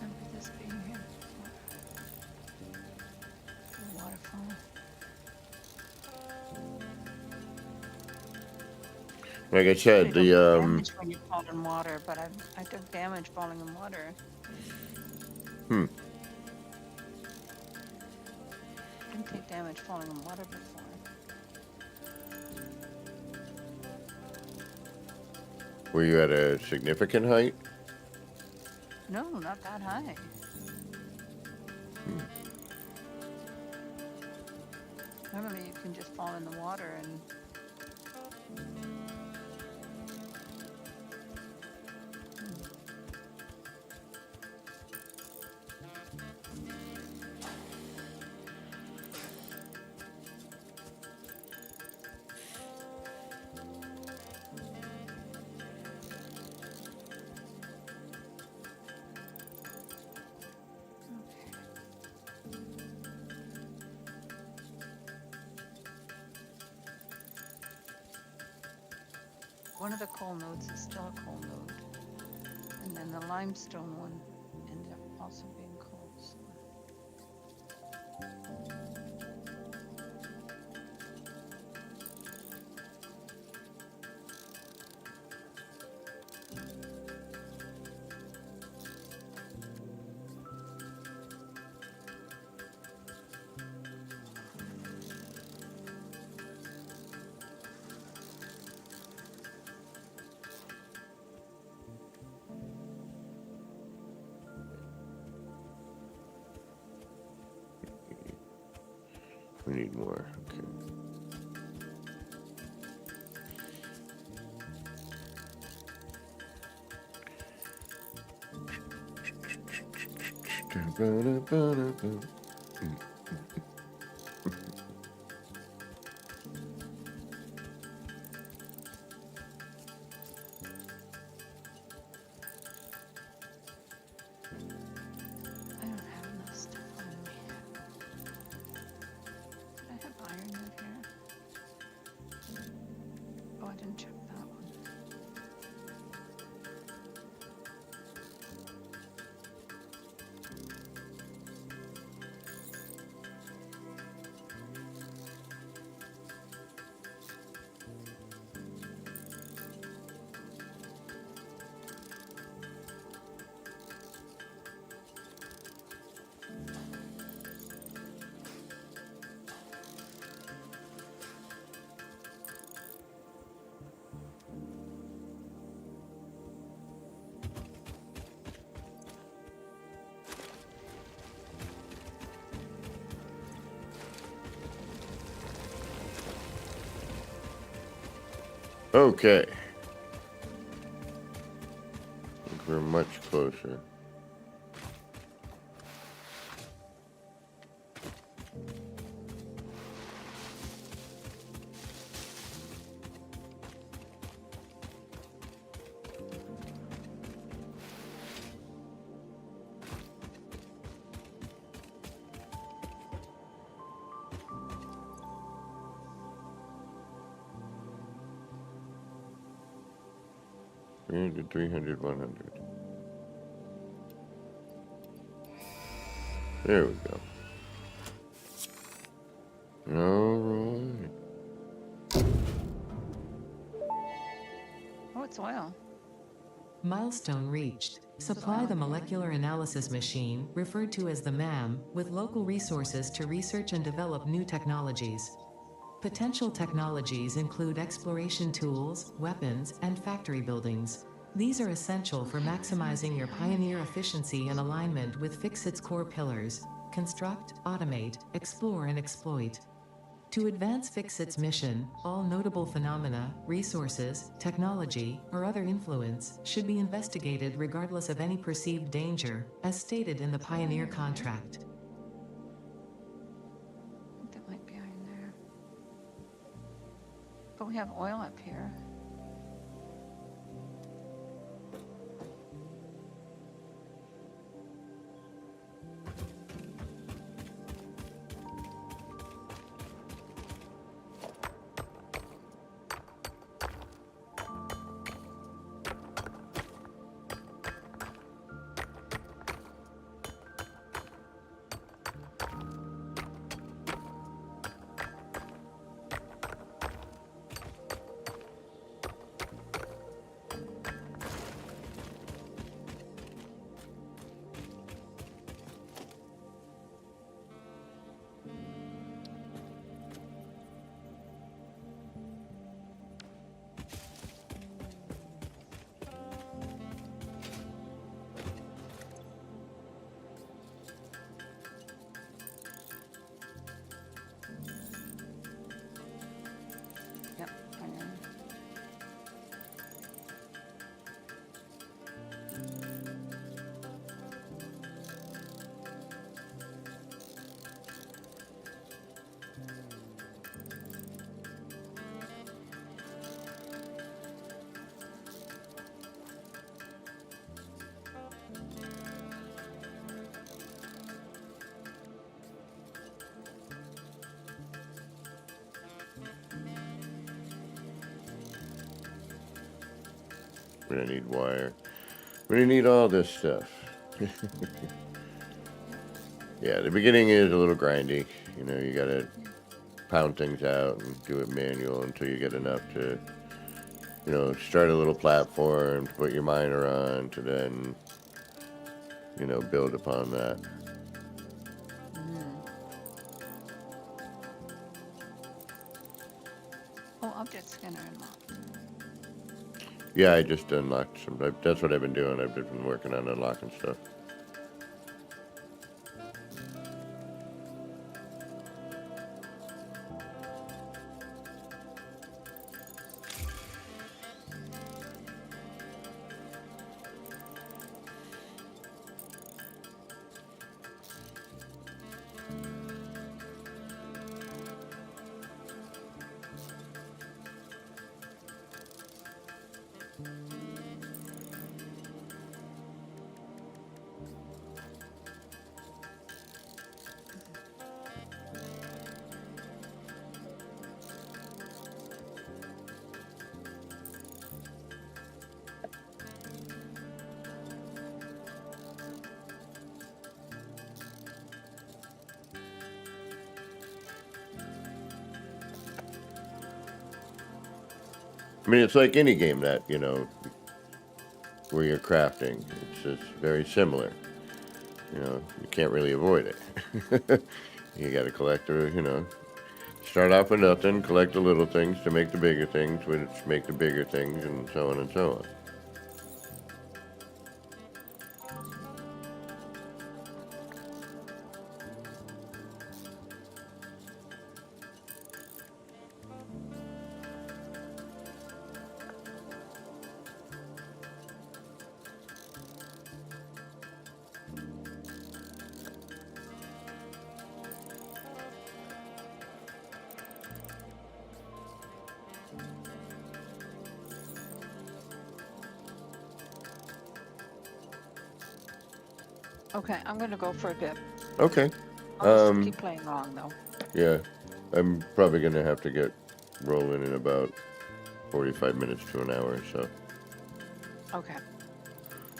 Remember this being here before. The waterfall. Like I said, You don't get the damage when you fall in water, but I took damage falling in water. Didn't take damage falling in water before. were you at a significant height? No, not that high. Normally you can just fall in the water and one of the coal nodes is still a coal node. And then the limestone one ended up also being coal. So. We need more. Okay. I don't have enough stuff on me. Did I have iron in here? Oh, I didn't check that one. Okay. I think we're much closer. $300, $300, $100. There we go. All right. Oh, it's oil. Milestone reached. Supply the molecular analysis machine, referred to as the MAM, with local resources to research and develop new technologies. Potential technologies include exploration tools, weapons, and factory buildings. These are essential for maximizing your Pioneer efficiency and alignment with Fixit's core pillars: construct, automate, explore, and exploit. To advance Fixit's mission, all notable phenomena, resources, technology, or other influence should be investigated regardless of any perceived danger, as stated in the Pioneer contract. I think that might be iron there. But we have oil up here. We're gonna need wire. We're gonna need all this stuff. Yeah, the beginning is a little grindy. You know, you gotta pound things out and do it manual until you get enough to, you know, start a little platform to put your miner on to then, you know, build upon that. Oh, object scanner unlocked. Yeah, I just unlocked some. That's what I've been doing. I've been working on unlocking stuff. I mean, it's like any game that, you know, where you're crafting. It's very similar. You know, you can't really avoid it. You got to collect, you know, start off with nothing, collect the little things to make the bigger things, which make the bigger things, and so on and so on. Okay, I'm gonna go for a bit. Okay. I'll just keep playing along though. Yeah, I'm probably gonna have to get rolling in about 45 minutes to an hour or so. Okay.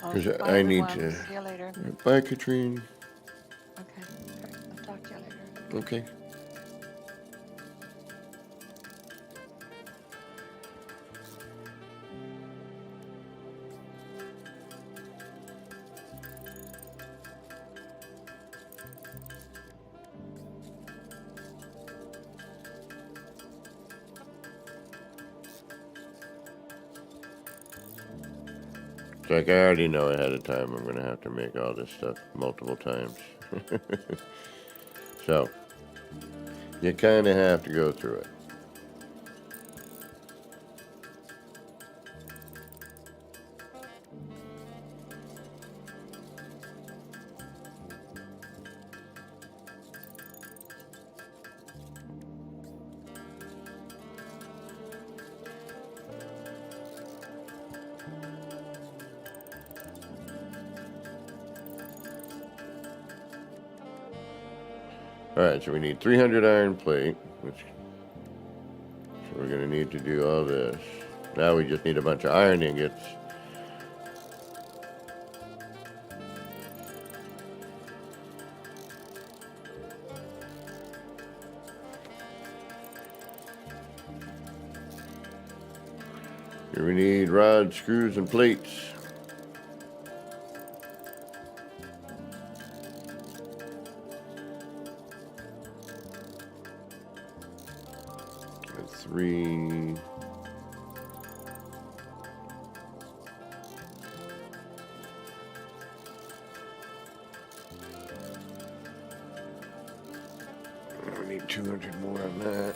Well, 'Cause bye, I need everyone. to- See you later. Bye, Katrine. Okay. I'll talk to you later. Okay. It's like I already know ahead of time I'm gonna have to make all this stuff multiple times. So, you kind of have to go through it. Alright, so we need 300 iron plate, which, so we're gonna need to do all this. Now we just need a bunch of iron ingots. Here we need rods, screws, and plates. That's 3. We need 200 more on that.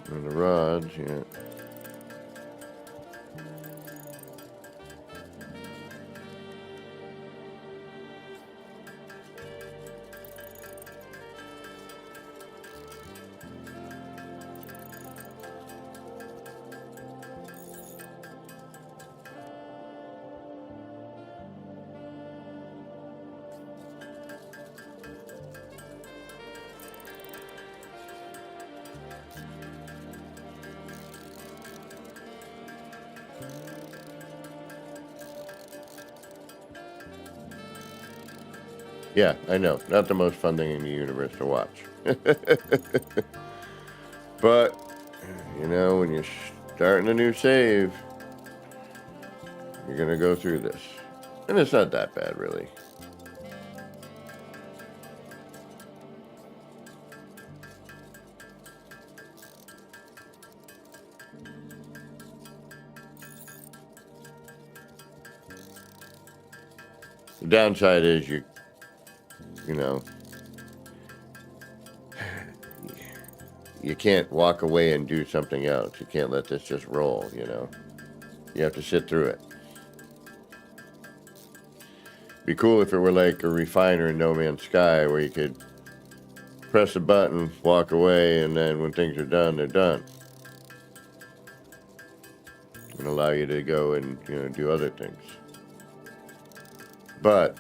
And the rods, yeah. Yeah, I know. Not the most fun thing in the universe to watch. But, you know, when you're starting a new save, you're going to go through this. And it's not that bad, really. The downside is you know, you can't walk away and do something else. You can't let this just roll, you know. You have to sit through it. Be cool if it were like a refiner in No Man's Sky where you could press a button, walk away, and then when things are done, they're done. And allow you to go and, you know, do other things. But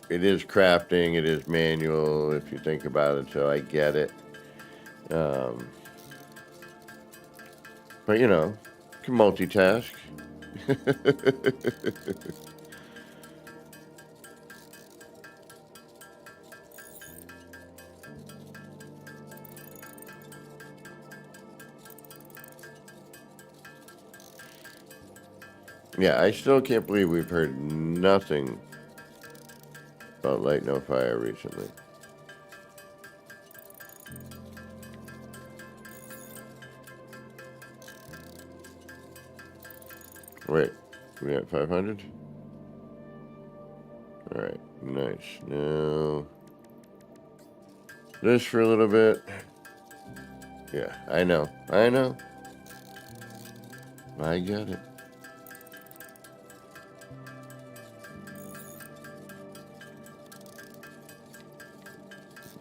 it is crafting, it is manual if you think about it, so I get it. But you know, you can multitask. Yeah, I still can't believe we've heard nothing about Light No Fire recently. Wait, we at 500? Alright, nice. Now, this for a little bit. Yeah, I know. I get it.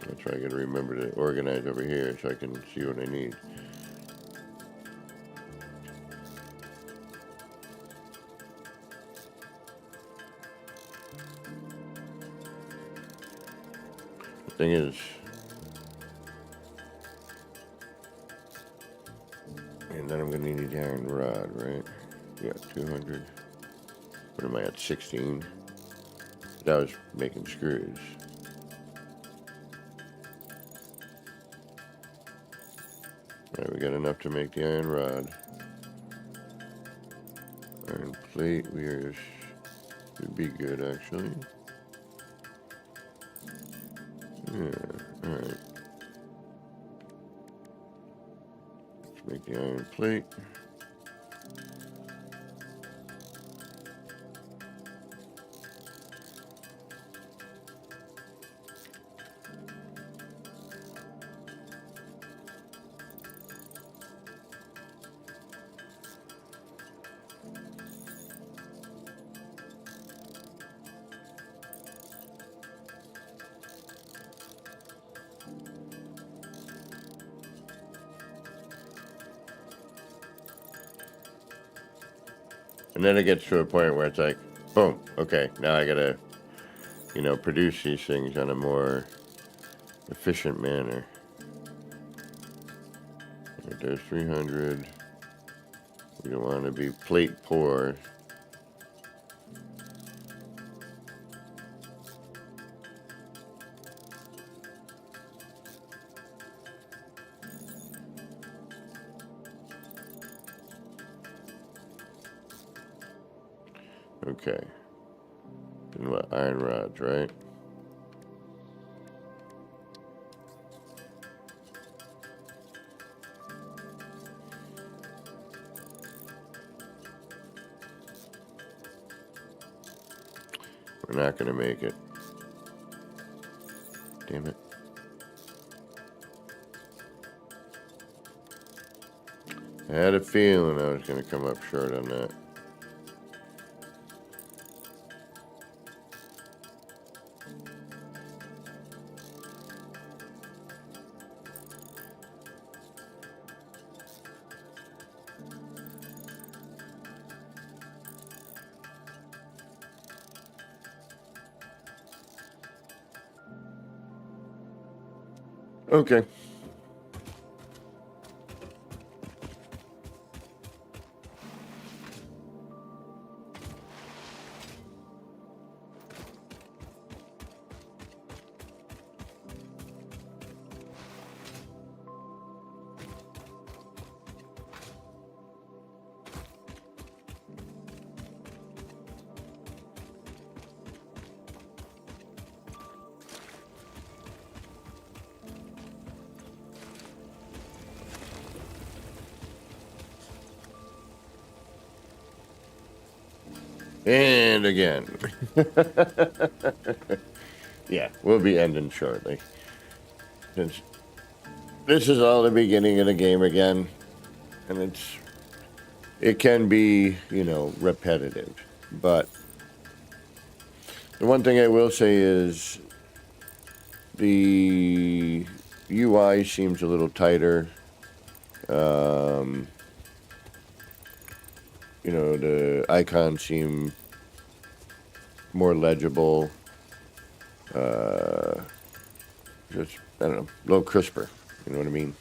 That's why I gotta remember to organize over here so I can see what I need. The thing is, and then I'm gonna need the iron rod, right? Yeah, 200. What am I at, 16? That was making screws. Alright, we got enough to make the iron rod. Iron plate, should be good actually. Yeah, alright. Let's make the iron plate. And then it gets to a point where it's like, boom, okay, now I gotta, you know, produce these things on a more efficient manner. Right, there's 300. We don't want to be plate poor. Okay. And what, iron rods, right? We're not gonna make it. Damn it. I had a feeling I was gonna come up short on that. Okay. And again. Yeah, we'll be ending shortly. Since this is all the beginning of the game again, and it can be, repetitive. But the one thing I will say is the UI seems a little tighter. The icons seem more legible. Just, I don't know, a little crisper. You know what I mean?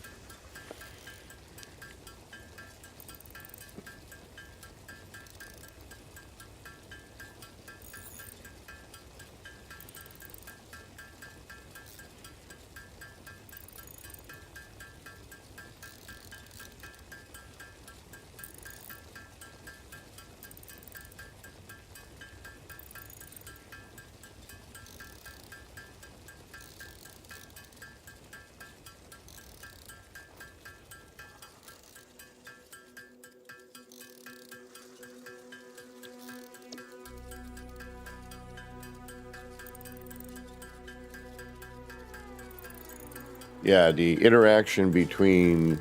Yeah, the interaction between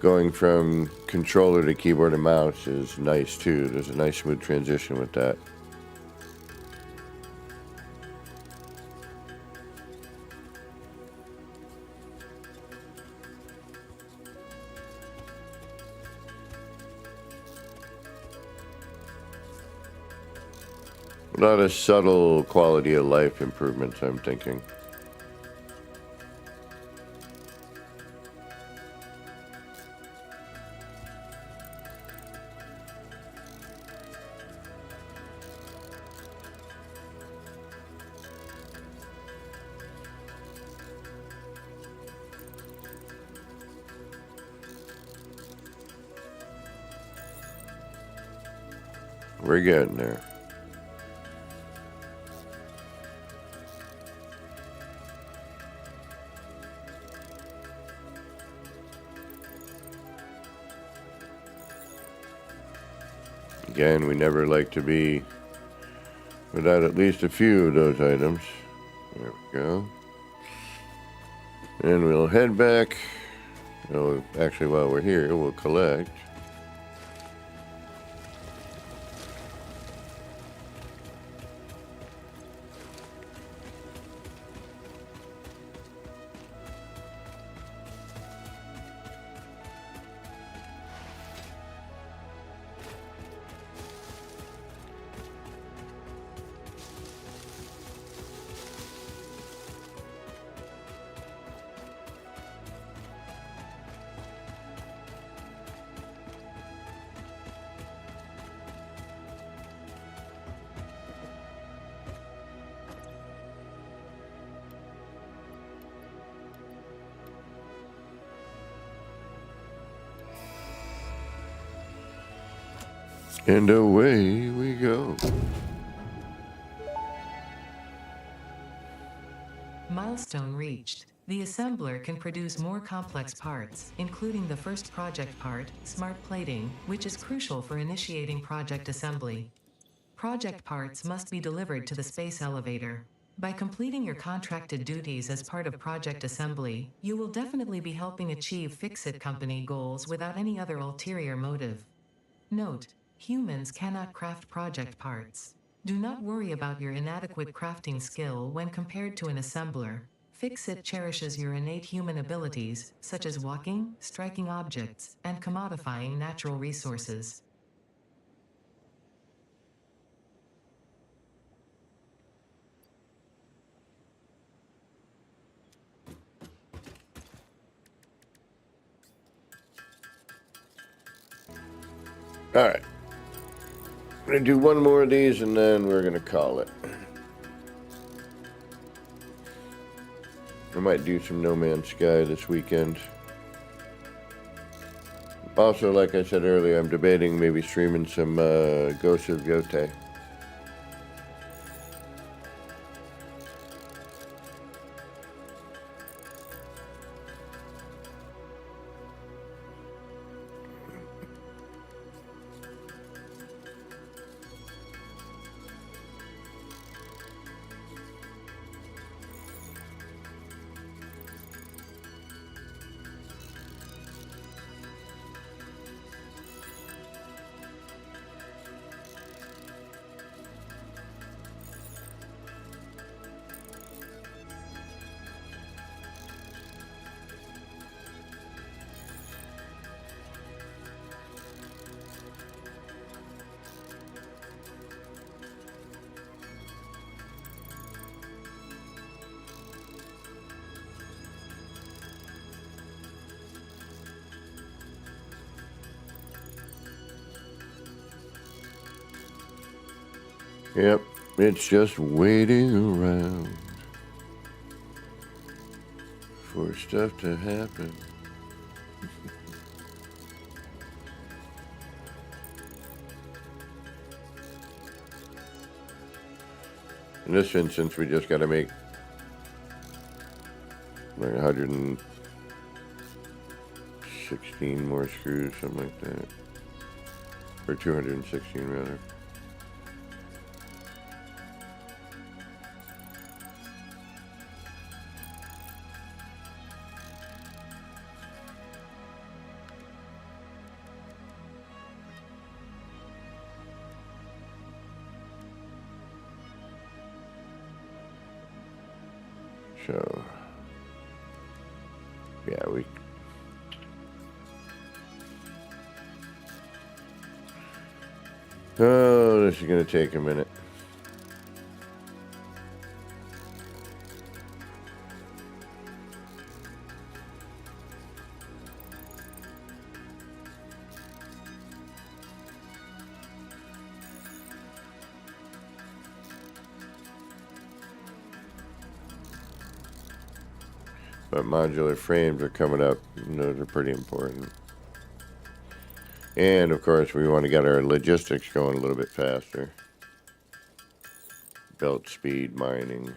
going from controller to keyboard and mouse is nice too. There's a nice smooth transition with that. A lot of subtle quality of life improvements, I'm thinking. We're getting there. Again, we never like to be without at least a few of those items. There we go. And we'll head back. Oh, actually, while we're here, we'll collect. And away we go. Milestone reached. The assembler can produce more complex parts, including the first project part, smart plating, which is crucial for initiating project assembly. Project parts must be delivered to the space elevator. By completing your contracted duties as part of project assembly, you will definitely be helping achieve Fix-It Company goals without any other ulterior motive. Note: humans cannot craft project parts. Do not worry about your inadequate crafting skill when compared to an assembler. Fix-It cherishes your innate human abilities, such as walking, striking objects, and commodifying natural resources. All right. I'm going to do one more of these and then we're going to call it. I might do some No Man's Sky this weekend. Also, like I said earlier, I'm debating maybe streaming some Ghost of Yotei. Yep, it's just waiting around for stuff to happen. In this instance, we just got to make like 116 more screws, something like that. Or 216 rather. So, yeah, oh, this is going to take a minute. But modular frames are coming up, and those are pretty important. And of course, we want to get our logistics going a little bit faster. Belt speed mining.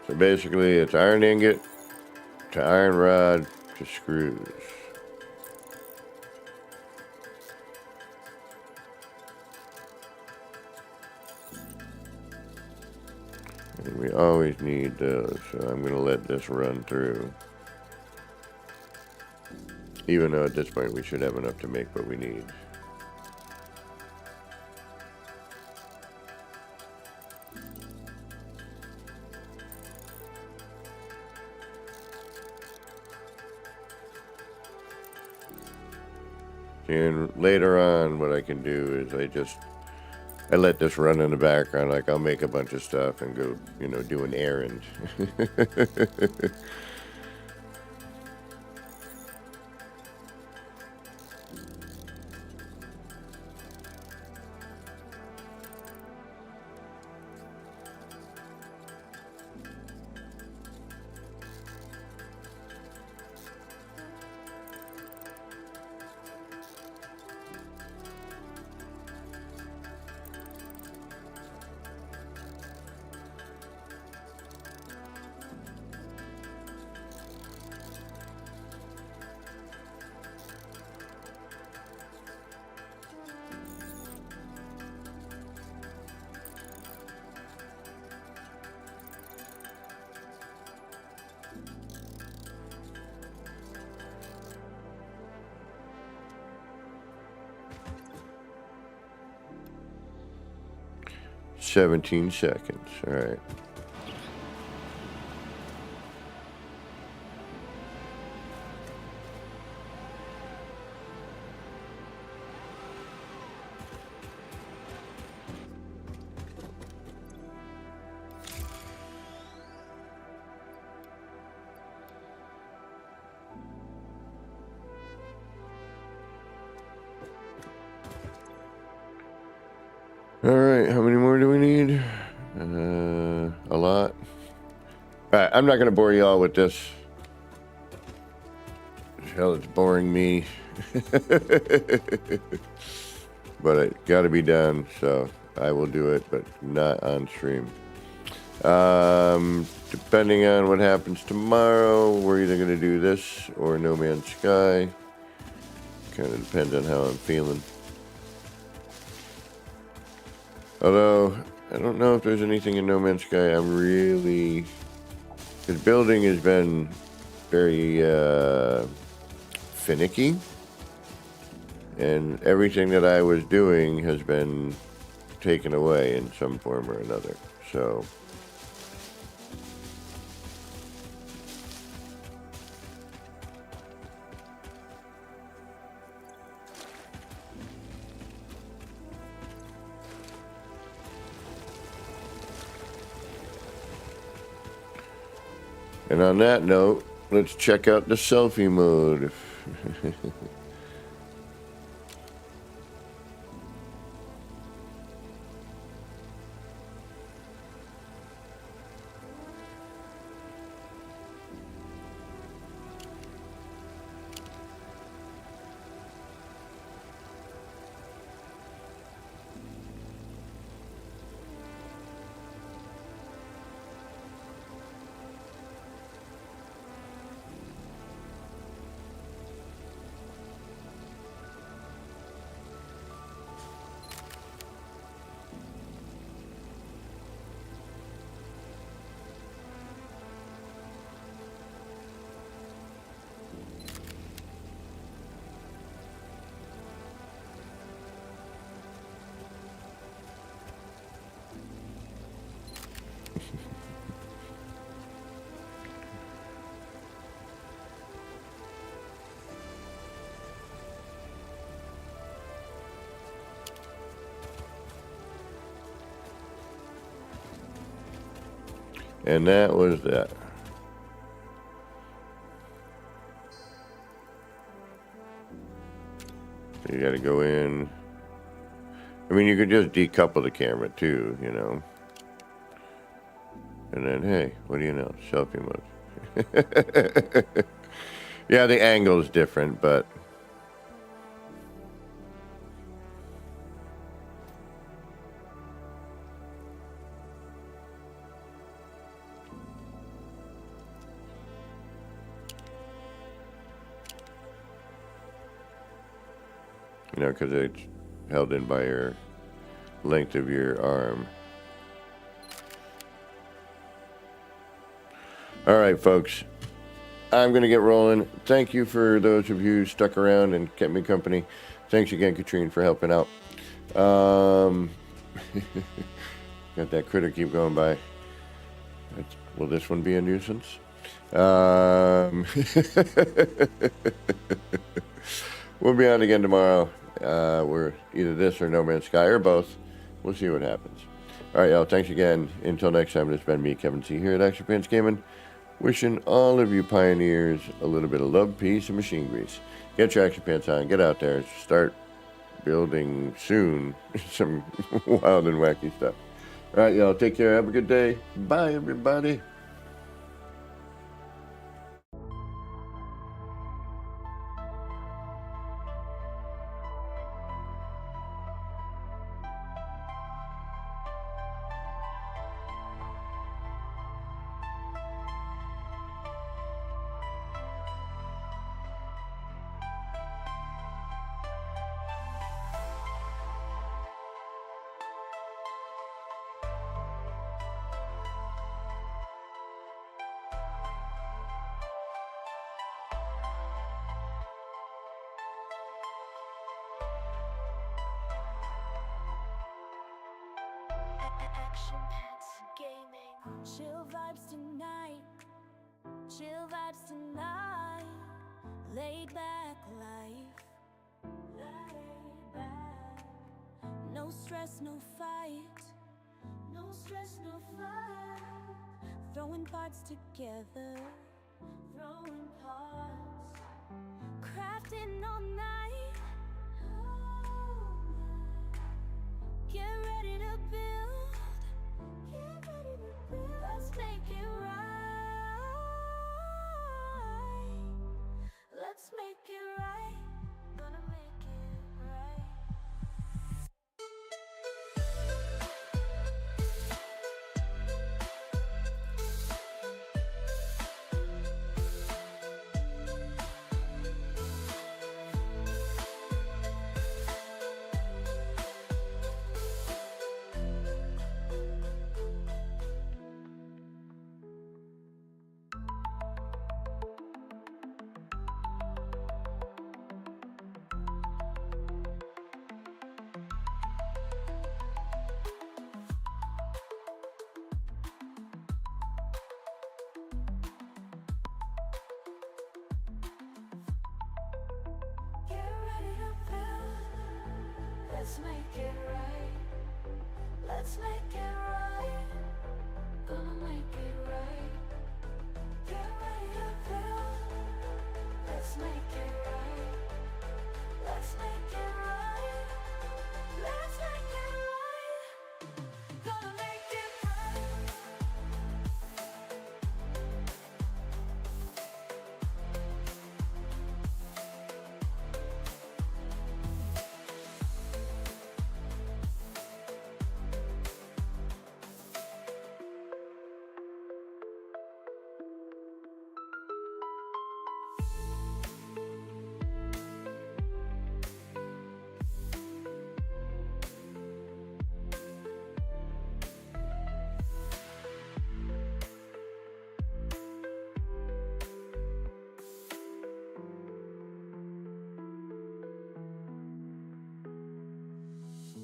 So basically, it's iron ingot to iron rod to screws. And we always need those, so I'm going to let this run through. Even though at this point we should have enough to make what we need. And later on, what I can do is I let this run in the background. Like I'll make a bunch of stuff and go, do an errand. "17 seconds. All right. All right, how many more do we need? A lot. All right, I'm not going to bore you all with this. Hell, it's boring me. But it got to be done, so I will do it, but not on stream. Depending on what happens tomorrow, we're either going to do this or No Man's Sky. Kind of depends on how I'm feeling. Although, I don't know if there's anything in No Man's Sky I'm really... His building has been very finicky. And everything that I was doing has been taken away in some form or another. So... And on that note, let's check out the selfie mode. And that was that. You got to go in. I mean, you could just decouple the camera too, you know. And then, hey, what do you know? Selfie mode. Yeah, the angle is different, but you know, because it's held in by your length of your arm. All right, folks. I'm going to get rolling. Thank you for those of you who stuck around and kept me company. Thanks again, Katrine, for helping out. Got that critter keep going by. Will this one be a nuisance? We'll be on again tomorrow. We're either this or No Man's Sky or both. We'll see what happens. All right, y'all. Thanks again. Until next time, it's been me, Kevin C. here at Action Pants Gaming. Wishing all of you pioneers a little bit of love, peace, and machine grease. Get your action pants on. Get out there and start building soon some wild and wacky stuff. All right, y'all. Take care. Have a good day. Bye, everybody. Action Pants Gaming. Chill vibes tonight. Chill vibes tonight. Laid back life. Laid back. No stress, no fight. No stress, no fight. Throwing parts together. Throwing parts. Crafting all night. Get ready to build. Get ready to build. Let's make it right. Let's make it right. Gonna make it right. Let's make it right. Let's make it right. Gonna make it right. Get ready to build. Let's make it right. Let's make it right. Let's make it right. Gonna make it right.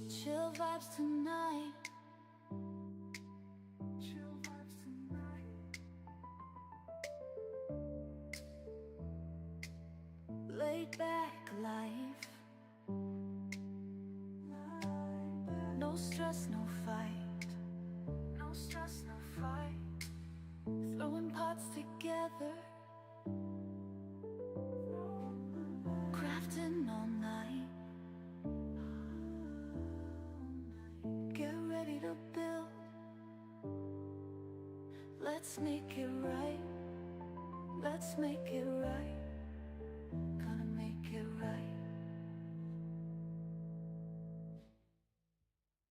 Chill vibes tonight. Chill vibes tonight. Laid back life. No stress, no fight. No stress, no fight. Throwing pots together. Crafting all night. Get ready to build. Let's make it right. Let's make it right.